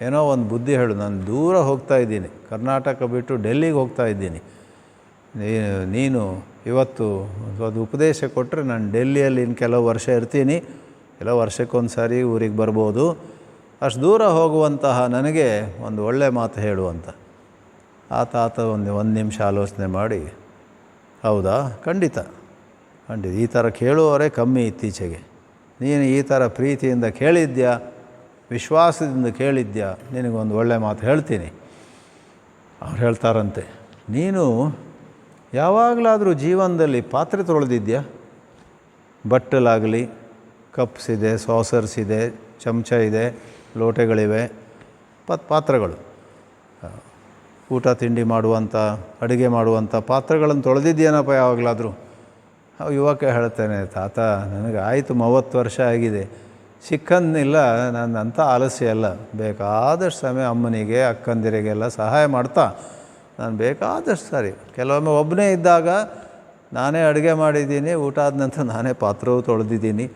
ಏನೋ ಒಂದು ಬುದ್ಧಿ ಹೇಳು, ನಾನು ದೂರ ಹೋಗ್ತಾ ಇದ್ದೀನಿ, ಕರ್ನಾಟಕ ಬಿಟ್ಟು ಡೆಲ್ಲಿಗೆ ಹೋಗ್ತಾ ಇದ್ದೀನಿ, ನೀನು ಇವತ್ತು ಅದು ಉಪದೇಶ ಕೊಟ್ಟರೆ ನಾನು ಡೆಲ್ಲಿಯಲ್ಲಿ ಇನ್ನು ಕೆಲವು ವರ್ಷ ಇರ್ತೀನಿ, ಕೆಲವು ವರ್ಷಕ್ಕೊಂದು ಸಾರಿ ಊರಿಗೆ ಬರ್ಬೋದು, ಅಷ್ಟು ದೂರ ಹೋಗುವಂತಹ ನನಗೆ ಒಂದು ಒಳ್ಳೆ ಮಾತು ಹೇಳು ಅಂತ. ಆತ ಒಂದು ನಿಮಿಷ ಆಲೋಚನೆ ಮಾಡಿ, ಹೌದಾ, ಖಂಡಿತ ಈ ಥರ ಕೇಳುವವರೇ ಕಮ್ಮಿ ಇತ್ತೀಚೆಗೆ. ನೀನು ಈ ಥರ ಪ್ರೀತಿಯಿಂದ ಕೇಳಿದ್ಯಾ, ವಿಶ್ವಾಸದಿಂದ ಕೇಳಿದ್ಯಾ, ನಿನಗೊಂದು ಒಳ್ಳೆ ಮಾತು ಹೇಳ್ತೀನಿ. ಅವ್ರು ಹೇಳ್ತಾರಂತೆ, ನೀನು ಯಾವಾಗಲಾದರೂ ಜೀವನದಲ್ಲಿ ಪಾತ್ರೆ ತೊಳೆದಿದ್ಯಾ? ಬಟ್ಟಲಾಗಲಿ, ಕಪ್ಸ್ ಇದೆ, ಸಾಸರ್ಸ್ ಇದೆ, ಚಮಚ ಇದೆ, ಲೋಟೆಗಳಿವೆ, ಪಾತ್ರೆಗಳು, ಊಟ ತಿಂಡಿ ಮಾಡುವಂಥ, ಅಡುಗೆ ಮಾಡುವಂಥ ಪಾತ್ರೆಗಳನ್ನು ತೊಳೆದಿದ್ದೀನಪ್ಪ ಯಾವಾಗಲಾದರೂ? ಯುವಕ ಹೇಳ್ತೇನೆ, ತಾತ ನನಗೆ ಆಯಿತು 30 ವರ್ಷ ಆಗಿದೆ, ಸಿಕ್ಕಂದಿಲ್ಲ, ನಾನು ಅಂಥ ಆಲಸ್ಯ ಅಲ್ಲ, ಬೇಕಾದಷ್ಟು ಸಮಯ ಅಮ್ಮನಿಗೆ ಅಕ್ಕಂದಿರಿಗೆಲ್ಲ ಸಹಾಯ ಮಾಡ್ತಾ ನಾನು ಬೇಕಾದಷ್ಟು ಸಾರಿ, ಕೆಲವೊಮ್ಮೆ ಒಬ್ಬನೇ ಇದ್ದಾಗ ನಾನೇ ಅಡುಗೆ ಮಾಡಿದ್ದೀನಿ, ಊಟ ಆದ ನಂತರ ನಾನೇ ಪಾತ್ರವೂ ತೊಳೆದಿದ್ದೀನಿ,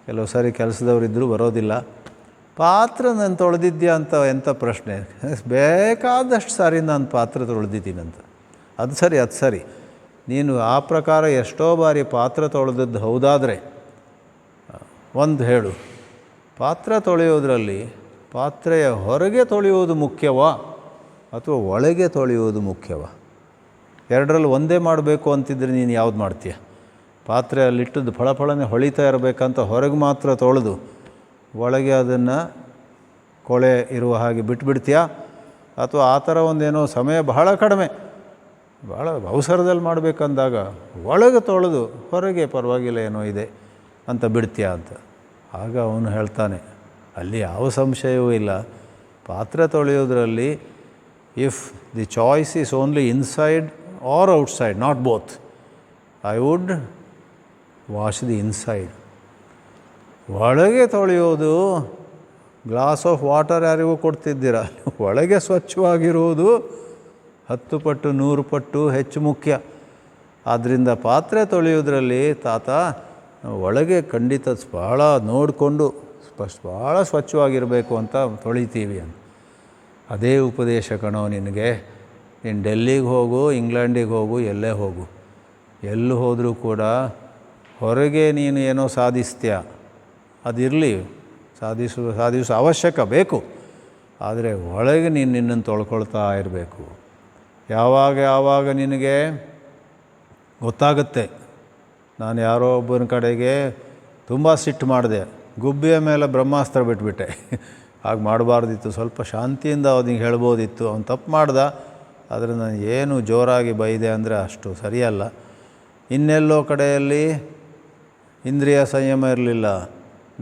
ಕೆಲವು ಸಾರಿ ಕೆಲಸದವರಿದ್ದರೂ ಬರೋದಿಲ್ಲ. ಪಾತ್ರ ನಾನು ತೊಳೆದಿದ್ಯಾ ಅಂತ ಎಂಥ ಪ್ರಶ್ನೆ, ಬೇಕಾದಷ್ಟು ಸಾರಿ ನಾನು ಪಾತ್ರ ತೊಳೆದಿದ್ದೀನಂತ. ಅದು ಸರಿ, ನೀನು ಆ ಪ್ರಕಾರ ಎಷ್ಟೋ ಬಾರಿ ಪಾತ್ರ ತೊಳೆದದ್ದು ಹೌದಾದರೆ ಒಂದು ಹೇಳು, ಪಾತ್ರ ತೊಳೆಯೋದ್ರಲ್ಲಿ ಪಾತ್ರೆಯ ಹೊರಗೆ ತೊಳೆಯುವುದು ಮುಖ್ಯವಾ ಅಥವಾ ಒಳಗೆ ತೊಳೆಯುವುದು ಮುಖ್ಯವಾ? ಎರಡರಲ್ಲಿ ಒಂದೇ ಮಾಡಬೇಕು ಅಂತಿದ್ರೆ ನೀನು ಯಾವ್ದು ಮಾಡ್ತೀಯ? ಪಾತ್ರೆ ಅಲ್ಲಿಟ್ಟದ್ದು ಫಳಫಳನೆ ಹೊಳಿತಾ ಇರಬೇಕಂತ ಹೊರಗೆ ಮಾತ್ರ ತೊಳೆದು ಒಳಗೆ ಅದನ್ನು ಕೊಳೆ ಇರುವ ಹಾಗೆ ಬಿಟ್ಬಿಡ್ತೀಯಾ? ಅಥವಾ ಆ ಥರ ಒಂದೇನೋ ಸಮಯ ಬಹಳ ಕಡಿಮೆ, ಭಾಳ ಅವಸರದಲ್ಲಿ ಮಾಡಬೇಕಂದಾಗ ಒಳಗೆ ತೊಳೆದು ಹೊರಗೆ ಪರವಾಗಿಲ್ಲ ಏನೋ ಇದೆ ಅಂತ ಬಿಡ್ತೀಯಾ ಅಂತ. ಆಗ ಅವನು ಹೇಳ್ತಾನೆ, ಅಲ್ಲಿ ಯಾವ ಸಂಶಯವೂ ಇಲ್ಲ, ಪಾತ್ರೆ ತೊಳೆಯೋದ್ರಲ್ಲಿ if the choice is only inside or outside, not both, I would wash the inside. ಒಳಗೆ ತೊಳೆಯೋದು, ಗ್ಲಾಸ್ ಆಫ್ ವಾಟರ್ ಯಾರಿಗೂ ಕೊಡ್ತಿದ್ದೀರ, ಒಳಗೆ ಸ್ವಚ್ಛವಾಗಿರುವುದು 10 ಪಟ್ಟು 100 ಪಟ್ಟು ಹೆಚ್ಚು ಮುಖ್ಯ. ಆದ್ದರಿಂದ ಪಾತ್ರೆ ತೊಳೆಯೋದ್ರಲ್ಲಿ ತಾತ ಒಳಗೆ ಖಂಡಿತ ಭಾಳ ನೋಡಿಕೊಂಡು ಭಾಳ ಸ್ವಚ್ಛವಾಗಿರಬೇಕು ಅಂತ ತೊಳಿತೀವಿ ಅಂತ. ಅದೇ ಉಪದೇಶ ಕಣೋ ನಿನಗೆ. ನೀನು ಡೆಲ್ಲಿಗೆ ಹೋಗು, ಇಂಗ್ಲೆಂಡಿಗೆ ಹೋಗು, ಎಲ್ಲೇ ಹೋಗು, ಎಲ್ಲಿ ಹೋದರೂ ಕೂಡ ಹೊರಗೆ ನೀನು ಏನೋ ಸಾಧಿಸ್ತೀಯ, ಅದಿರಲಿ, ಸಾಧಿಸೋ ಅವಶ್ಯಕ ಬೇಕು, ಆದರೆ ಒಳಗೆ ನೀನು ನಿನ್ನನ್ನು ತೊಳ್ಕೊಳ್ತಾ ಇರಬೇಕು. ಯಾವಾಗ ನಿನಗೆ ಗೊತ್ತಾಗುತ್ತೆ, ನಾನು ಯಾರೋ ಒಬ್ಬನ ಕಡೆಗೆ ತುಂಬ ಸಿಟ್ಟು ಮಾಡಿದೆ, ಗುಬ್ಬಿಯ ಮೇಲೆ ಬ್ರಹ್ಮಾಸ್ತ್ರ ಬಿಟ್ಬಿಟ್ಟೆ, ಹಾಗೆ ಮಾಡಬಾರ್ದಿತ್ತು, ಸ್ವಲ್ಪ ಶಾಂತಿಯಿಂದ ಅವನಿಗೆ ಹೇಳ್ಬೋದಿತ್ತು, ಅವನು ತಪ್ಪು ಮಾಡ್ದ, ಆದರೆ ನಾನು ಏನು ಜೋರಾಗಿ ಬೈದೆ ಅಂದರೆ ಅಷ್ಟು ಸರಿಯಲ್ಲ. ಇನ್ನೆಲ್ಲೋ ಕಡೆಯಲ್ಲಿ ಇಂದ್ರಿಯ ಸಂಯಮ ಇರಲಿಲ್ಲ,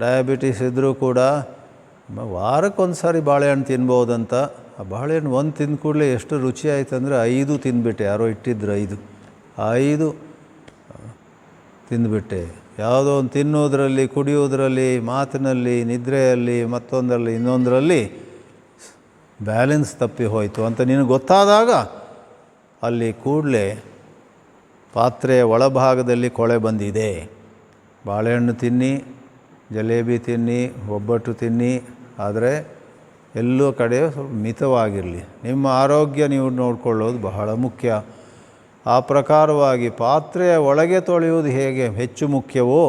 ಡಯಾಬಿಟಿಸ್ ಇದ್ದರೂ ಕೂಡ ವಾರಕ್ಕೊಂದು ಸಾರಿ ಬಾಳೆಹಣ್ಣು ತಿನ್ಬೋದಂತ, ಆ ಬಾಳೆಹಣ್ಣು ಒಂದು ತಿಂದ ಕೂಡಲೇ ಎಷ್ಟು ರುಚಿ ಆಯಿತು ಅಂದರೆ 5 ತಿಂದುಬಿಟ್ಟೆ, ಯಾರೋ ಇಟ್ಟಿದ್ರು 5 ತಿಂದುಬಿಟ್ಟೆ. ಯಾವುದೋ ಒಂದು ತಿನ್ನೋದ್ರಲ್ಲಿ, ಕುಡಿಯೋದ್ರಲ್ಲಿ, ಮಾತಿನಲ್ಲಿ, ನಿದ್ರೆಯಲ್ಲಿ, ಮತ್ತೊಂದರಲ್ಲಿ, ಇನ್ನೊಂದರಲ್ಲಿ ಬ್ಯಾಲೆನ್ಸ್ ತಪ್ಪಿ ಹೋಯಿತು ಅಂತ ನಿನಗೆ ಗೊತ್ತಾದಾಗ ಅಲ್ಲಿ ಕೂಡಲೇ ಪಾತ್ರೆಯ ಒಳಭಾಗದಲ್ಲಿ ಕೊಳೆ ಬಂದಿದೆ. ಬಾಳೆಹಣ್ಣು ತಿನ್ನಿ, ಜಲೇಬಿ ತಿನ್ನಿ, ಒಬ್ಬಟ್ಟು ತಿನ್ನಿ, ಆದರೆ ಎಲ್ಲೋ ಕಡೆ ಸ್ವಲ್ಪ ಮಿತವಾಗಿರಲಿ. ನಿಮ್ಮ ಆರೋಗ್ಯ ನೀವು ನೋಡಿಕೊಳ್ಳೋದು ಬಹಳ ಮುಖ್ಯ. ಆ ಪ್ರಕಾರವಾಗಿ ಪಾತ್ರೆಯ ಒಳಗೆ ತೊಳೆಯುವುದು ಹೇಗೆ ಹೆಚ್ಚು ಮುಖ್ಯವೋ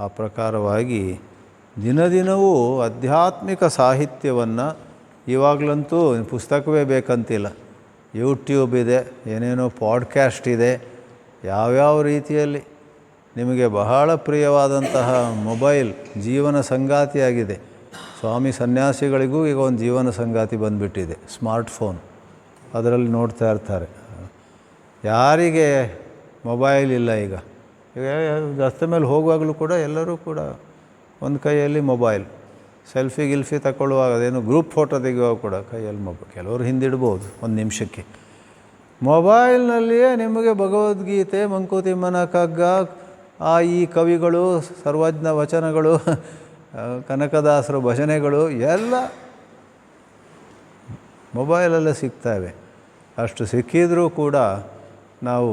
ಆ ಪ್ರಕಾರವಾಗಿ ದಿನದಿನವೂ ಆಧ್ಯಾತ್ಮಿಕ ಸಾಹಿತ್ಯವನ್ನು, ಇವಾಗಲಂತೂ ಪುಸ್ತಕವೇ ಬೇಕಂತಿಲ್ಲ, ಯೂಟ್ಯೂಬ್ ಇದೆ, ಏನೇನೋ ಪಾಡ್ಕ್ಯಾಸ್ಟ್ ಇದೆ, ಯಾವ್ಯಾವ ರೀತಿಯಲ್ಲಿ ನಿಮಗೆ ಬಹಳ ಪ್ರಿಯವಾದಂತಹ ಮೊಬೈಲ್ ಜೀವನ ಸಂಗಾತಿಯಾಗಿದೆ. ಸ್ವಾಮಿ ಸನ್ಯಾಸಿಗಳಿಗೂ ಈಗ ಒಂದು ಜೀವನ ಸಂಗಾತಿ ಬಂದುಬಿಟ್ಟಿದೆ, ಸ್ಮಾರ್ಟ್ಫೋನ್, ಅದರಲ್ಲಿ ನೋಡ್ತಾ ಇರ್ತಾರೆ. ಯಾರಿಗೆ ಮೊಬೈಲ್ ಇಲ್ಲ ಈಗ ರಸ್ತೆ ಮೇಲೆ ಹೋಗುವಾಗಲೂ ಕೂಡ ಎಲ್ಲರೂ ಕೂಡ ಒಂದು ಕೈಯಲ್ಲಿ ಮೊಬೈಲ್, ಸೆಲ್ಫಿ ಗಿಲ್ಫಿ ತಗೊಳ್ಳುವಾಗ ಅದೇನು ಗ್ರೂಪ್ ಫೋಟೋ ತೆಗೆಯುವಾಗ ಕೂಡ ಕೈಯಲ್ಲಿ ಮೊಬೈಲ್, ಕೆಲವರು ಹಿಂದಿಡ್ಬೋದು 1 ನಿಮಿಷಕ್ಕೆ. ಮೊಬೈಲ್ನಲ್ಲಿಯೇ ನಿಮಗೆ ಭಗವದ್ಗೀತೆ, ಮಂಕುತಿಮ್ಮನ ಕಗ್ಗ, ಈ ಕವಿಗಳು, ಸರ್ವಜ್ಞ ವಚನಗಳು, ಕನಕದಾಸರ ಭಜನೆಗಳು ಎಲ್ಲ ಮೊಬೈಲಲ್ಲೇ ಸಿಗ್ತವೆ. ಅಷ್ಟು ಸಿಕ್ಕಿದರೂ ಕೂಡ ನಾವು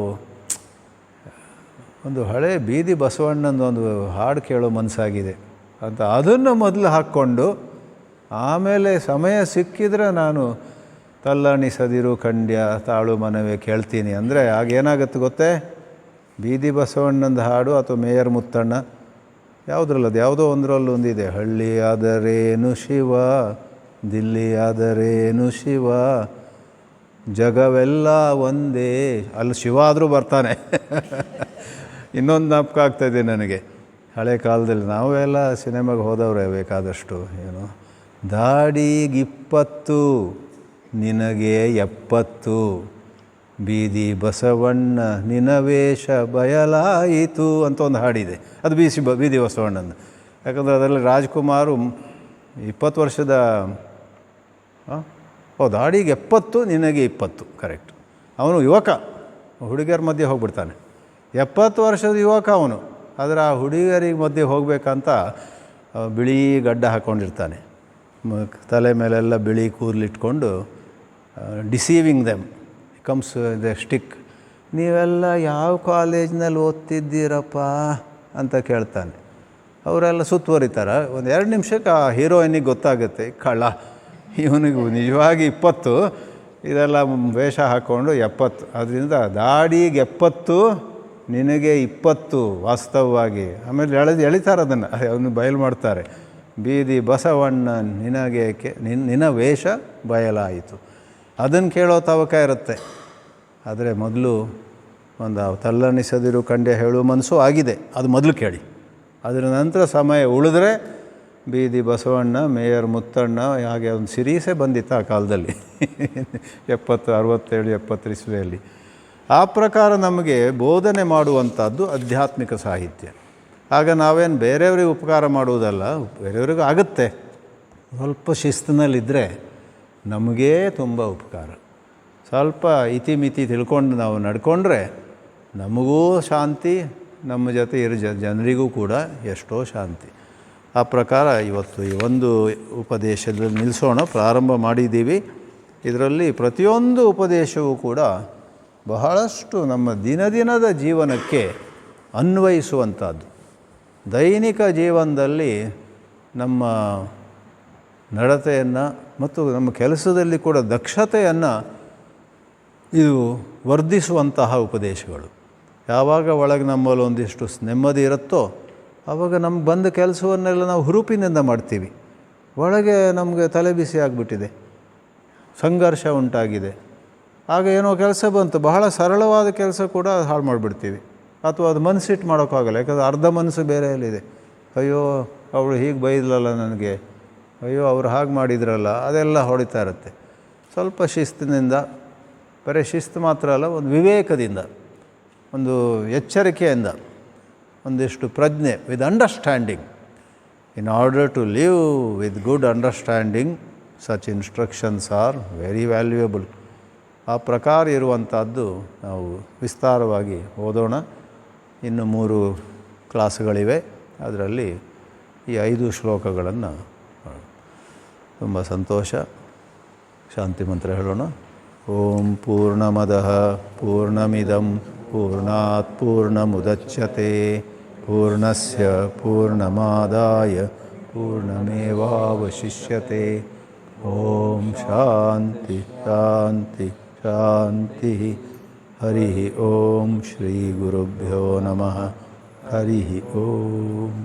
ಒಂದು ಹಳೆ ಬೀದಿ ಬಸವಣ್ಣನೊಂದು ಹಾಡು ಕೇಳೋ ಮನಸ್ಸಾಗಿದೆ ಅಂತ ಅದನ್ನು ಮೊದಲು ಹಾಕ್ಕೊಂಡು ಆಮೇಲೆ ಸಮಯ ಸಿಕ್ಕಿದರೆ ನಾನು ತಲ್ಲಣಿಸದಿರು ಖಂಡ್ಯ ತಾಳು ಮನವೇ ಕೇಳ್ತೀನಿ ಅಂದರೆ ಆಗೇನಾಗುತ್ತೆ ಗೊತ್ತೇ, ಬೀದಿ ಬಸವಣ್ಣಂದು ಹಾಡು ಅಥವಾ ಮೇಯರ್ ಮುತ್ತಣ್ಣ ಯಾವುದ್ರಲ್ಲದು ಯಾವುದೋ ಒಂದರಲ್ಲೂ ಒಂದಿದೆ, ಹಳ್ಳಿ ಆದರೇನು ಶಿವ, ದಿಲ್ಲಿ ಆದರೇನು ಶಿವ, ಜಗವೆಲ್ಲ ಒಂದೇ, ಅಲ್ಲಿ ಶಿವ ಆದರೂ ಬರ್ತಾನೆ. ಇನ್ನೊಂದು ಜ್ಞಾಪಕ ಆಗ್ತಾಯಿದೆ ನನಗೆ, ಹಳೆ ಕಾಲದಲ್ಲಿ ನಾವೆಲ್ಲ ಸಿನಿಮಾಗೆ ಹೋದವ್ರೆ ಬೇಕಾದಷ್ಟು, ಏನು ದಾಡಿಗಿಪ್ಪತ್ತು ನಿನಗೆ 70, ಬೀದಿ ಬಸವಣ್ಣ ನಿನ ವೇಷ ಬಯಲಾಯಿತು ಅಂತ ಒಂದು ಹಾಡಿದೆ. ಅದು ಬೀದಿ ಬಸವಣ್ಣನ. ಯಾಕಂದರೆ ಅದರಲ್ಲಿ ರಾಜ್ಕುಮಾರು 20 ವರ್ಷದ ದಾಡಿಗೆ 70 ನಿನಗೆ 20 ಕರೆಕ್ಟ್. ಅವನು ಯುವಕ, ಹುಡುಗಿಯರ ಮಧ್ಯೆ ಹೋಗ್ಬಿಡ್ತಾನೆ. 70 ವರ್ಷದ ಯುವಕ ಅವನು. ಆದರೆ ಆ ಹುಡುಗಿಯರಿಗೆ ಮಧ್ಯೆ ಹೋಗಬೇಕಂತ ಬಿಳಿ ಗಡ್ಡ ಹಾಕ್ಕೊಂಡಿರ್ತಾನೆ, ತಲೆ ಮೇಲೆಲ್ಲ ಬಿಳಿ ಕೂದಲಿಟ್ಕೊಂಡು deceiving them comes the stick. ನೀವೆಲ್ಲ ಯಾವ ಕಾಲೇಜ್ನಲ್ಲಿ ಓದ್ತಿದ್ದೀರಪ್ಪ ಅಂತ ಕೇಳ್ತಾನೆ. ಅವರೆಲ್ಲ ಸುತ್ತುವರಿತಾರೆ. ಒಂದು 2 ನಿಮಿಷಕ್ಕೆ ಆ ಹೀರೋಯಿನಿಗೆ ಗೊತ್ತಾಗುತ್ತೆ, ಕಳ್ಳ ಇವನಿಗೆ ನಿಜವಾಗಿ 20, ಇದೆಲ್ಲ ವೇಷ ಹಾಕ್ಕೊಂಡು 70. ಅದರಿಂದ ದಾಡಿಗೆ 70 ನಿನಗೆ 20 ವಾಸ್ತವವಾಗಿ. ಆಮೇಲೆ ಎಳಿತಾರೆ ಅದನ್ನು, ಅವನು ಬಯಲು ಮಾಡ್ತಾರೆ, ಬೀದಿ ಬಸವಣ್ಣ ನಿನಗೆ ನಿನ್ನ ವೇಷ ಬಯಲಾಯಿತು. ಅದನ್ನು ಕೇಳೋ ತವಕ ಇರುತ್ತೆ. ಆದರೆ ಮೊದಲು ಒಂದು ತಲ್ಲಣಿಸದಿರು ಖಂಡ್ಯ ಹೇಳುವ ಮನಸ್ಸು ಆಗಿದೆ, ಅದು ಮೊದಲು ಕೇಳಿ. ಅದರ ನಂತರ ಸಮಯ ಉಳಿದ್ರೆ ಬೀದಿ ಬಸವಣ್ಣ, ಮೇಯರ್ ಮುತ್ತಣ್ಣ, ಹಾಗೆ ಒಂದು ಸಿರೀಸೇ ಬಂದಿತ್ತು ಆ ಕಾಲದಲ್ಲಿ 67 ಇಸ್ವಿಯಲ್ಲಿ. ಆ ಪ್ರಕಾರ ನಮಗೆ ಬೋಧನೆ ಮಾಡುವಂಥದ್ದು ಆಧ್ಯಾತ್ಮಿಕ ಸಾಹಿತ್ಯ. ಆಗ ನಾವೇನು ಬೇರೆಯವ್ರಿಗೆ ಉಪಕಾರ ಮಾಡುವುದಲ್ಲ, ಬೇರೆಯವ್ರಿಗೂ ಆಗುತ್ತೆ. ಸ್ವಲ್ಪ ಶಿಸ್ತಿನಲ್ಲಿದ್ದರೆ ನಮಗೇ ತುಂಬ ಉಪಕಾರ. ಸ್ವಲ್ಪ ಇತಿಮಿತಿ ತಿಳ್ಕೊಂಡು ನಾವು ನಡ್ಕೊಂಡ್ರೆ ನಮಗೂ ಶಾಂತಿ, ನಮ್ಮ ಜೊತೆ ಇರೋ ಜನರಿಗೂ ಕೂಡ ಎಷ್ಟೋ ಶಾಂತಿ. ಆ ಪ್ರಕಾರ ಇವತ್ತು ಈ ಒಂದು ಉಪದೇಶದಲ್ಲಿ ನಿಲ್ಲಿಸೋಣ. ಪ್ರಾರಂಭ ಮಾಡಿದ್ದೀವಿ. ಇದರಲ್ಲಿ ಪ್ರತಿಯೊಂದು ಉಪದೇಶವೂ ಕೂಡ ಬಹಳಷ್ಟು ನಮ್ಮ ದಿನದಿನದ ಜೀವನಕ್ಕೆ ಅನ್ವಯಿಸುವಂಥದ್ದು. ದೈನಿಕ ಜೀವನದಲ್ಲಿ ನಮ್ಮ ನಡತೆಯನ್ನು ಮತ್ತು ನಮ್ಮ ಕೆಲಸದಲ್ಲಿ ಕೂಡ ದಕ್ಷತೆಯನ್ನು ಇದು ವರ್ಧಿಸುವಂತಹ ಉಪದೇಶಗಳು. ಯಾವಾಗ ಒಳಗೆ ನಮ್ಮಲ್ಲಿ ಒಂದಿಷ್ಟು ನೆಮ್ಮದಿ ಇರುತ್ತೋ ಆವಾಗ ನಮ್ಗೆ ಬಂದ ಕೆಲಸವನ್ನೆಲ್ಲ ನಾವು ಹುರುಪಿನಿಂದ ಮಾಡ್ತೀವಿ. ಒಳಗೆ ನಮಗೆ ತಲೆ ಬಿಸಿ ಆಗಿಬಿಟ್ಟಿದೆ, ಸಂಘರ್ಷ ಉಂಟಾಗಿದೆ, ಆಗ ಏನೋ ಕೆಲಸ ಬಂತು, ಬಹಳ ಸರಳವಾದ ಕೆಲಸ ಕೂಡ ಹಾಳು ಮಾಡಿಬಿಡ್ತೀವಿ. ಅಥವಾ ಅದು ಮನಸ್ಸಿಟ್ಟು ಮಾಡೋಕ್ಕಾಗಲ್ಲ, ಯಾಕಂದರೆ ಅರ್ಧ ಮನಸ್ಸು ಬೇರೆಯಲ್ಲಿದೆ. ಅಯ್ಯೋ ಅವಳು ಹೀಗೆ ಬೈದ್ಲಲ್ಲ ನನಗೆ, ಅಯ್ಯೋ ಅವ್ರು ಹಾಗೆ ಮಾಡಿದ್ರಲ್ಲ, ಅದೆಲ್ಲ ಹೊಡಿತಾ ಇರುತ್ತೆ. ಸ್ವಲ್ಪ ಶಿಸ್ತಿನಿಂದ, ಬರೀ ಶಿಸ್ತು ಮಾತ್ರ ಅಲ್ಲ, ಒಂದು ವಿವೇಕದಿಂದ, ಒಂದು ಎಚ್ಚರಿಕೆಯಿಂದ, ಒಂದಿಷ್ಟು ಪ್ರಜ್ಞೆ, with understanding. In order to live with good understanding such instructions are very valuable. ಆ ಪ್ರಕಾರ ಇರುವಂಥದ್ದು ನಾವು ವಿಸ್ತಾರವಾಗಿ ಓದೋಣ. ಇನ್ನು 3 ಕ್ಲಾಸುಗಳಿವೆ, ಅದರಲ್ಲಿ ಈ 5 ಶ್ಲೋಕಗಳನ್ನು. ತುಂಬ ಸಂತೋಷ. ಶಾಂತಿ ಮಂತ್ರ ಹೇಳೋಣ. ಓಂ ಪೂರ್ಣಮದಃ ಪೂರ್ಣಮಿದಂ ಪೂರ್ಣಾತ್ ಪೂರ್ಣಮುದಚ್ಯತೆ ಪೂರ್ಣಸ್ಯ ಪೂರ್ಣಮಾದಾಯ ಪೂರ್ಣಮೇವಾವಶಿಷ್ಯತೆ. ಓಂ ಶಾಂತಿ ಶಾಂತಿ ಶಾಂತಿ. ಹರಿ ಓಂ ಶ್ರೀ ಗುರುಭ್ಯೋ ನಮಃ. ಹರಿ ಓಂ.